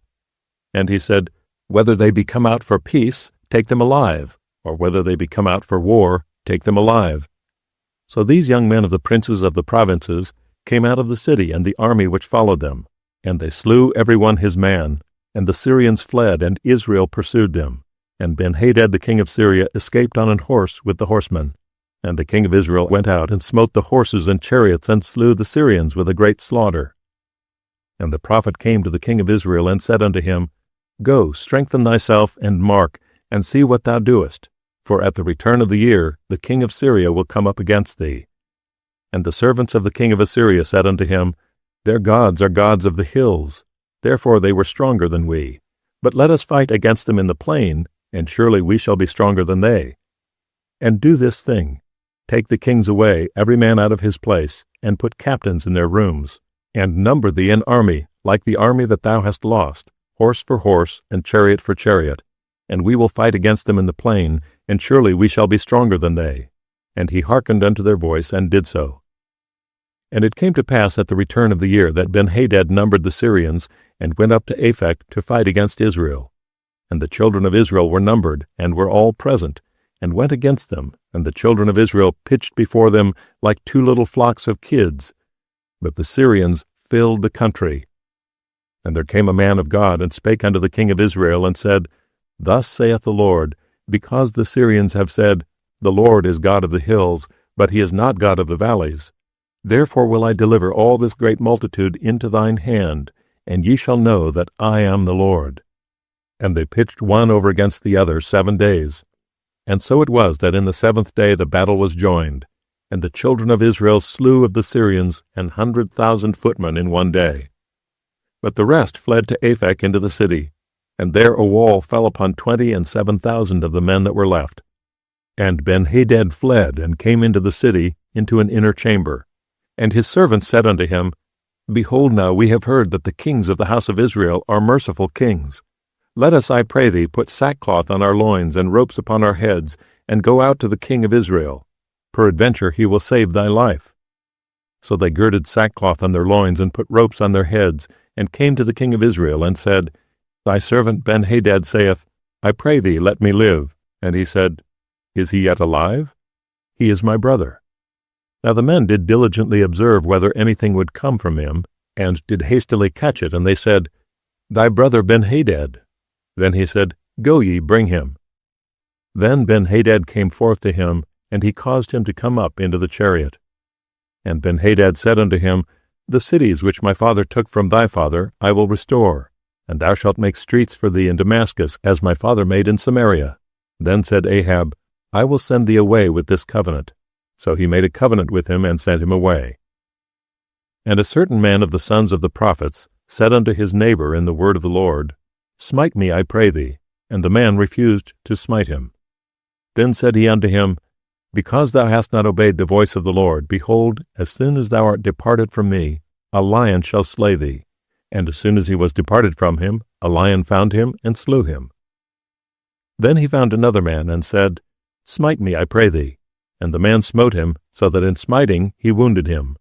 And he said, Whether they be come out for peace, take them alive, or whether they be come out for war, take them alive. So these young men of the princes of the provinces came out of the city and the army which followed them. And they slew every one his man, and the Syrians fled, and Israel pursued them. And Benhadad the king of Syria escaped on an horse with the horsemen. And the king of Israel went out and smote the horses and chariots, and slew the Syrians with a great slaughter. And the prophet came to the king of Israel, and said unto him, Go, strengthen thyself, and mark, and see what thou doest. For at the return of the year the king of Syria will come up against thee. And the servants of the king of Assyria said unto him, Their gods are gods of the hills, therefore they were stronger than we. But let us fight against them in the plain, and surely we shall be stronger than they. And do this thing, take the kings away, every man out of his place, and put captains in their rooms, and number thee an army, like the army that thou hast lost, horse for horse, and chariot for chariot. And we will fight against them in the plain, and surely we shall be stronger than they. And he hearkened unto their voice, and did so. And it came to pass at the return of the year that Benhadad numbered the Syrians, and went up to Aphek to fight against Israel. And the children of Israel were numbered, and were all present, and went against them, and the children of Israel pitched before them like 2 little flocks of kids. But the Syrians filled the country. And there came a man of God, and spake unto the king of Israel, and said, Thus saith the Lord, because the Syrians have said, The Lord is God of the hills, but he is not God of the valleys. Therefore will I deliver all this great multitude into thine hand, and ye shall know that I am the Lord. And they pitched one over against the other 7 days. And so it was that in the 7th day the battle was joined, and the children of Israel slew of the Syrians 100,000 footmen in 1 day. But the rest fled to Aphek into the city, and there a wall fell upon 27,000 of the men that were left. And Benhadad fled, and came into the city, into an inner chamber. And his servants said unto him, Behold now, we have heard that the kings of the house of Israel are merciful kings. Let us, I pray thee, put sackcloth on our loins, and ropes upon our heads, and go out to the king of Israel. Peradventure he will save thy life. So they girded sackcloth on their loins, and put ropes on their heads, and came to the king of Israel, and said, Thy servant Benhadad saith, I pray thee, let me live. And he said, Is he yet alive? He is my brother. Now the men did diligently observe whether anything would come from him, and did hastily catch it, and they said, Thy brother Benhadad. Then he said, Go ye, bring him. Then Benhadad came forth to him, and he caused him to come up into the chariot. And Benhadad said unto him, The cities which my father took from thy father I will restore, and thou shalt make streets for thee in Damascus, as my father made in Samaria. Then said Ahab, I will send thee away with this covenant. So he made a covenant with him, and sent him away. And a certain man of the sons of the prophets said unto his neighbor in the word of the Lord, Smite me, I pray thee. And the man refused to smite him. Then said he unto him, Because thou hast not obeyed the voice of the Lord, behold, as soon as thou art departed from me, a lion shall slay thee. And as soon as he was departed from him, a lion found him, and slew him. Then he found another man, and said, Smite me, I pray thee. And the man smote him, so that in smiting he wounded him.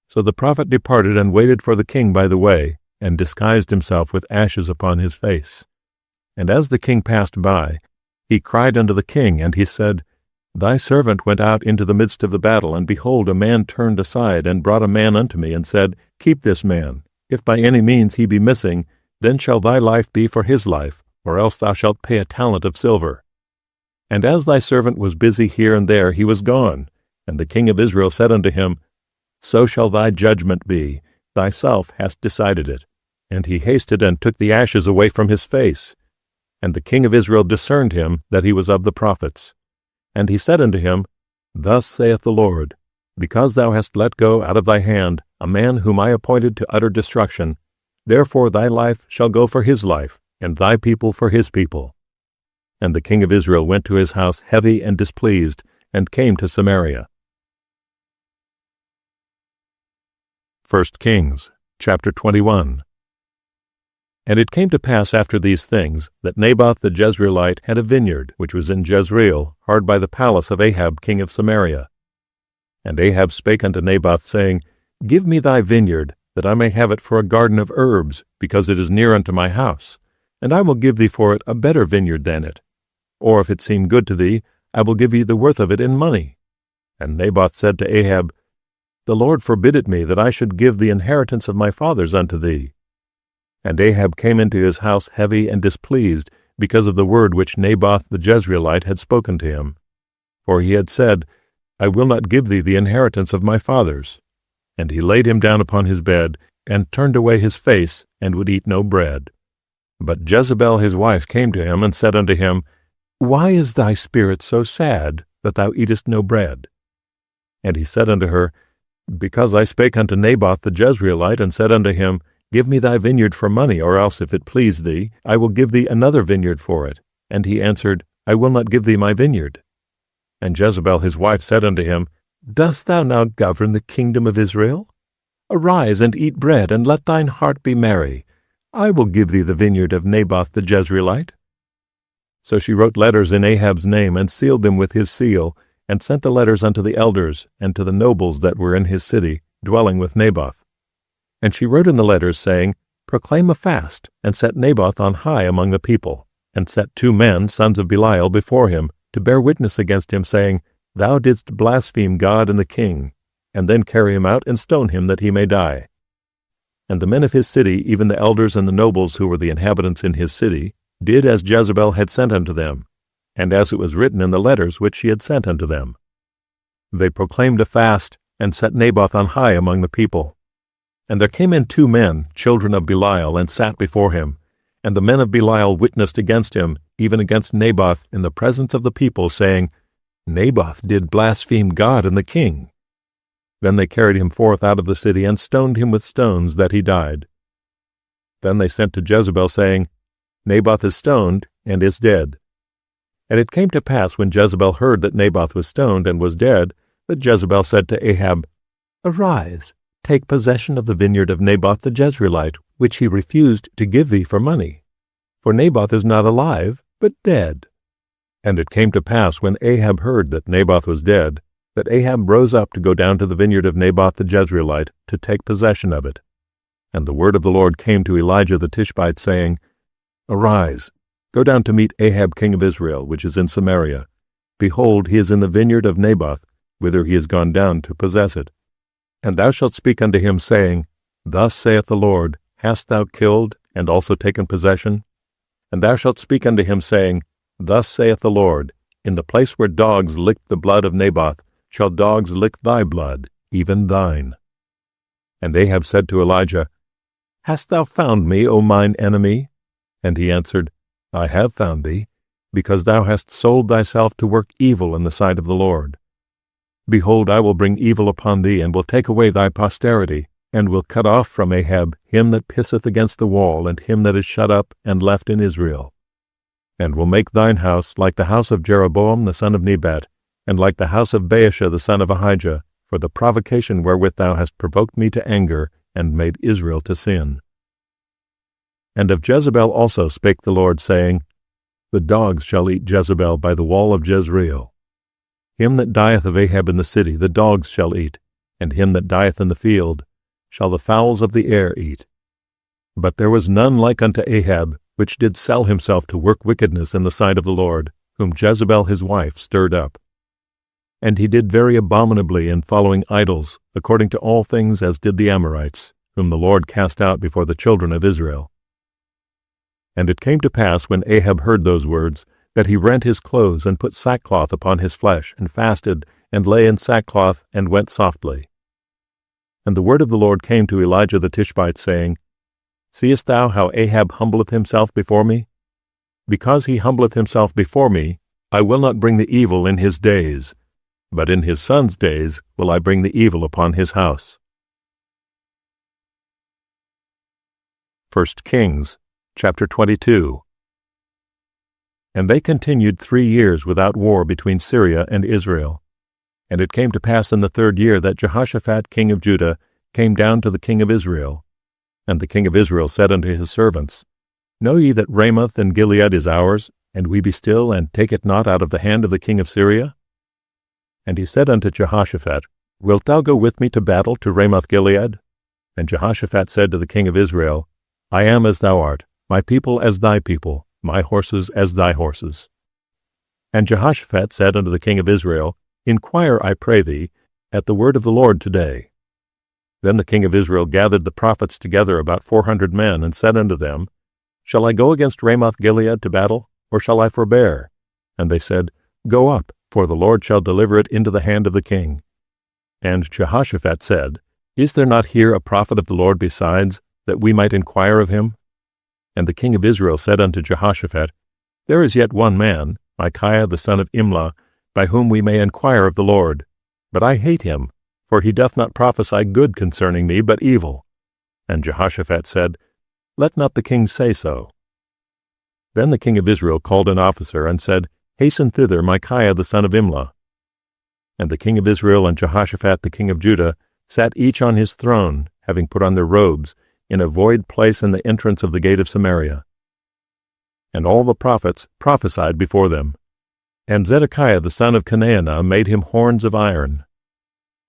So the prophet departed, and waited for the king by the way, and disguised himself with ashes upon his face. And as the king passed by, he cried unto the king, and he said, Thy servant went out into the midst of the battle, and behold, a man turned aside, and brought a man unto me, and said, Keep this man. If by any means he be missing, then shall thy life be for his life, or else thou shalt pay a talent of silver. And as thy servant was busy here and there, he was gone, And the king of Israel said unto him, So shall thy judgment be, thyself hast decided it. And he hasted and took the ashes away from his face. And the king of Israel discerned him that he was of the prophets. And he said unto him, Thus saith the Lord, Because thou hast let go out of thy hand a man whom I appointed to utter destruction, therefore thy life shall go for his life, and thy people for his people. And the king of Israel went to his house heavy and displeased, and came to Samaria. 1 Kings, chapter 21. And it came to pass after these things, that Naboth the Jezreelite had a vineyard, which was in Jezreel, hard by the palace of Ahab king of Samaria. And Ahab spake unto Naboth, saying, Give me thy vineyard, that I may have it for a garden of herbs, because it is near unto my house, and I will give thee for it a better vineyard than it. Or if it seem good to thee, I will give thee the worth of it in money. And Naboth said to Ahab, The Lord forbid it me that I should give the inheritance of my fathers unto thee. And Ahab came into his house heavy and displeased, because of the word which Naboth the Jezreelite had spoken to him. For he had said, I will not give thee the inheritance of my fathers. And he laid him down upon his bed, and turned away his face, and would eat no bread. But Jezebel his wife came to him, and said unto him, Why is thy spirit so sad, that thou eatest no bread? And he said unto her, Because I spake unto Naboth the Jezreelite, and said unto him, Give me thy vineyard for money, or else, if it please thee, I will give thee another vineyard for it. And he answered, I will not give thee my vineyard. And Jezebel his wife said unto him, Dost thou now govern the kingdom of Israel? Arise and eat bread, and let thine heart be merry. I will give thee the vineyard of Naboth the Jezreelite. So she wrote letters in Ahab's name, and sealed them with his seal, and sent the letters unto the elders, and to the nobles that were in his city, dwelling with Naboth. And she wrote in the letters, saying, Proclaim a fast, and set Naboth on high among the people, and set 2 men, sons of Belial, before him, to bear witness against him, saying, Thou didst blaspheme God and the king, and then carry him out and stone him that he may die. And the men of his city, even the elders and the nobles who were the inhabitants in his city, did as Jezebel had sent unto them, and as it was written in the letters which she had sent unto them. They proclaimed a fast, and set Naboth on high among the people. And there came in 2 men, children of Belial, and sat before him. And the men of Belial witnessed against him, even against Naboth, in the presence of the people, saying, Naboth did blaspheme God and the king. Then they carried him forth out of the city, and stoned him with stones, that he died. Then they sent to Jezebel, saying, Naboth is stoned, and is dead. And it came to pass, when Jezebel heard that Naboth was stoned, and was dead, that Jezebel said to Ahab, Arise, take possession of the vineyard of Naboth the Jezreelite, which he refused to give thee for money. For Naboth is not alive, but dead. And it came to pass, when Ahab heard that Naboth was dead, that Ahab rose up to go down to the vineyard of Naboth the Jezreelite, to take possession of it. And the word of the Lord came to Elijah the Tishbite, saying, Arise, go down to meet Ahab king of Israel, which is in Samaria. Behold, he is in the vineyard of Naboth, whither he is gone down to possess it. And thou shalt speak unto him, saying, Thus saith the Lord, Hast thou killed, and also taken possession? And thou shalt speak unto him, saying, Thus saith the Lord, In the place where dogs licked the blood of Naboth, shall dogs lick thy blood, even thine. And Ahab said to Elijah, Hast thou found me, O mine enemy? And he answered, I have found thee, because thou hast sold thyself to work evil in the sight of the Lord. Behold, I will bring evil upon thee, and will take away thy posterity, and will cut off from Ahab him that pisseth against the wall, and him that is shut up and left in Israel. And will make thine house like the house of Jeroboam the son of Nebat, and like the house of Baasha the son of Ahijah, for the provocation wherewith thou hast provoked me to anger, and made Israel to sin. And of Jezebel also spake the Lord, saying, The dogs shall eat Jezebel by the wall of Jezreel. Him that dieth of Ahab in the city the dogs shall eat, and him that dieth in the field shall the fowls of the air eat. But there was none like unto Ahab, which did sell himself to work wickedness in the sight of the Lord, whom Jezebel his wife stirred up. And he did very abominably in following idols, according to all things as did the Amorites, whom the Lord cast out before the children of Israel. And it came to pass, when Ahab heard those words, that he rent his clothes, and put sackcloth upon his flesh, and fasted, and lay in sackcloth, and went softly. And the word of the Lord came to Elijah the Tishbite, saying, Seest thou how Ahab humbleth himself before me? Because he humbleth himself before me, I will not bring the evil in his days, but in his son's days will I bring the evil upon his house. 1 Kings, chapter 22. And they continued 3 years without war between Syria and Israel. And it came to pass in the 3rd year that Jehoshaphat king of Judah came down to the king of Israel. And the king of Israel said unto his servants, Know ye that Ramoth in Gilead is ours, and we be still, and take it not out of the hand of the king of Syria? And he said unto Jehoshaphat, Wilt thou go with me to battle to Ramoth Gilead? And Jehoshaphat said to the king of Israel, I am as thou art, my people as thy people, my horses as thy horses. And Jehoshaphat said unto the king of Israel, Inquire, I pray thee, at the word of the Lord today. Then the king of Israel gathered the prophets together, about 400 men, and said unto them, Shall I go against Ramoth Gilead to battle, or shall I forbear? And they said, Go up, for the Lord shall deliver it into the hand of the king. And Jehoshaphat said, Is there not here a prophet of the Lord besides, that we might inquire of him? And the king of Israel said unto Jehoshaphat, There is yet one man, Micaiah the son of Imlah, by whom we may inquire of the Lord. But I hate him, for he doth not prophesy good concerning me, but evil. And Jehoshaphat said, Let not the king say so. Then the king of Israel called an officer, and said, Hasten thither Micaiah the son of Imlah. And the king of Israel and Jehoshaphat the king of Judah sat each on his throne, having put on their robes, in a void place in the entrance of the gate of Samaria. And all the prophets prophesied before them. And Zedekiah the son of Chenaanah made him horns of iron.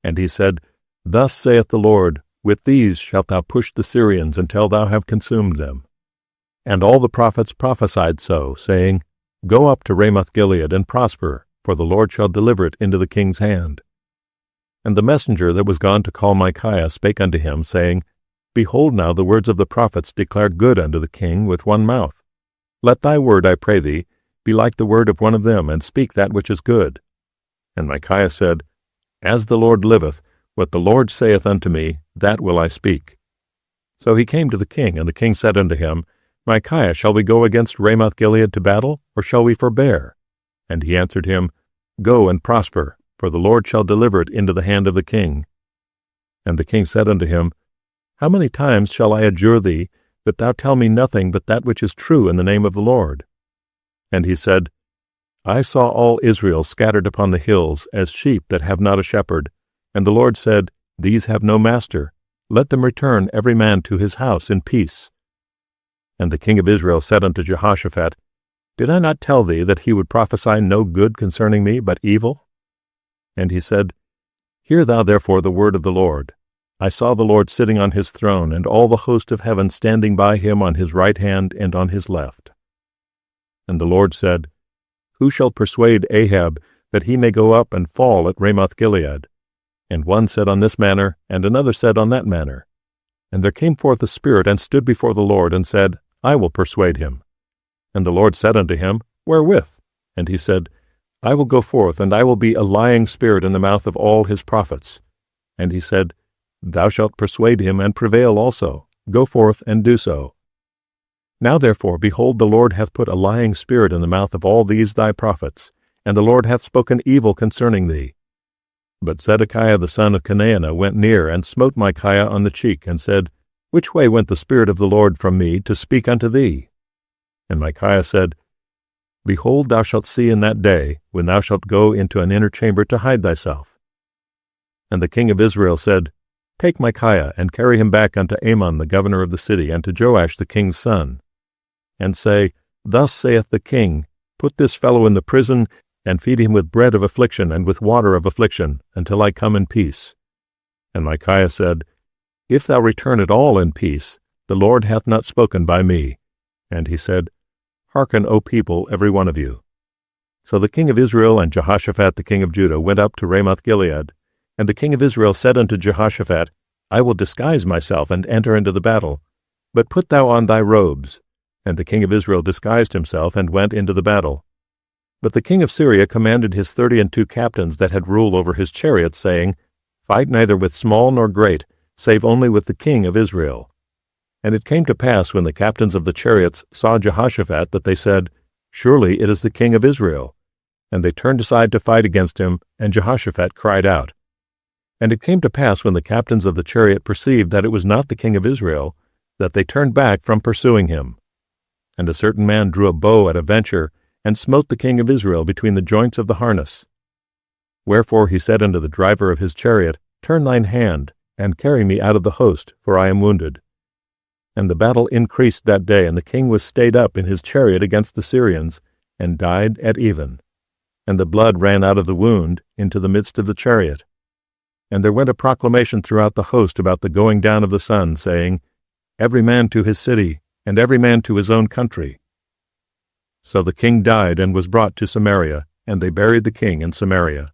And he said, Thus saith the Lord, With these shalt thou push the Syrians until thou have consumed them. And all the prophets prophesied so, saying, Go up to Ramoth Gilead and prosper, for the Lord shall deliver it into the king's hand. And the messenger that was gone to call Micaiah spake unto him, saying, Behold now, the words of the prophets declare good unto the king with one mouth. Let thy word, I pray thee, be like the word of one of them, and speak that which is good. And Micaiah said, As the Lord liveth, what the Lord saith unto me, that will I speak. So he came to the king, and the king said unto him, Micaiah, shall we go against Ramoth Gilead to battle, or shall we forbear? And he answered him, Go and prosper, for the Lord shall deliver it into the hand of the king. And the king said unto him, How many times shall I adjure thee, that thou tell me nothing but that which is true in the name of the Lord? And he said, I saw all Israel scattered upon the hills, as sheep that have not a shepherd. And the Lord said, These have no master. Let them return every man to his house in peace. And the king of Israel said unto Jehoshaphat, Did I not tell thee that he would prophesy no good concerning me, but evil? And he said, Hear thou therefore the word of the Lord. I saw the Lord sitting on his throne, and all the host of heaven standing by him on his right hand and on his left. And the Lord said, Who shall persuade Ahab that he may go up and fall at Ramoth Gilead? And one said on this manner, and another said on that manner. And there came forth a spirit, and stood before the Lord, and said, I will persuade him. And the Lord said unto him, Wherewith? And he said, I will go forth, and I will be a lying spirit in the mouth of all his prophets. And he said, Thou shalt persuade him, and prevail also. Go forth, and do so. Now therefore, behold, the Lord hath put a lying spirit in the mouth of all these thy prophets, and the Lord hath spoken evil concerning thee. But Zedekiah the son of Chenaanah went near, and smote Micaiah on the cheek, and said, Which way went the Spirit of the Lord from me to speak unto thee? And Micaiah said, Behold, thou shalt see in that day, when thou shalt go into an inner chamber to hide thyself. And the king of Israel said, Take Micaiah, and carry him back unto Amon the governor of the city, and to Joash the king's son. And say, Thus saith the king, Put this fellow in the prison, and feed him with bread of affliction and with water of affliction, until I come in peace. And Micaiah said, If thou return at all in peace, the Lord hath not spoken by me. And he said, Hearken, O people, every one of you. So the king of Israel and Jehoshaphat the king of Judah went up to Ramoth Gilead. And the king of Israel said unto Jehoshaphat, I will disguise myself and enter into the battle. But put thou on thy robes. And the king of Israel disguised himself and went into the battle. But the king of Syria commanded his 32 captains that had rule over his chariots, saying, Fight neither with small nor great, save only with the king of Israel. And it came to pass, when the captains of the chariots saw Jehoshaphat, that they said, Surely it is the king of Israel. And they turned aside to fight against him, and Jehoshaphat cried out. And it came to pass, when the captains of the chariot perceived that it was not the king of Israel, that they turned back from pursuing him. And a certain man drew a bow at a venture, and smote the king of Israel between the joints of the harness. Wherefore he said unto the driver of his chariot, Turn thine hand, and carry me out of the host, for I am wounded. And the battle increased that day, and the king was stayed up in his chariot against the Syrians, and died at even. And the blood ran out of the wound into the midst of the chariot. And there went a proclamation throughout the host about the going down of the sun, saying, Every man to his city, and every man to his own country. So the king died and was brought to Samaria, and they buried the king in Samaria.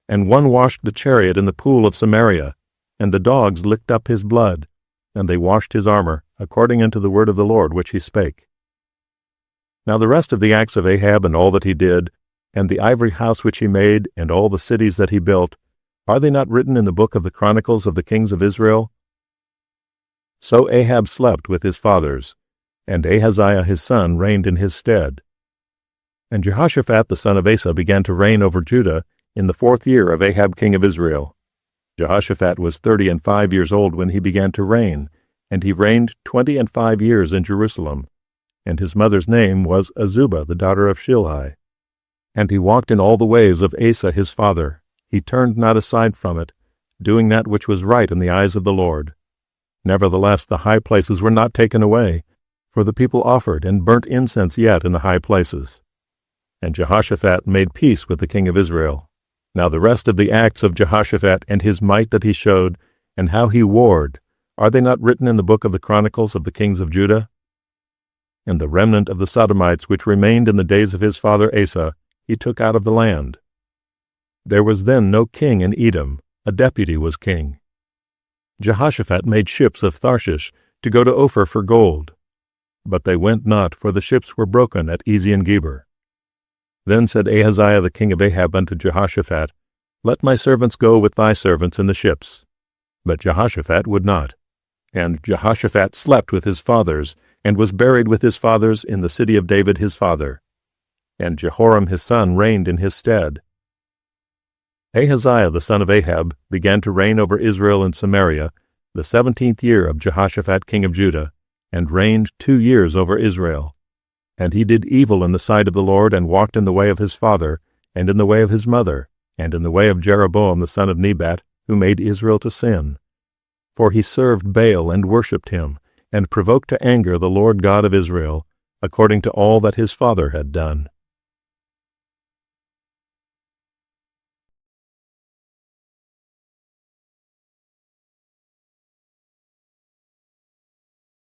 And one washed the chariot in the pool of Samaria, and the dogs licked up his blood, and they washed his armor, according unto the word of the Lord which he spake. Now the rest of the acts of Ahab, and all that he did, and the ivory house which he made, and all the cities that he built, are they not written in the book of the Chronicles of the kings of Israel? So Ahab slept with his fathers, and Ahaziah his son reigned in his stead. And Jehoshaphat the son of Asa began to reign over Judah in the 4th year of Ahab king of Israel. Jehoshaphat was 35 years old when he began to reign, and he reigned 25 years in Jerusalem. And his mother's name was Azubah the daughter of Shilhi. And he walked in all the ways of Asa his father. He turned not aside from it, doing that which was right in the eyes of the Lord. Nevertheless the high places were not taken away, for the people offered and burnt incense yet in the high places. And Jehoshaphat made peace with the king of Israel. Now the rest of the acts of Jehoshaphat, and his might that he showed, and how he warred, are they not written in the book of the Chronicles of the kings of Judah? And the remnant of the Sodomites which remained in the days of his father Asa, he took out of the land. There was then no king in Edom, a deputy was king. Jehoshaphat made ships of Tharshish to go to Ophir for gold. But they went not, for the ships were broken at Ezion-Geber. Then said Ahaziah the king of Ahab unto Jehoshaphat, Let my servants go with thy servants in the ships. But Jehoshaphat would not. And Jehoshaphat slept with his fathers, and was buried with his fathers in the city of David his father. And Jehoram his son reigned in his stead. Ahaziah the son of Ahab began to reign over Israel in Samaria the 17th year of Jehoshaphat king of Judah, and reigned 2 years over Israel. And he did evil in the sight of the Lord, and walked in the way of his father, and in the way of his mother, and in the way of Jeroboam the son of Nebat, who made Israel to sin. For he served Baal and worshipped him, and provoked to anger the Lord God of Israel, according to all that his father had done.